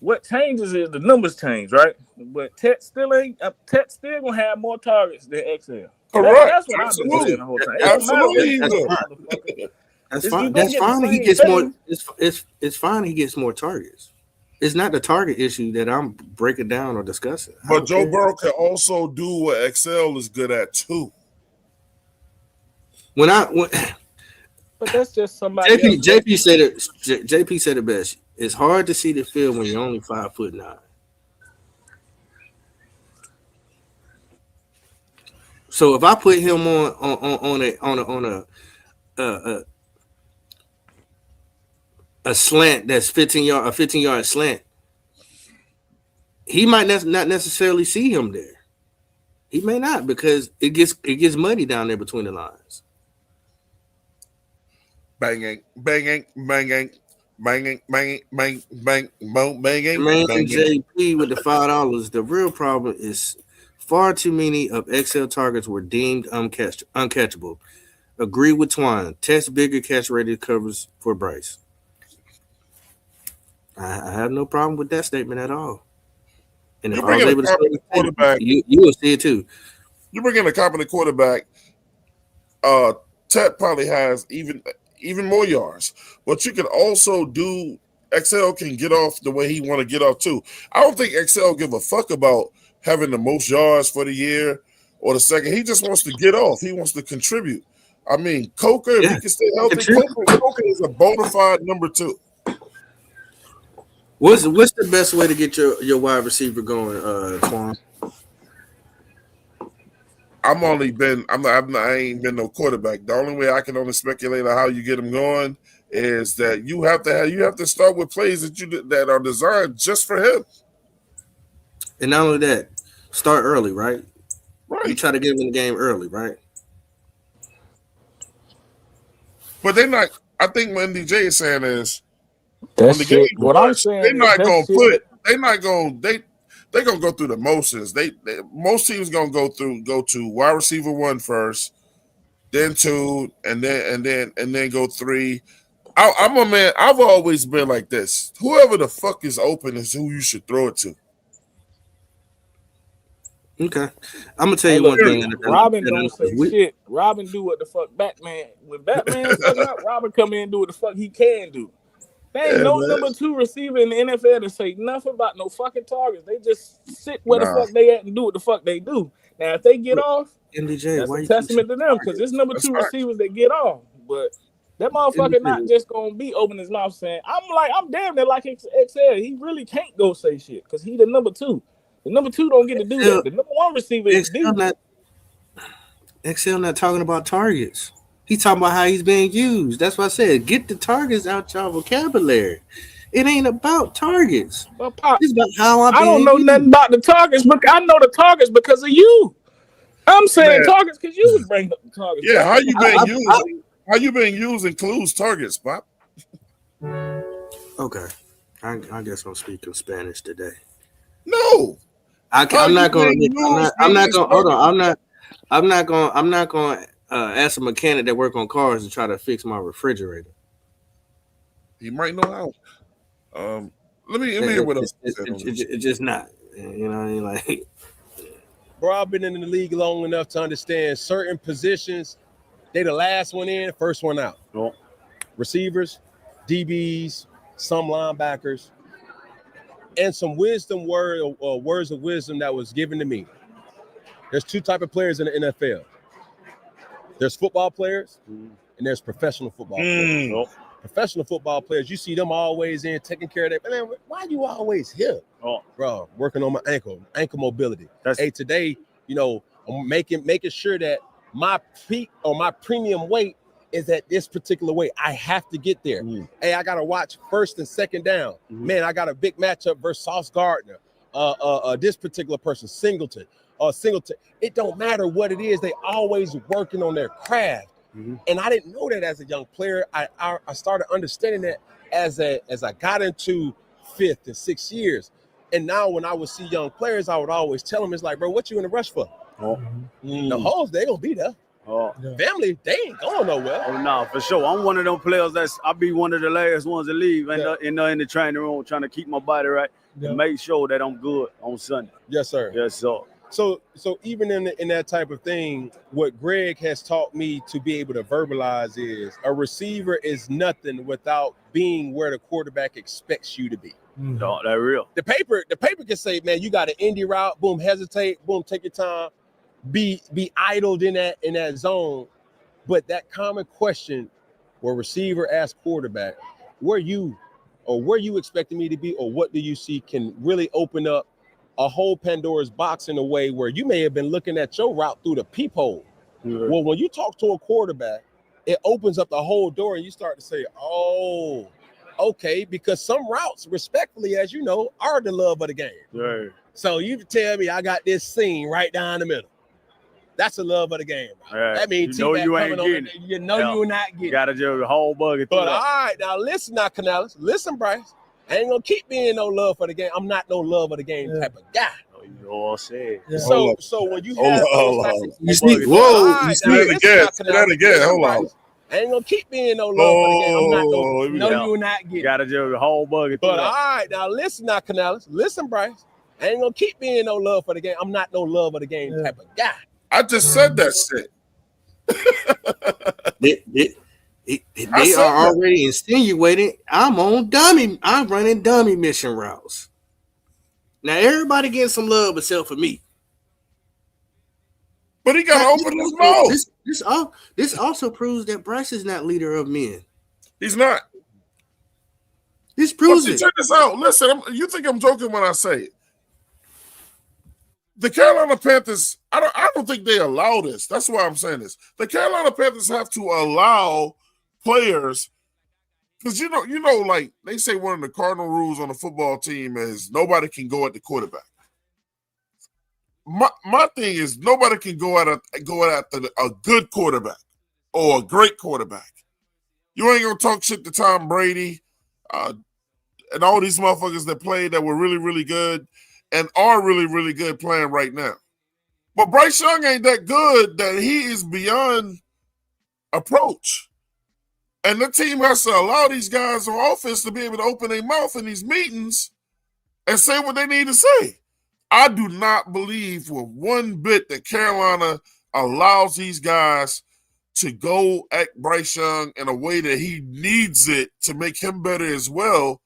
What changes is the numbers change, right? But Tet still gonna have more targets than XL. Correct. That's what I've been saying the whole time. It don't matter. That's fine. That's fine. He gets more. It's fine. He gets more targets. It's not the target issue that I'm breaking down or discussing. But Joe Burrow can also do what XL is good at too. But that's just somebody. JP said it best. It's hard to see the field when you're only 5'9". So if I put him on a slant that's 15-yard slant, he might not necessarily see him there. He may not, because it gets muddy down there between the lines. Banging, banging, banging, banging, banging, bang, bang, bang, banging. Man, JP with the $5. The real problem is far too many of XL targets were deemed uncatchable. Agree with Twine. Test bigger catch rated covers for Bryce. I have no problem with that statement at all. And if I was able to say quarterback, you will see it too. You bring in a competent quarterback. Ted probably has even more yards, but you can also do. XL can get off the way he want to get off too. I don't think XL give a fuck about having the most yards for the year or the second. He just wants to get off. He wants to contribute. I mean, Coker, if he can stay healthy, Coker is a bona fide number 2. What's the best way to get your wide receiver going, Twan? I ain't been no quarterback. The only way I can only speculate on how you get him going is that you have to start with plays that are designed just for him. And not only that, start early, right? Right. You try to get him in the game early, right? But they're not. I think what DJ is saying is that's what I'm saying. They're not going to put. They're not going. They're going to go through the motions. Most teams going to go to wide receiver 1 first, then 2, and then go 3. I'm a man. I've always been like this. Whoever the fuck is open is who you should throw it to. Okay, I'm gonna tell you one thing. Robin don't say shit. Robin do what the fuck Batman. When Batman fuck up, Robin come in and do what the fuck he can do. There ain't no number 2 receiver in the NFL to say nothing about no fucking targets. They just sit where the fuck they at and do what the fuck they do. Now, if they get off, MDJ, that's a testament to them, because it's number 2 receivers that get off. But that motherfucker not just gonna be open his mouth saying, I'm damn near like XL. He really can't go say shit because he the number 2. The number 2 don't get to do that. The number 1 receiver is deep. XL not talking about targets. He's talking about how he's being used. That's why I said, get the targets out your vocabulary. It ain't about targets. It's about how I don't know nothing about the targets, but I know the targets because of you. I'm saying targets because you was bringing up the targets. Yeah, how you being used includes targets, Pop. Okay, I guess I'm speaking Spanish today. No, I'm not going to ask a mechanic that work on cars to try to fix my refrigerator. He might know how. Let me hear what else. It's just not. You know what I mean? Like, bro, I've been in the league long enough to understand certain positions, they the last one in, first one out. Oh. Receivers, DBs, some linebackers, and some words of wisdom that was given to me. There's 2 types of players in the NFL. There's football players, and there's professional football players. Oh. Professional football players, you see them always in, taking care of that. But man, why you always here? Oh. Bro, working on my ankle mobility. Hey, today, I'm making sure that my peak or my premium weight is at this particular weight. I have to get there. Hey, I gotta watch first and second down. Man, I got a big matchup versus Sauce Gardner. This particular person, Singleton. It don't matter what it is. They always working on their craft. And I didn't know that as a young player. I started understanding that as I got into 5th and 6th years. And now when I would see young players, I would always tell them, it's like, bro, what you in a rush for? The hoes, they gonna be there. Family, they ain't going nowhere. Oh no, for sure. I'm one of them players I'll be one of the last ones to leave and in the training room trying to keep my body right and make sure that I'm good on Sunday. Yes, sir. Yes, sir. So even in that type of thing, what Greg has taught me to be able to verbalize is a receiver is nothing without being where the quarterback expects you to be. No, that's real. The paper can say, man, you got an indie route, boom, hesitate, boom, take your time, be idled in that zone. But that common question where receiver asks quarterback, where you expecting me to be, or what do you see, can really open up a whole Pandora's box in a way where you may have been looking at your route through the peephole. Well, when you talk to a quarterback, it opens up the whole door and you start to say, oh, okay, because some routes, respectfully, as you know, are the love of the game. Right. So you tell me I got this seam right down the middle. That's the love of the game. Right. That means you ain't getting it. You know you're not getting it. Got to do the whole bucket. But all right, now listen now, Canales. Listen, Bryce. I ain't gonna keep being no love for the game. I'm not no love of the game type of guy. You know what I'm saying? So when you have you see, whoa, you see that again. Say that again. Hold on. I ain't gonna keep being no love for the game. I'm not no, you're not getting. Got to do the whole bucket. But all right, now listen now, Canales. Listen, Bryce. I ain't gonna keep being no love for the game. I'm not no love of the game type of guy. I just said that shit. They are already insinuating I'm running dummy mission routes. Now everybody getting some love except for me. But he got to open his mouth. This also proves that Bryce is not leader of men. He's not. This proves it. Check this out. Listen, you think I'm joking when I say it. The Carolina Panthers, I don't think they allow this. That's why I'm saying this. The Carolina Panthers have to allow players, because you know, like they say one of the cardinal rules on a football team is nobody can go at the quarterback. My thing is nobody can go at a good quarterback or a great quarterback. You ain't gonna talk shit to Tom Brady and all these motherfuckers that played that were really, really good and are really, really good playing right now. But Bryce Young ain't that good that he is beyond approach. And the team has to allow these guys on offense to be able to open their mouth in these meetings and say what they need to say. I do not believe with one bit that Carolina allows these guys to go at Bryce Young in a way that he needs it to make him better as well,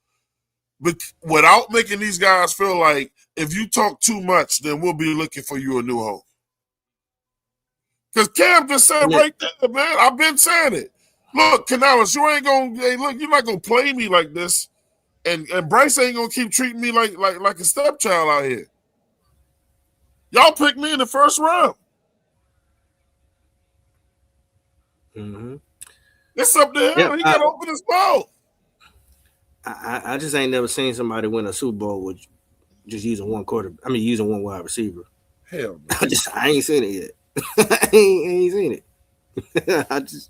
but without making these guys feel like if you talk too much, then we'll be looking for you a new home. Because Cam just said right there, man, I've been saying it. Look, Canales, you're not gonna play me like this, and Bryce ain't gonna keep treating me like a stepchild out here. Y'all picked me in the first round. Mm-hmm. It's up to him. He gotta open his mouth. I just ain't never seen somebody win a Super Bowl with just using one using one wide receiver. Hell, I ain't seen it yet. I ain't seen it.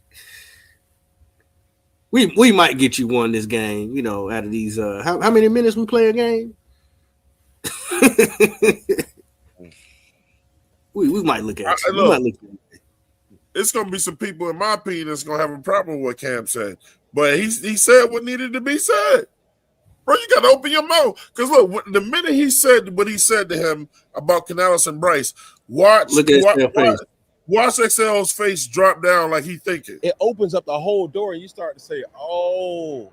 We might get you one this game, out of these. How many minutes we play a game? we might look at it. It's gonna be some people, in my opinion, that's gonna have a problem with what Cam said. But he said what needed to be said. Bro, you got to open your mouth. Because look, the minute he said what he said to him about Canales and Bryce, watch XL's face drop down like he thinking. It opens up the whole door and you start to say, oh,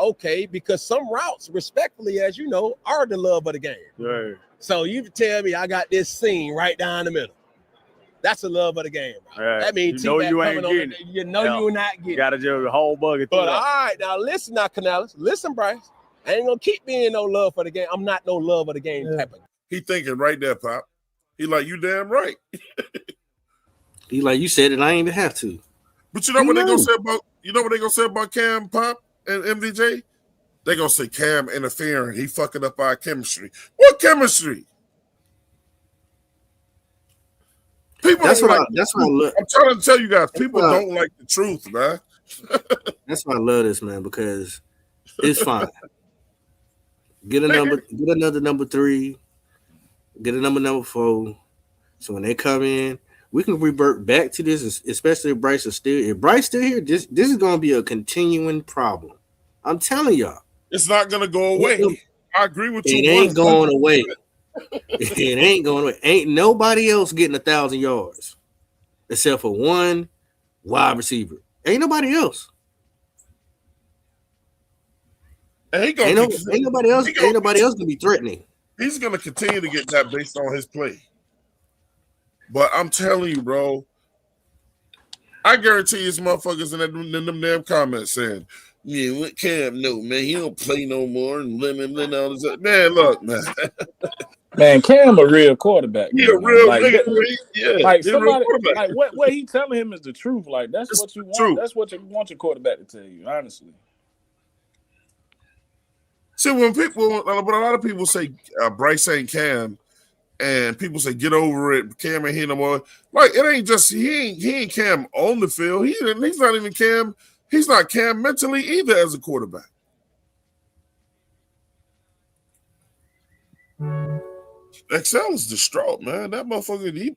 okay, because some routes, respectfully, as you know, are the love of the game. Right. So you tell me I got this seam right down the middle. That's the love of the game. Right. That means you ain't getting it. You're not getting it. Got to do the whole bucket. But all right, now listen now, Canales. Listen, Bryce. I ain't gonna keep being no love for the game. I'm not no love of the game type of guy. He thinking right there, Pop. He like, you damn right. He like, you said it, I ain't even have to. But you know what they gonna say about Cam, Pop, and MDJ? They gonna say Cam interfering. He fucking up our chemistry. What chemistry? People I'm trying to tell you guys, people don't like the truth, man. That's why I love this, man, because it's fine. Get another number 3, get a number 4. So when they come in, we can revert back to this, especially if Bryce is still here. This is going to be a continuing problem. I'm telling y'all, it's not going to go away. I agree with you. It ain't going away. It ain't going away. Ain't nobody else getting 1,000 yards except for one wide receiver. Ain't nobody else. Ain't nobody else. Ain't nobody else gonna be threatening. He's gonna continue to get that based on his play. But I'm telling you, bro, I guarantee you, motherfuckers in them damn comments saying, "Yeah, what Cam? No, man, he don't play no more." And all this. Man, look, man. Man, Cam a real quarterback. He a real nigga. Like somebody, like what he telling him is the truth. Like that's what you want. True. That's what you want your quarterback to tell you. Honestly. See, but a lot of people say Bryce ain't Cam, and people say get over it. Cam ain't here no more. Like it ain't just he ain't Cam on the field. He's not even Cam. He's not Cam mentally either as a quarterback. XL is distraught, man. That motherfucker,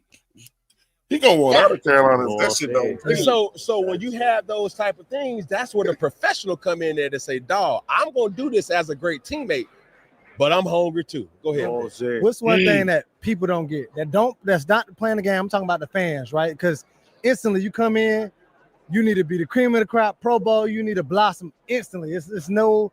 he gonna want out of Carolina. That shit don't. So when you have those type of things, that's where the professional come in there to say, "Dawg, I'm gonna do this as a great teammate, but I'm hungry too." Go ahead. What's one thing that people don't get? That's not playing the game. I'm talking about the fans, right? Because instantly you come in, you need to be the cream of the crop, Pro Bowl. You need to blossom instantly. It's no,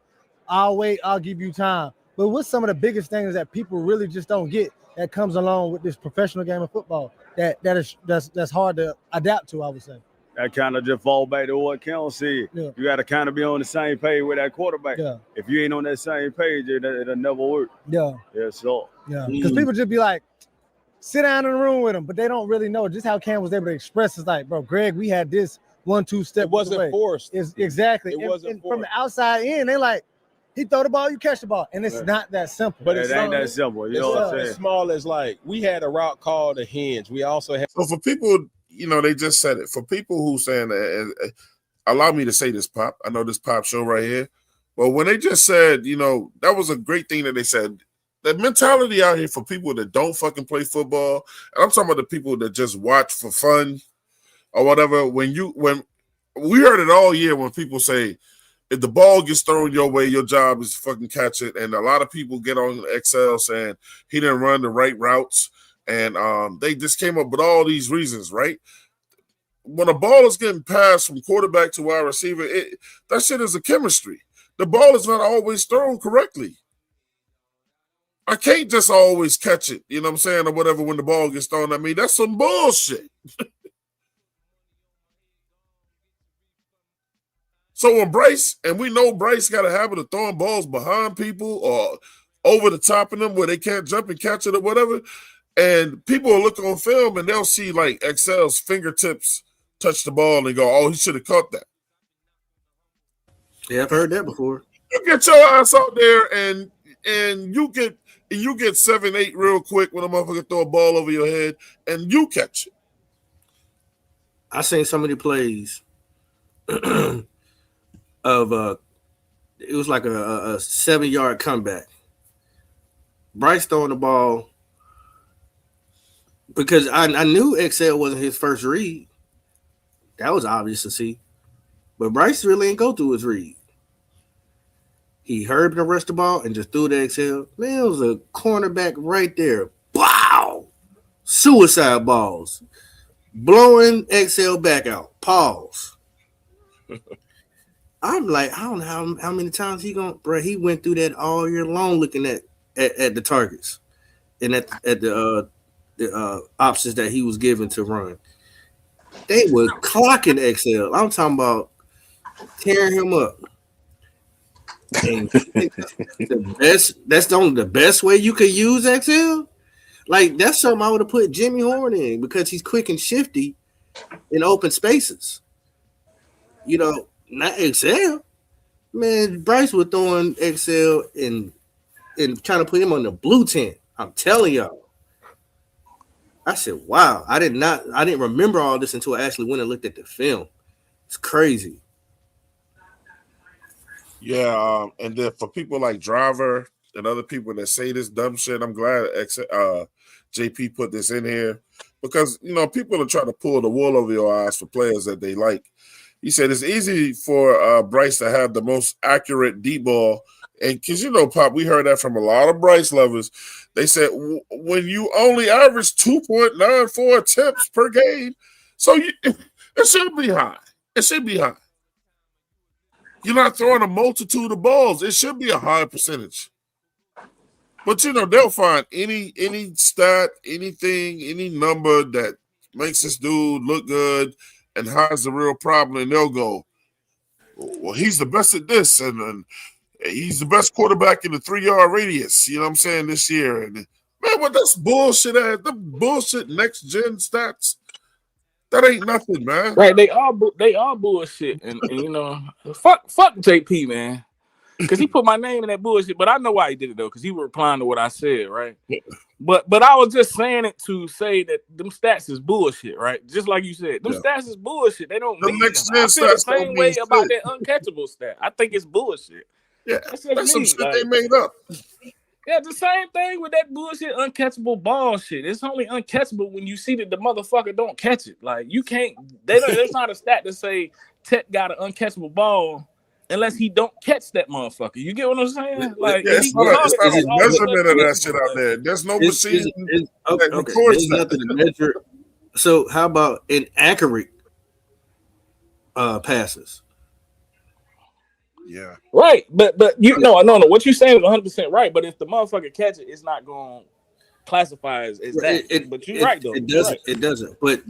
I'll wait, I'll give you time. But what's some of the biggest things that people really just don't get that comes along with this professional game of football that's hard to adapt to, I would say? That kind of just fall back to what Kel said. Yeah. You got to kind of be on the same page with that quarterback. Yeah. If you ain't on that same page, it'll never work. Yeah. Yeah, so. Yeah. Because people just be like, sit down in the room with him, but they don't really know just how Cam was able to express. It's like, bro, Greg, we had this 1-2 step. It wasn't forced. Exactly. It wasn't forced. From the outside in, they like, he throw the ball, you catch the ball. And it's not that simple. But it ain't that simple. You know what I'm saying? As small as like we had a route called a hinge. We also had. So for people, they just said it. For people who saying, allow me to say this, Pop. I know this Pop show right here. But when they just said, that was a great thing that they said. The mentality out here for people that don't fucking play football, and I'm talking about the people that just watch for fun or whatever. When we heard it all year when people say, if the ball gets thrown your way, your job is to fucking catch it. And a lot of people get on XL saying he didn't run the right routes. And they just came up with all these reasons, right? When a ball is getting passed from quarterback to wide receiver, that shit is a chemistry. The ball is not always thrown correctly. I can't just always catch it, you know what I'm saying, or whatever when the ball gets thrown at me. That's some bullshit. So when Bryce, and we know Bryce got a habit of throwing balls behind people or over the top of them where they can't jump and catch it or whatever, and people will look on film and they'll see like XL's fingertips touch the ball and go, "Oh, he should have caught that." Yeah, I've heard that before. You get your ass out there and you get 7-8 real quick when a motherfucker throw a ball over your head and you catch it. I seen so many plays of it was like a 7-yard comeback. Bryce throwing the ball because I knew XL wasn't his first read. That was obvious to see. But Bryce really ain't go through his read. He heard the rest of the ball and just threw the XL. Man, it was a cornerback right there. Wow! Suicide balls. Blowing XL back out. Pause. I'm like, I don't know how many times he went through that all year long looking at the targets and at the options that he was given to run. They were clocking XL. I'm talking about tearing him up. And that's only the best way you could use XL. Like that's something I would have put Jimmy Horn in because he's quick and shifty in open spaces. Not XL. Man, Bryce was throwing XL and trying to put him on the blue tent. I'm telling y'all. I said, wow. I didn't remember all this until I actually went and looked at the film. It's crazy. Yeah, and then for people like Driver and other people that say this dumb shit. I'm glad JP put this in here because, people are trying to pull the wool over your eyes for players that they like. He said it's easy for Bryce to have the most accurate deep ball. And because, Pop, we heard that from a lot of Bryce lovers. They said when you only average 2.94 attempts per game, so it should be high. It should be high. You're not throwing a multitude of balls. It should be a high percentage. But, they'll find any stat, anything, any number that makes this dude look good and hides the real problem, and they'll go, well, he's the best at this, and he's the best quarterback in the 3-yard radius, you know what I'm saying, this year. And, man, what that's bullshit ass, the bullshit next-gen stats, that ain't nothing, man. Right, they all bullshit. And fuck JP, man. Because he put my name in that bullshit, but I know why he did it though, because he was replying to what I said, right? But I was just saying it to say that them stats is bullshit, right? Just like you said, them stats is bullshit. They don't mean nothing. I feel the same way about that uncatchable stat. I think it's bullshit. Yeah, that's some shit they made up. Yeah, the same thing with that bullshit uncatchable ball shit. It's only uncatchable when you see that the motherfucker don't catch it. Like you can't. There's not a stat to say Tech got an uncatchable ball unless he don't catch that motherfucker. You get what I'm saying? Like it's not a measurement of that shit out there. There's no machine that records that. Nothing to measure. So how about inaccurate passes? Yeah. Right, but no, what you're saying is 100% right. But if the motherfucker catch it, it's not going to classify as that. But you're right though. It doesn't. It doesn't. But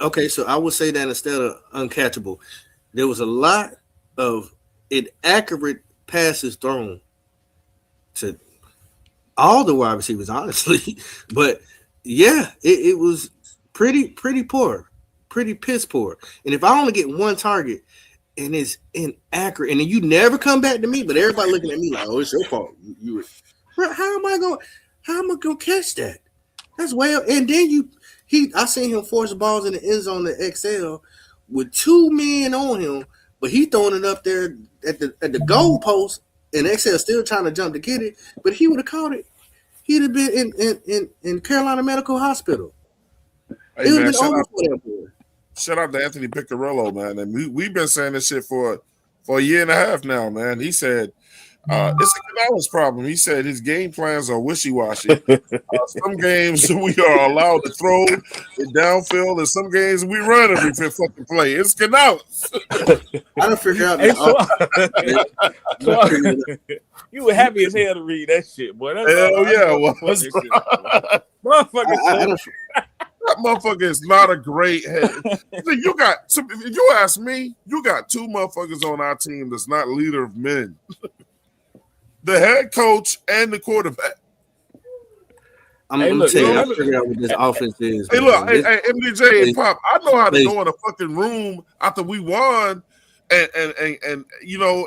okay, so I would say that instead of uncatchable, there was a lot of inaccurate passes thrown to all the wide receivers, honestly. But yeah, it was pretty poor, pretty piss poor. And if I only get one target and it's inaccurate, and then you never come back to me, but everybody looking at me like, "Oh, it's your fault." How am I gonna catch that? That's well. And then I seen him force balls in the end zone to XL with 2 men on him, but he throwing it up there at the goal post, and XL still trying to jump to get it. But he would have caught it. He'd have been in Carolina Medical Hospital. Hey, man, shout out to Anthony Piccarello, man. And we've been saying this shit for a year and a half now, man. He said it's a Canales problem. He said his game plans are wishy-washy. Some games we are allowed to throw it downfield, and some games we run every fucking play. It's Canales. I don't figure out. You were happy as hell to read that shit, boy. Hell yeah, motherfucker. That motherfucker is not a great head. If you ask me, you got 2 motherfuckers on our team that's not leader of men. The head coach and the quarterback. I'm gonna tell you, I figured out what this offense is. Hey, look, MDJ and Pop, I know how to go in a fucking room after we won and go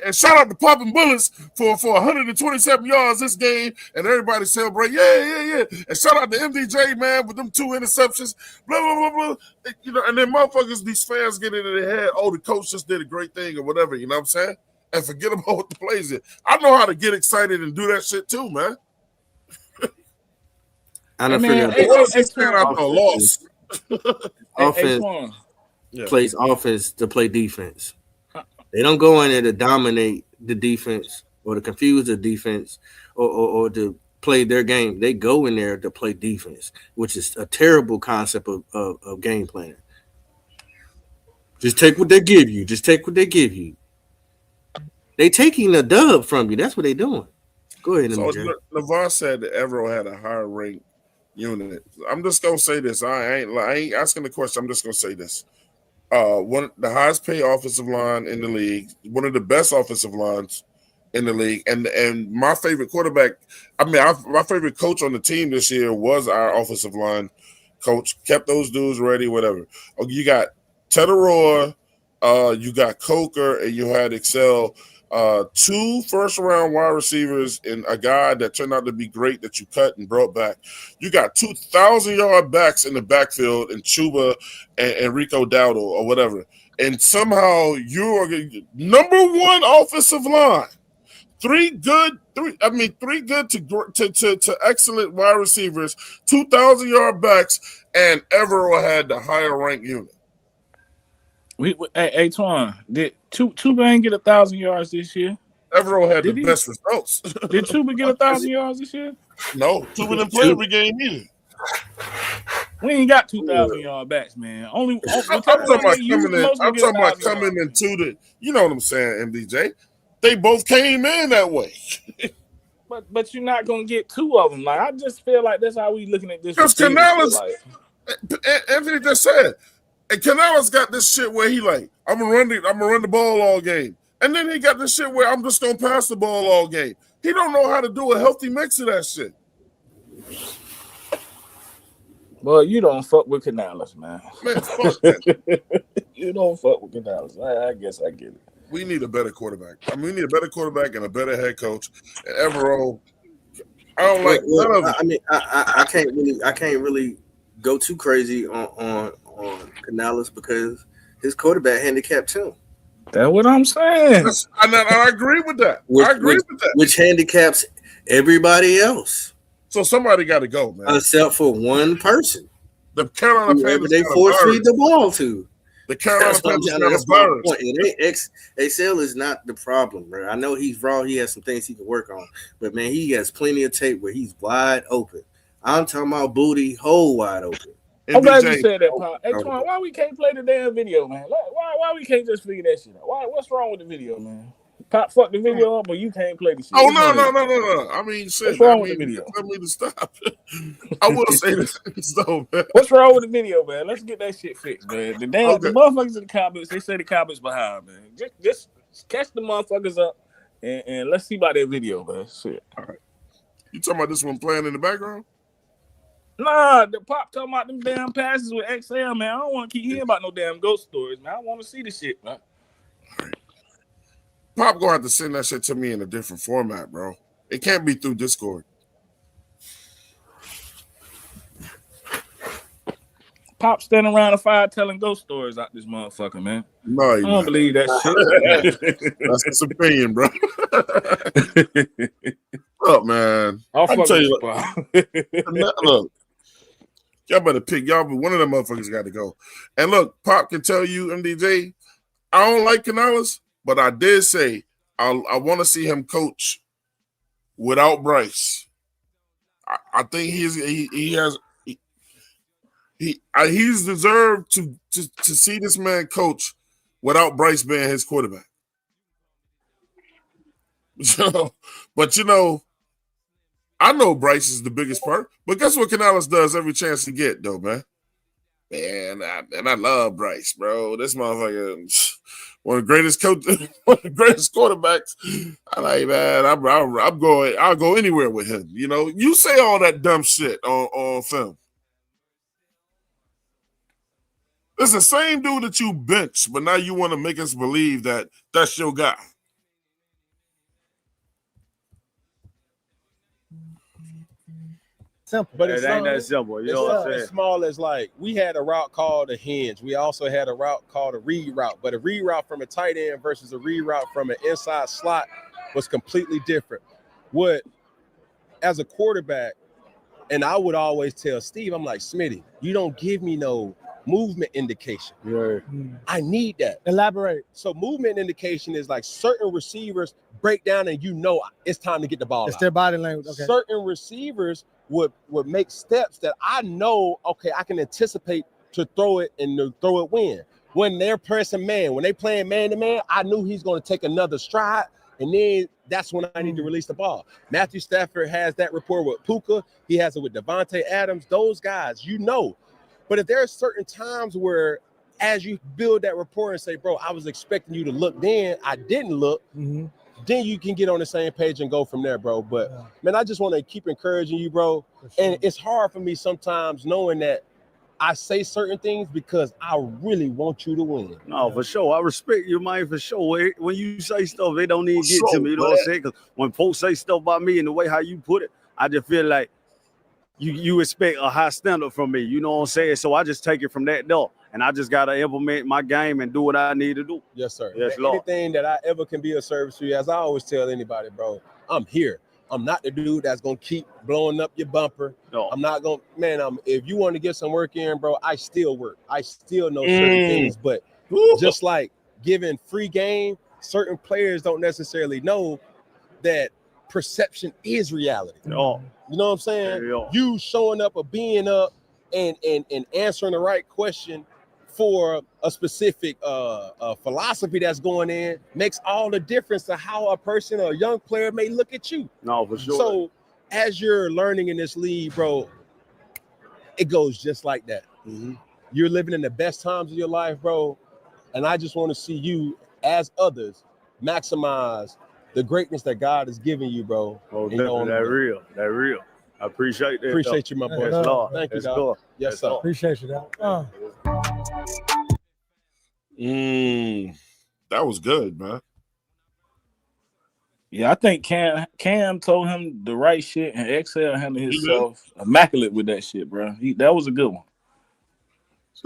and shout out to Popping Bullets for 127 yards this game, and everybody celebrate, yeah. And shout out to MDJ, man, with them 2 interceptions, blah blah blah blah. And then motherfuckers, these fans get into their head, oh, the coach just did a great thing or whatever, you know what I'm saying? And forget about what the plays is. I know how to get excited and do that shit too, man. I don't figure out a loss. Offense plays offense to play defense. They don't go in there to dominate the defense or to confuse the defense or to play their game. They go in there to play defense, which is a terrible concept of game planning. Just take what they give you. They taking a dub from you. That's what they doing. Go ahead. So Navar said that Evero had a higher ranked unit. I'm just gonna say this. I ain't asking the question. I'm just gonna say this. The highest paid offensive line in the league, one of the best offensive lines in the league, and my favorite quarterback. My favorite coach on the team this year was our offensive line coach. Kept those dudes ready, whatever. You got Teteroa, you got Coker, and you had Excel. 2 first-round wide receivers and a guy that turned out to be great that you cut and brought back. You got 2,000-yard backs in the backfield in Chuba and Rico Dowdle or whatever. And somehow you are number 1 offensive line three good to excellent wide receivers, 2,000-yard backs, and Evero had the higher ranked unit. Hey, Twan, did Tuba get 1,000 yards this year? Evero had the best results. Did Tuba get 1,000 yards this year? No, Tuba didn't play every game either. We ain't got 2,000 yard backs, man. I'm talking about coming into the. You know what I'm saying, MDJ? They both came in that way. But you're not gonna get two of them. Like I just feel like that's how we looking at this. Because Canales, Anthony just said, and Canales got this shit where he like, I'm gonna run the ball all game, and then he got this shit where I'm just gonna pass the ball all game. He don't know how to do a healthy mix of that shit. Well, you don't fuck with Canales, man. Man, fuck that. You don't fuck with Canales. I guess I get it. We need a better quarterback. I mean, we need a better quarterback and a better head coach. And Evero, I don't like none of it. I mean, I can't really go too crazy on Canales because his quarterback handicapped him. That's what I'm saying. I agree with that. Which handicaps everybody else. So somebody got to go, man. Except for one person. The Carolina Panthers. They force feed the ball to. The Carolina Panthers got a bird. Excel is not the problem, bro. I know he's raw. He has some things he can work on. But, man, he has plenty of tape where he's wide open. I'm talking about booty hole wide open. I'm glad you said that, Pop. Hey, Twan, why we can't play the damn video, man? Why we can't just figure that shit out? What's wrong with the video, man? Pop fuck the video up, but you can't play the shit. Oh, no. I mean, shit. What's wrong with the video? Tell me to stop. I will say this though, man. What's wrong with the video, man? Let's get that shit fixed, man. The motherfuckers in the comments, they say the comments behind, man. Just catch the motherfuckers up and let's see about that video, man. Shit. All right. You talking about this one playing in the background? Nah, the Pop talking about them damn passes with XL, man. I don't want to keep hearing about no damn ghost stories, man. I want to see the shit, man. All right. Pop gonna have to send that shit to me in a different format, bro. It can't be through Discord. Pop standing around a fire telling ghost stories out this motherfucker, man. No, I don't believe that shit. That's his opinion, bro. Look, man. I'll tell you, Pop. look, y'all better pick. One of them motherfuckers got to go. And look, Pop can tell you, MDJ, I don't like Canales. But I did say I want to see him coach without Bryce. I think he's deserved to see this man coach without Bryce being his quarterback. But I know Bryce is the biggest part. But guess what Canales does every chance to get, though, man. Man, I love Bryce, bro. This motherfucker. One of the greatest coaches, one of the greatest quarterbacks. I like, man, I'll go anywhere with him. You say all that dumb shit on film. It's the same dude that you bench, but now you want to make us believe that that's your guy. Simple. But it ain't that simple. You know what I'm saying? As small as like we had a route called a hinge. We also had a route called a read route. But a read route from a tight end versus a read route from an inside slot was completely different. As a quarterback, and I would always tell Steve, I'm like, Smitty, you don't give me no movement indication. Right. I need that. Elaborate. So movement indication is like certain receivers break down and it's time to get the ball It's out. their body language. Okay. Certain receivers would make steps that I know, okay, I can anticipate to throw it and to throw it when they're pressing man, when they playing man-to-man, I knew he's going to take another stride, and then that's when I need to release the ball. Matthew Stafford has that rapport with Puka. He has it with Devontae Adams. Those guys, But if there are certain times where as you build that rapport and say, bro, I was expecting you to look then, I didn't look, then you can get on the same page and go from there, bro. But, man, I just want to keep encouraging you, bro. And it's hard for me sometimes knowing that I say certain things because I really want you to win. No, for sure. I respect you, man, for sure. When you say stuff, it don't even get to me. You know what I'm saying? Because when folks say stuff about me and the way how you put it, I just feel like you expect a high standard from me. You know what I'm saying? So I just take it from that door. and I just gotta implement my game and do what I need to do. Yes, sir. Yes, Man, Lord. anything that I ever can be of service to you, as I always tell anybody, bro, I'm here. I'm not the dude that's gonna keep blowing up your bumper. No. I'm not gonna, man. If you want to get some work in, bro, I still work. I still know certain things, but just like giving free game, certain players don't necessarily know that perception is reality. Oh. You know what I'm saying? Yeah. You showing up or being up and answering the right question for a specific philosophy that's going in makes all the difference to how a person or a young player may look at you. No, for sure. So as you're learning in this league, bro, it goes just like that. You're living in the best times of your life, bro. And I just want to see you, as others, maximize the greatness that God has given you, bro. Oh, And you're on definitely. the- That real. I appreciate that. Appreciate you, my boy. Yes, Lord. Thank you, Yes, dog. Lord. Yes, sir. Appreciate you, dog. That was good, man. Yeah, I think Cam told him the right shit, and XL handled himself immaculate with that shit, bro. That was a good one.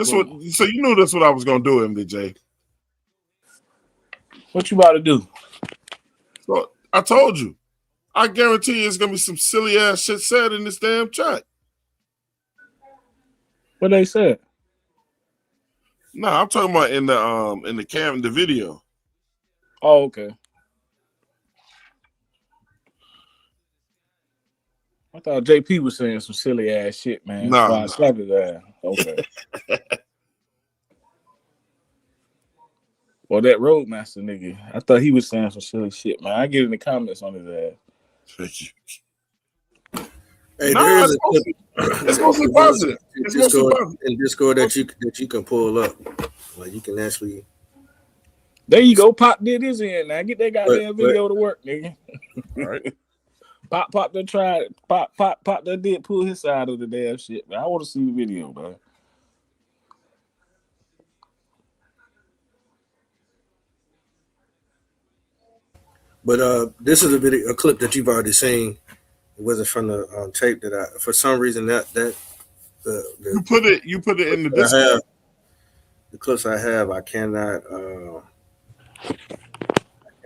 So you knew that's what I was gonna do, MDJ. What you about to do? So I told you. I guarantee you it's gonna be some silly ass shit said in this damn chat. What they said? No, I'm talking about in the video. Oh, okay. I thought JP was saying some silly ass shit, man. Nah, So I nah. slapped his ass. Okay. Well, that Roadmaster nigga, I thought he was saying some silly shit, man. I get in the comments on his ass. Thank you. Hey, Nah, there is it's mostly positive. It's mostly positive. in Discord that you can pull up. Like you can actually. There you go. Pop did his end. Now get that goddamn But- video to work, nigga. All right. Pop done tried. Pop done did pull his side of the damn shit. Man, I want to see the video, man. But this is a clip that you've already seen. It wasn't from the tape that I, for some reason, the you put it in the Discord. The clips I have, I cannot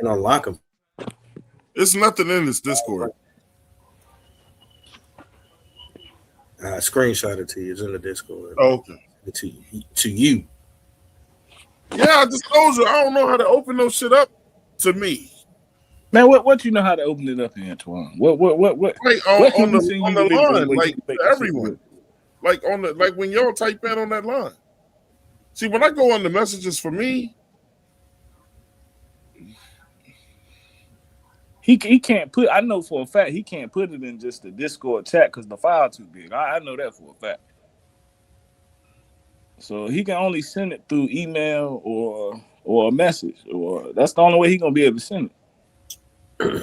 unlock them. There's nothing in this Discord. I screenshot it to you. It's in the Discord. Oh, okay. To you. Yeah, I just told you I don't know how to open those shit up to me. Man, what you know how to open it up, Antoine? What? Like on the line, like to everyone. Like when y'all type in on that line. See, when I go on the messages for me, he can't put. I know for a fact he can't put it in just the Discord chat because the file too big. I know that for a fact. So he can only send it through email or a message, or that's the only way he gonna be able to send it.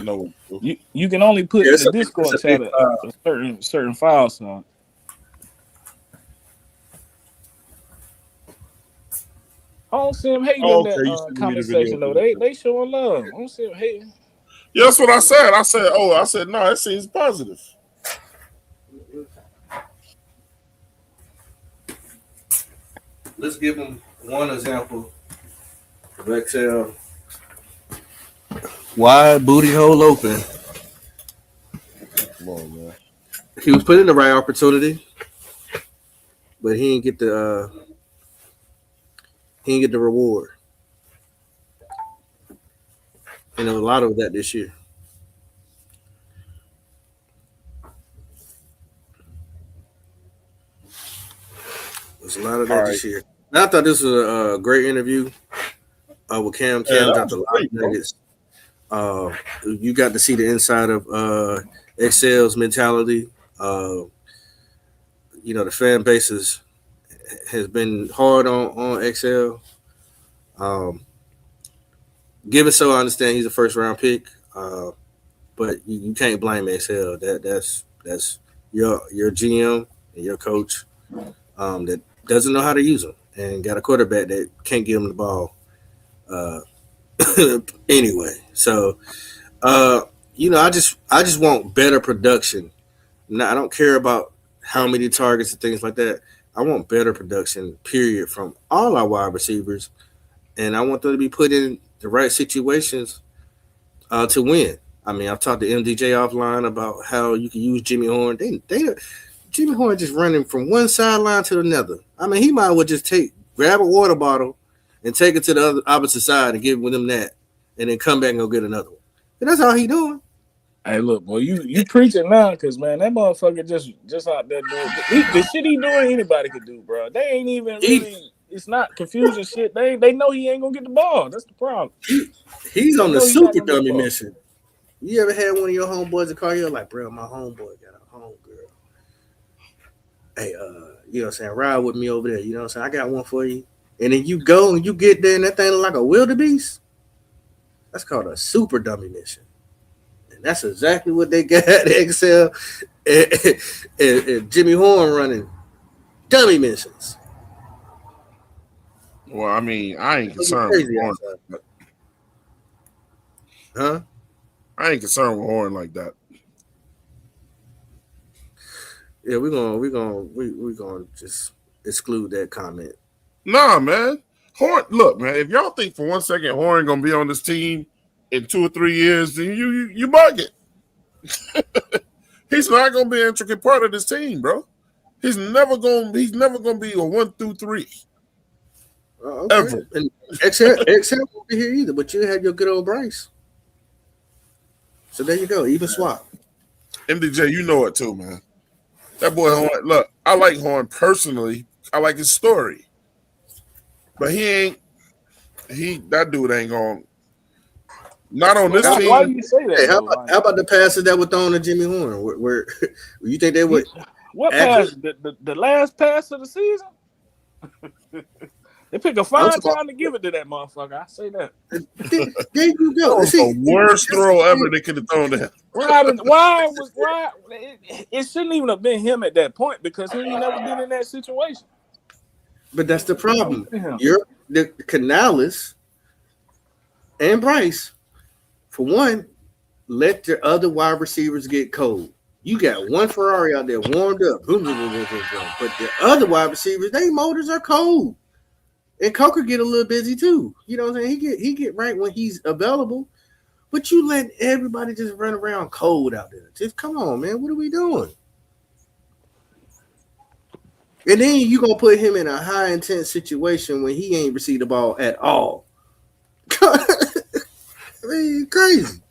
No, you can only put in the Discord chat big, a certain file size. I don't see him hating in that conversation though. They showing love. I don't see him hating. Yeah, that's what I said. I said, no, it seems positive. Let's give him one example of XL. Wide booty hole open. Come on, man. He was put in the right opportunity, but he didn't get the reward. And there was a lot of that this year. There's a lot of that this year. And I thought this was a great interview with Cam. Cam dropped a lot of nuggets. You got to see the inside of XL's mentality. The fan base has been hard on XL. Given so, I understand he's a first round pick, but you can't blame XL. That's your GM and your coach that doesn't know how to use him and got a quarterback that can't give him the ball. Anyway, so I just want better production. Now, I don't care about how many targets and things like that. I want better production, period, from all our wide receivers, and I want them to be put in the right situations to win. I mean, I've talked to MDJ offline about how you can use Jimmy Horn. Jimmy Horn just running from one sideline to another. I mean, he might as well just grab a water bottle and take it to the other opposite side and give them that, and then come back and go get another one. And that's all he doing. Hey, look, boy, you preaching now, cause man, that motherfucker just out there doing the shit he doing. Anybody could do, bro. They ain't even really. It's not confusing shit. They know he ain't gonna get the ball. That's the problem. He's on the super dummy mission. You ever had one of your homeboys that call you like, bro, my homeboy got a homegirl. Hey, you know what I'm saying? Ride with me over there. You know what I'm saying? I got one for you. And then you go and you get there and that thing look like a wildebeest. That's called a super dummy mission. And that's exactly what they got at Excel and Jimmy Horn running dummy missions. Well, I mean, I ain't concerned with Horn. Huh? I ain't concerned with Horn like that. Yeah, we're gonna just exclude that comment. Nah, man. Horn, look, man. If y'all think for 1 second Horn gonna be on this team in 2 or 3 years, then you bugging. He's not gonna be an intricate part of this team, bro. He's never gonna be a 1 through 3. Okay. Ever. And Excel won't be here either, but you had your good old Bryce. So there you go, even swap. MDJ, you know it too, man. That boy Horn, look, I like Horn personally. I like his story. But that dude ain't going. Not on this team. Why do you say that? Hey, how about the passes that were thrown to Jimmy Horn? Where you think they would? What pass? The last pass of the season? They pick a fine time to give it to that motherfucker. I say that. There you go. That was the worst throw ever they could have thrown to him. Why? It shouldn't even have been him at that point because he ain't never been in that situation. But that's the problem. The Canales and Bryce, for one, let the other wide receivers get cold. You got one Ferrari out there warmed up, but the other wide receivers, their motors are cold. And Coker get a little busy too. You know what I'm saying? He get right when he's available. But you let everybody just run around cold out there. Just come on, man. What are we doing? And then you gonna put him in a high intense situation when he ain't received the ball at all. I mean, crazy.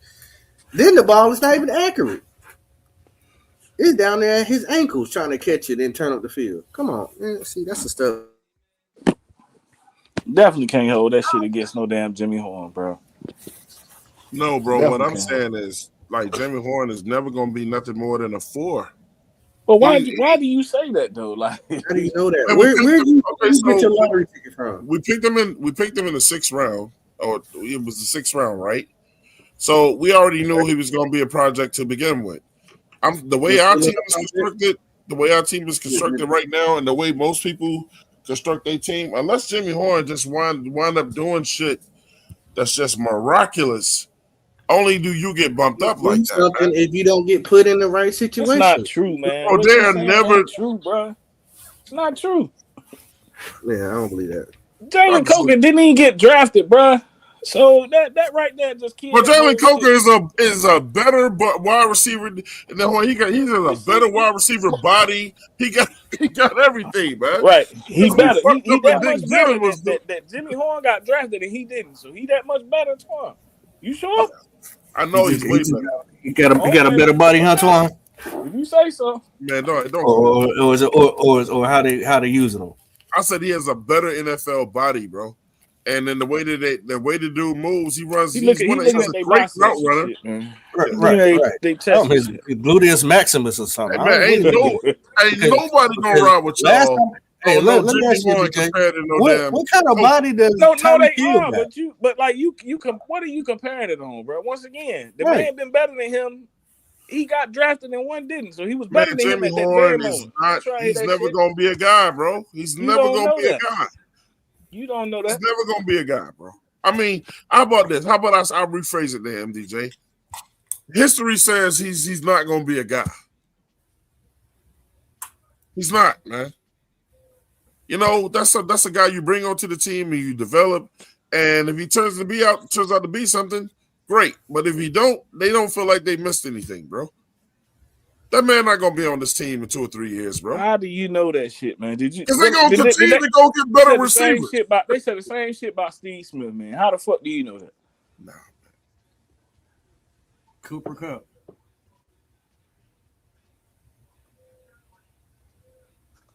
Then the ball is not even accurate. It's down there at his ankles trying to catch it and turn up the field. Come on, man. See, that's the stuff. Definitely can't hold that shit against no damn Jimmy Horn, bro. No, bro. Definitely what I'm can't. saying is, like, Jimmy Horn is never going to be nothing more than a 4. But why do you say that though? Like, how do you know that? Where do you get your lottery ticket from? We picked him in the 6th round, or it was the 6th round, right? So we already knew he was going to be a project to begin with. The way our team is constructed right now, and the way most people construct their team, unless Jimmy Horn just wind up doing shit that's just miraculous, only do you get bumped up like that. Man. If you don't get put in the right situation. That's not true, man. Oh, they are never true, bro. It's not true. Yeah, I don't believe that. Jalen Coker didn't even get drafted, bro. So that right there just killed. But Jalen Coker is a better wide receiver than Horn. He's a better wide receiver body. He got everything, man. Right. He better. He that much better that Jimmy Horn got drafted and he didn't. So he that much better, Twan. You sure? I know he's way better. He got a better body, huh, Twan? If you say so. Man, don't. Or how they using him? I said he has a better NFL body, bro. And then the way the dude moves, he's a great route runner. Right. They test his gluteus maximus or something. Hey, man, ain't nobody gonna ride with y'all. Hey, let me ask you, what kind of body does no they are, got? but what are you comparing it on, bro? Once again, the man been better than him. He got drafted and one didn't, so he was better than him at that very moment. He's never gonna be a guy, bro. He's never gonna be a guy. You don't know that. He's never gonna be a guy, bro. I mean, how about this? How about I'll rephrase it there, MDJ. History says he's not gonna be a guy. He's not, man. You know, that's a guy you bring onto the team and you develop. And if he turns out to be something, great. But if he don't, they don't feel like they missed anything, bro. That man not gonna be on this team in 2 or 3 years, bro. How do you know that shit, man? Did you? Because they're gonna continue to go get better receivers. They said the same shit about Steve Smith, man. How the fuck do you know that? Nah, man. Cooper Kupp.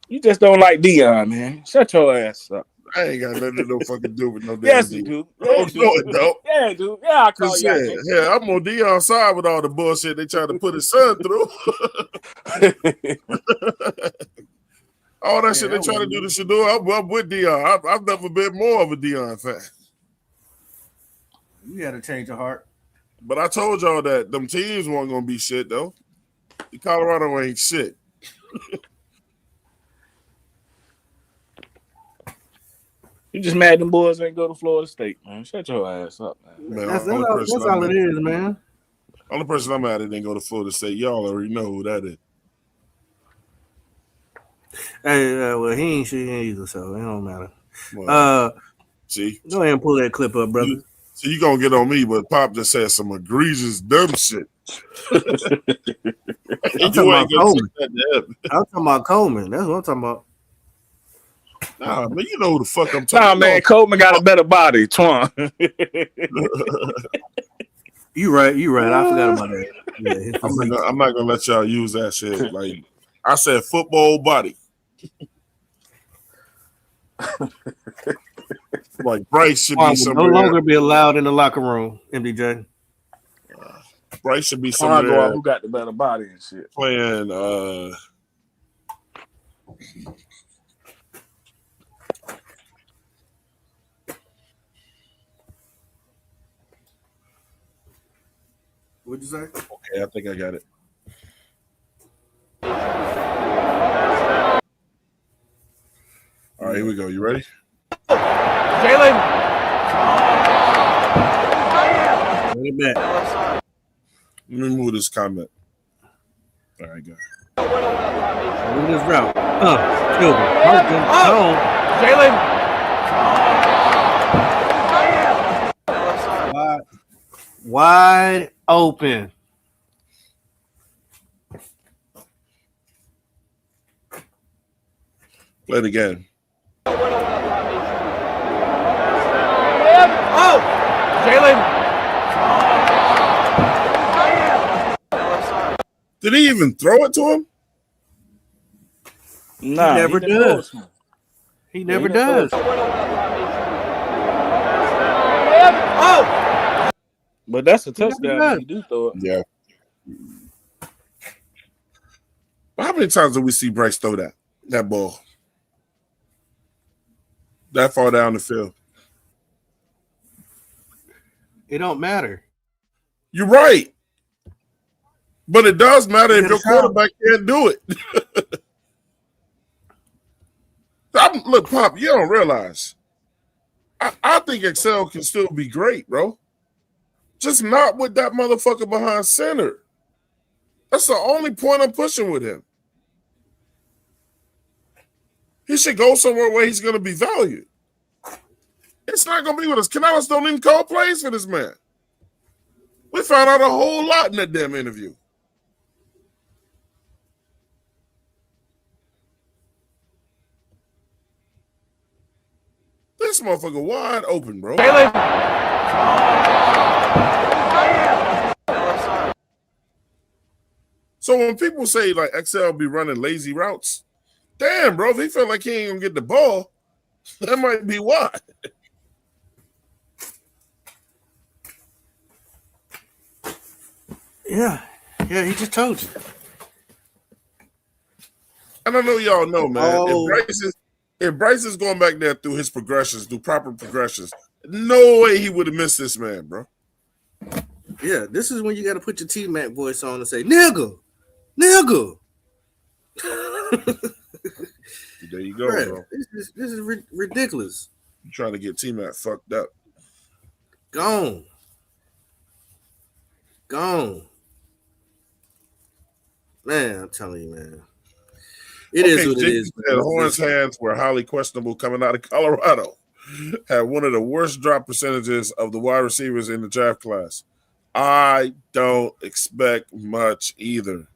You just don't like Dion, man. Shut your ass up. I ain't got nothing to no fucking do with no damn Yes, Dion. you do. No, it don't. Yeah, dude. Yeah, I call you out. Yeah, I'm on Dion's side with all the bullshit they trying to put his son through. All that shit they trying to do to Shador, I'm with Dion. I've never been more of a Dion fan. You got to change your heart. But I told y'all that them teams weren't going to be shit, though. Colorado ain't shit. You just mad them boys ain't go to Florida State, man. Shut your ass up, man. That's all it is, man. Only person I'm mad at didn't go to Florida State. Y'all already know who that is. Hey, well, he ain't shit either, so it don't matter. Well, see? Go ahead and pull that clip up, brother. So you going to get on me, but Pop just said some egregious dumb shit. I'm talking about Coleman. That's what I'm talking about. Nah, man, you know who the fuck I'm talking about. Nah, man, Coleman got a better body, Twan. You right. I forgot about that. Yeah, I'm not gonna let y'all use that shit. Like I said, football body. Like Bryce should be somewhere. No longer be allowed in the locker room, MDJ. Bryce should be somewhere. Who got the better body and shit? Playing. What'd you say? Okay, I think I got it. All right, here we go. You ready? Jalen! Back. Let me move this comment. All right, go. Move this route. Jalen! Wide open. Play it again. Jalen! Did he even throw it to him? Nah, he never does. He never does. But that's a touchdown if you do throw it. Yeah. How many times did we see Bryce throw that ball? That far down the field. It don't matter. You're right. But it does matter if your quarterback can't do it. Look, Pop, you don't realize. I think Excel can still be great, bro. Just not with that motherfucker behind center. That's the only point I'm pushing with him. He should go somewhere where he's going to be valued. It's not going to be with us. Canales don't even call plays for this man. We found out a whole lot in that damn interview. This motherfucker wide open, bro. So when people say like XL be running lazy routes, damn, bro, if he felt like he ain't gonna get the ball, that might be why. Yeah, he just told you. And I know y'all know, man. If Bryce is going back there through his progressions, through proper progressions, no way he would have missed this man, bro. Yeah, this is when you got to put your T-Mac voice on and say, nigga. There you go, right. bro. This is ridiculous. You trying to get T-Mac fucked up. Gone. Man, I'm telling you, man. It is Okay, what it JP is. said Horn's hands were highly questionable coming out of Colorado. Had one of the worst drop percentages of the wide receivers in the draft class. I don't expect much either.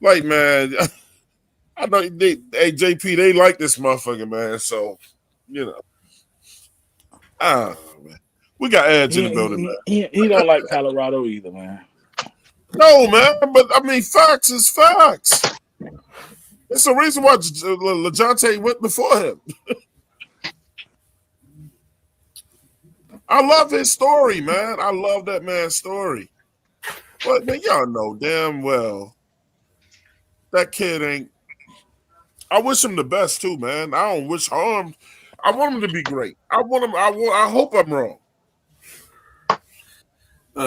Like, man, I know hey JP, they like this motherfucker, man. So, you know, man. We got Edge in the building, man. He don't like Colorado either, man. No, man, but I mean, facts is facts. It's the reason why LeJohntay went before him. I love his story, man. I love that man's story. But man, y'all know damn well that kid ain't. I wish him the best too, man. I don't wish harm. I want him to be great. I want him. I hope I'm wrong.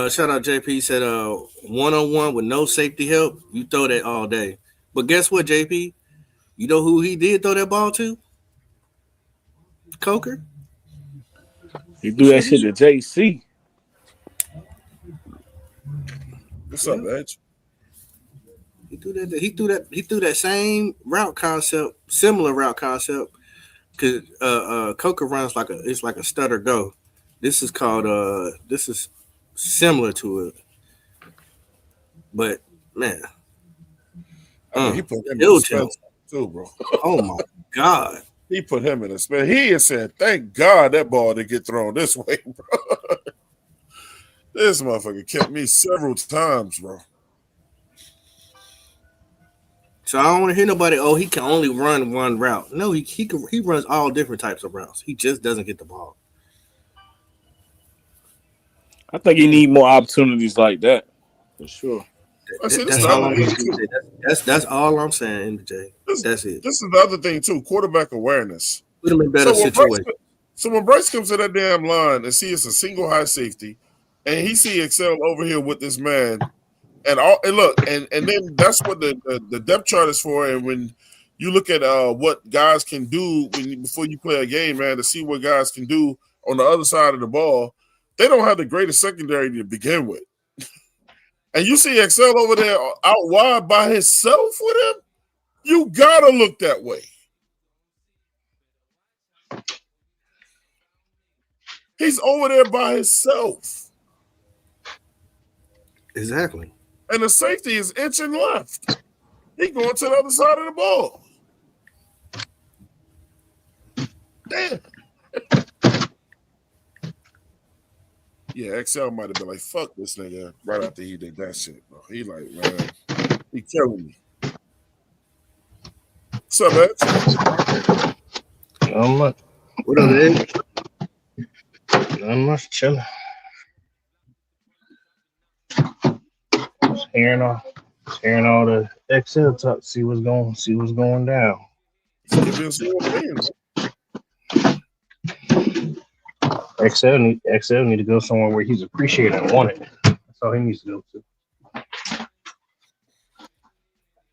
Shout out JP said 1-on-1 with no safety help, you throw that all day. But guess what, JP? You know who he did throw that ball to? Coker. He threw that shit to JC. What's up, Edge? He threw that same route concept, similar route concept. Cause Coker runs like a stutter go. This is called this is similar to it. But man, I mean, he put him in suspense too, bro. Oh my God. He put him in a spin. He has said, thank God that ball didn't get thrown this way, bro. This motherfucker kept me several times, bro. So I don't want to hear nobody, he can only run one route. No, he runs all different types of routes. He just doesn't get the ball. I think he need more opportunities like that, for sure. That's all I'm saying, MJ. That's it. This is the other thing too, quarterback awareness. Put him in better situation. So when Bryce comes to that damn line and see it's a single high safety, and he see Excel over here with this man, and then that's what the depth chart is for. And when you look at what guys can do before you play a game, man, to see what guys can do on the other side of the ball, they don't have the greatest secondary to begin with. And you see Excel over there out wide by himself with him, you gotta look that way. He's over there by himself. Exactly. And the safety is inching left. He going to the other side of the ball. Damn. Yeah, Excel might have been like, fuck this nigga right after he did that shit, bro. He like, man, he killing me. What's up, Ed? Not much. What up, Ed? Not much, chilling. Just hearing all the Excel talk, see what's going down. Excel need to go somewhere where he's appreciated and wanted. That's all he needs to go to.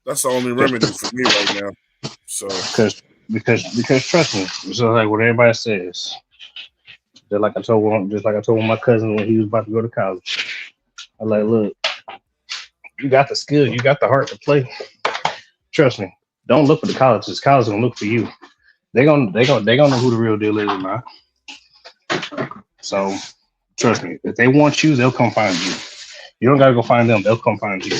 That's the only remedy for me right now. So because trust me, it's like what everybody says. Just like I told my cousin when he was about to go to college. I like, look, you got the skill, you got the heart to play. Trust me, don't look for the colleges. Colleges gonna look for you. They gonna know who the real deal is or not. So trust me, if they want you, they'll come find you. You don't gotta go find them; they'll come find you.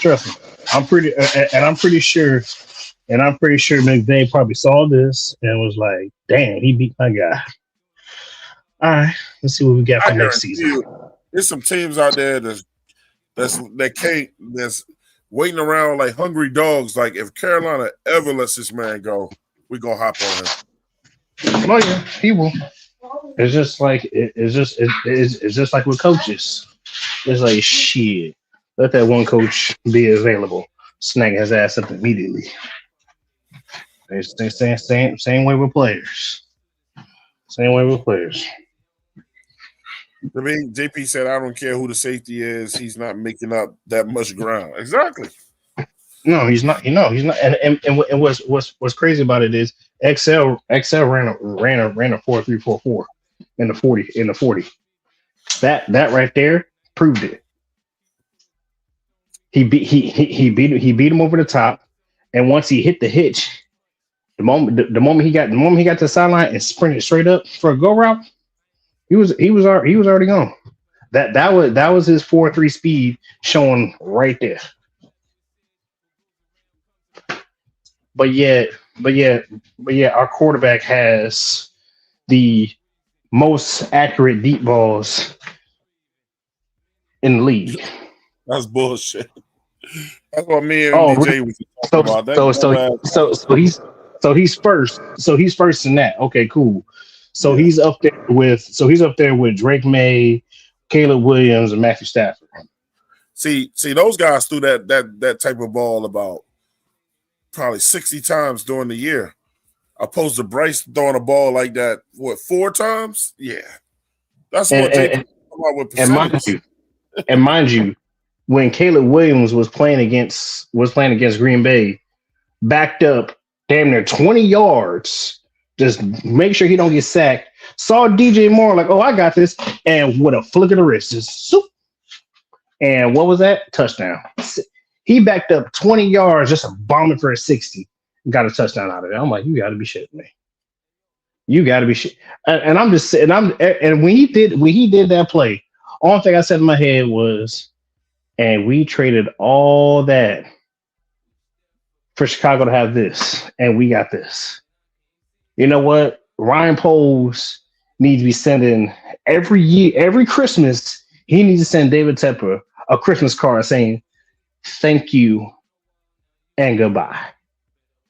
Trust me, I'm pretty sure McVay probably saw this and was like, "Damn, he beat my guy." All right, let's see what we got for next season. There's some teams out there that's waiting around like hungry dogs. Like if Carolina ever lets this man go, we gonna hop on him. Oh yeah, he will. It's just like it's just like with coaches. It's like shit. Let that one coach be available. Snag his ass up immediately. It's the same way with players. Same way with players. I mean, JP said, "I don't care who the safety is. He's not making up that much ground." Exactly. No, he's not. He's not. And what's crazy about it is XL ran a 4.344 in the 40. That right there proved it. He beat him over the top, And once he hit the hitch, the moment he got to the sideline and sprinted straight up for a go route, he was already gone. That was his 4.3 speed showing right there. But yet, our quarterback has the most accurate deep balls in the league. That's bullshit. That's what me and Oh, DJ was talking about. So he's first. So he's first in that. Okay, cool. So he's up there with Drake May, Caleb Williams, and Matthew Stafford. See, those guys threw that type of ball about probably 60 times during the year. Opposed to Bryce throwing a ball like that, 4 times? Yeah. That's what they talking about with percentage. And mind you, when Caleb Williams was playing against Green Bay, backed up damn near 20 yards, just make sure he don't get sacked. Saw DJ Moore like, oh, I got this, and with a flick of the wrist, just swoop. And what was that? Touchdown. He backed up 20 yards, just bombing for a 60, and got a touchdown out of it. I'm like, you got to be shitting me. You got to be shit. And I'm just sitting. And when he did that play, only thing I said in my head was, and we traded all that for Chicago to have this, and we got this. You know what? Ryan Poles needs to be sending every year, every Christmas, he needs to send David Tepper a Christmas card saying, thank you and goodbye.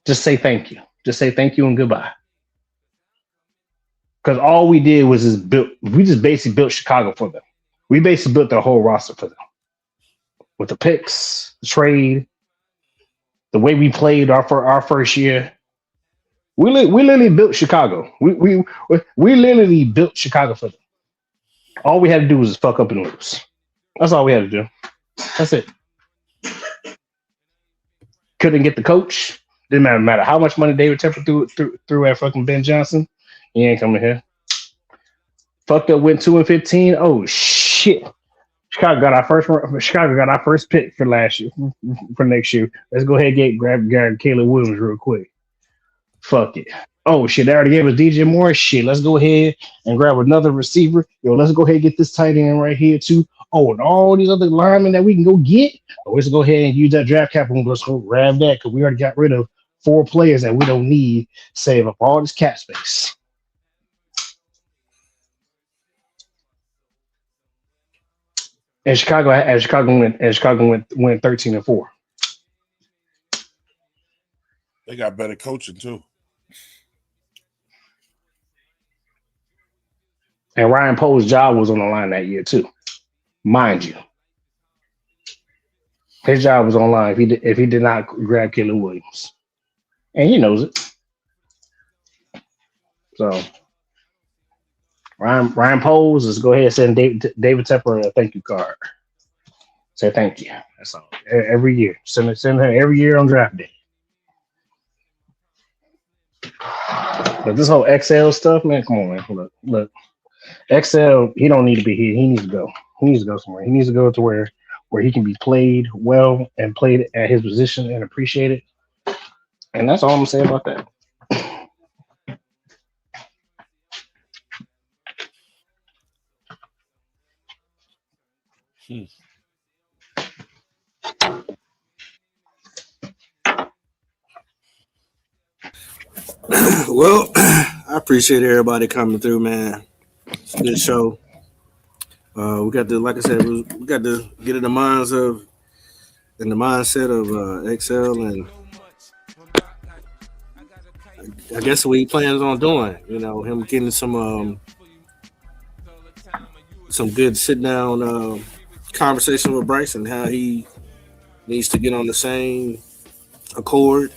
Just say thank you. Just say thank you and goodbye. Because all we did was we just basically built Chicago for them. We basically built their whole roster for them. With the picks, the trade, the way we played our first year. We literally built Chicago. We literally built Chicago for them. All we had to do was fuck up and lose. That's all we had to do. That's it. Couldn't get the coach. Didn't matter how much money David Tepper threw at fucking Ben Johnson. He ain't coming here. Fucked up, went 2-15. Oh shit! Chicago got our first pick for last year, for next year. Let's go ahead and grab Caleb Williams real quick. Fuck it. Oh shit! They already gave us DJ Moore. Shit, let's go ahead and grab another receiver. Yo, let's go ahead and get this tight end right here too. Oh, and all these other linemen that we can go get. Oh, let's go ahead and use that draft capital. Let's go grab that because we already got rid of 4 players that we don't need. Save up all this cap space. And Chicago went 13-4. They got better coaching too. And Ryan Poe's job was on the line that year too, mind you. His job was on the line if he did not grab Caleb Williams, and he knows it. So Ryan Poles, let's go ahead and send David Tepper a thank you card. Say thank you. That's all. Every year, send her every year on draft day. But this whole XL stuff, man, come on, man. Look. XL, he don't need to be here. He needs to go. He needs to go somewhere. He needs to go to where he can be played well and played at his position and appreciated. And that's all I'm gonna say about that. Well, I appreciate everybody coming through, man. It's a good show. We got to, like I said, we got to get in the mindset of XL, and I guess what he plans on doing. You know, him getting some good sit down conversation with Bryce and how he needs to get on the same accord.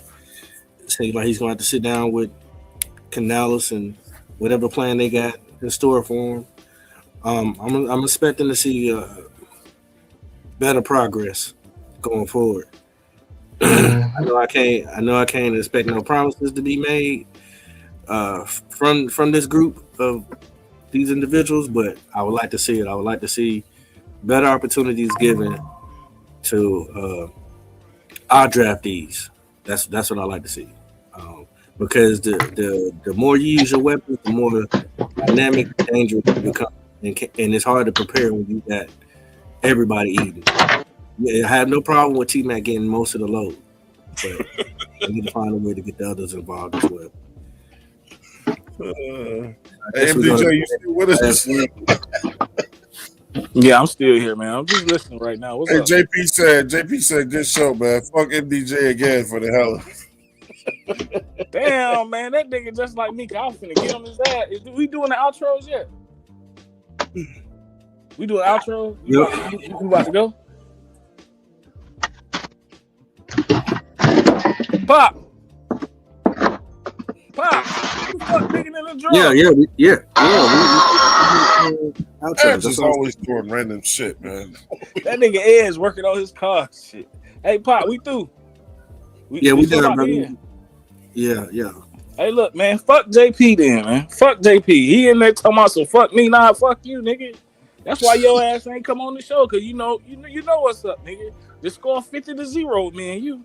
Seems like he's going to have to sit down with Canales and whatever plan they got in store for him. I'm expecting to see better progress going forward. I know I can't expect no promises to be made from this group of these individuals, but I would like to see it. I would like to see better opportunities given to our draftees. That's what I like to see. Because the more you use your weapons, the more dynamic, dangerous you become, and it's hard to prepare when you got everybody eating. I have no problem with T-Mac getting most of the load, but I need to find a way to get the others involved as well. MDJ, you still with us? Yeah, I'm still here, man. I'm just listening right now. What's Hey, up? JP said, good show, man. Fuck MDJ again for the hell. Damn, man, that nigga just like me. I was finna get on his ass. We doing the outros yet? We doing outro? You about to go? Pop. Fuck digging in the drawer. Yeah. Edge is always doing random shit, man. That nigga Ed's working on his car. Shit. Hey, Pop, we through. We still done, locked brother. in. Yeah. Hey, look, man. Fuck JP then, man. Fuck JP. He in there talking about some fuck me, nah, fuck you, nigga. That's why your ass ain't come on the show, cause you know what's up, nigga. The score 50-0, man. You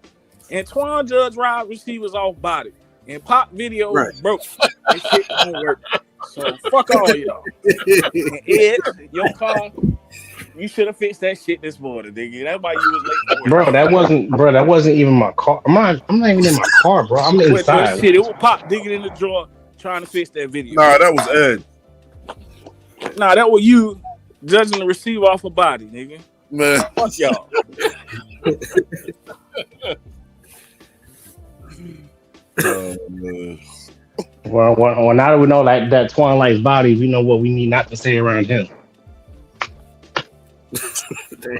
and Twan Judge Rod receivers off body. And Pop video broke. That shit don't work. So fuck all y'all. And Ed, your car, you should have fixed that shit this morning, nigga. That's why you was late for it. That wasn't even my car. I'm not even in my car, bro. I'm inside. Shit, it was Pop digging in the drawer trying to fix that video. Nah, that was Ed. Nah, that was you judging the receiver off a body, nigga. Man. Fuck y'all. Man. Well, now that we know like that Twan likes bodies, we know what we need not to say around him.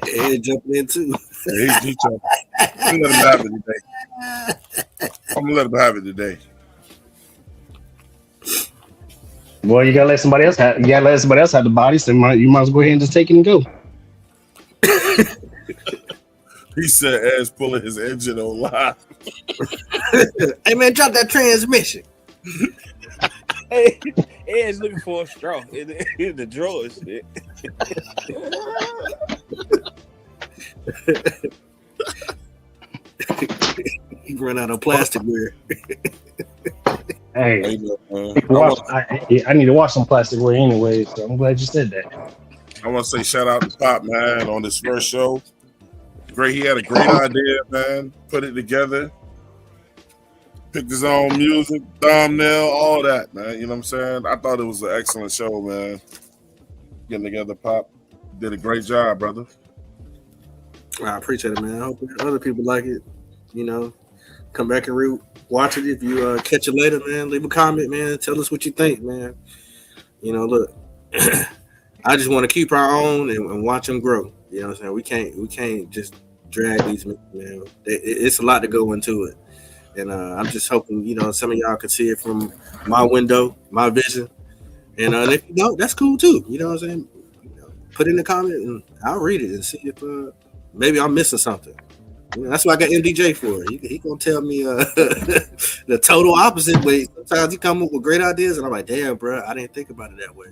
Ed jumping in too. He jumping. I'm gonna let him have it today. Well, you gotta let somebody else have the body, so you might as well go ahead and just take it and go. He said Ed's pulling his engine on live. Hey man, drop that transmission. Hey, Ed's looking for a straw in the drawer and shit. He run out of plasticware. Hey, I need to wash some plasticware anyway, so I'm glad you said that. I want to say shout out to Pop, man, on his first show. Great, he had a great idea, man. Put it together. Picked his own music, thumbnail, all that, man. You know what I'm saying? I thought it was an excellent show, man. Getting together, Pop. Did a great job, brother. I appreciate it, man. I hope other people like it. You know, come back and watch it. If you catch it later, man, leave a comment, man. Tell us what you think, man. You know, look, I just want to keep our own and watch them grow. You know what I'm saying? We can't just drag these men, man. It's a lot to go into it. And I'm just hoping, you know, some of y'all can see it from my window, my vision. And if you don't, that's cool too. You know what I'm saying? Put in the comment and I'll read it and see if maybe I'm missing something. You know, that's what I got MDJ for. He gonna tell me the total opposite way. Sometimes he come up with great ideas, and I'm like, damn, bro, I didn't think about it that way.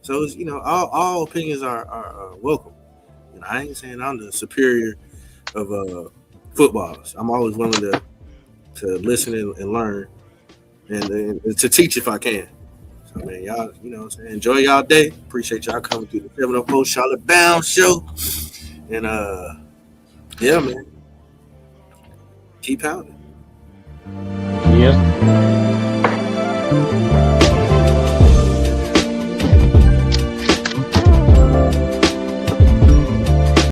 So it's, you know, all opinions are welcome. You know, I ain't saying I'm the superior of footballs. I'm always willing to listen and learn and to teach if I can. So man, y'all, you know what I'm saying, enjoy y'all day. Appreciate y'all coming through the 704 Charlotte Bound show. And yeah, man. Keep pounding. Yes.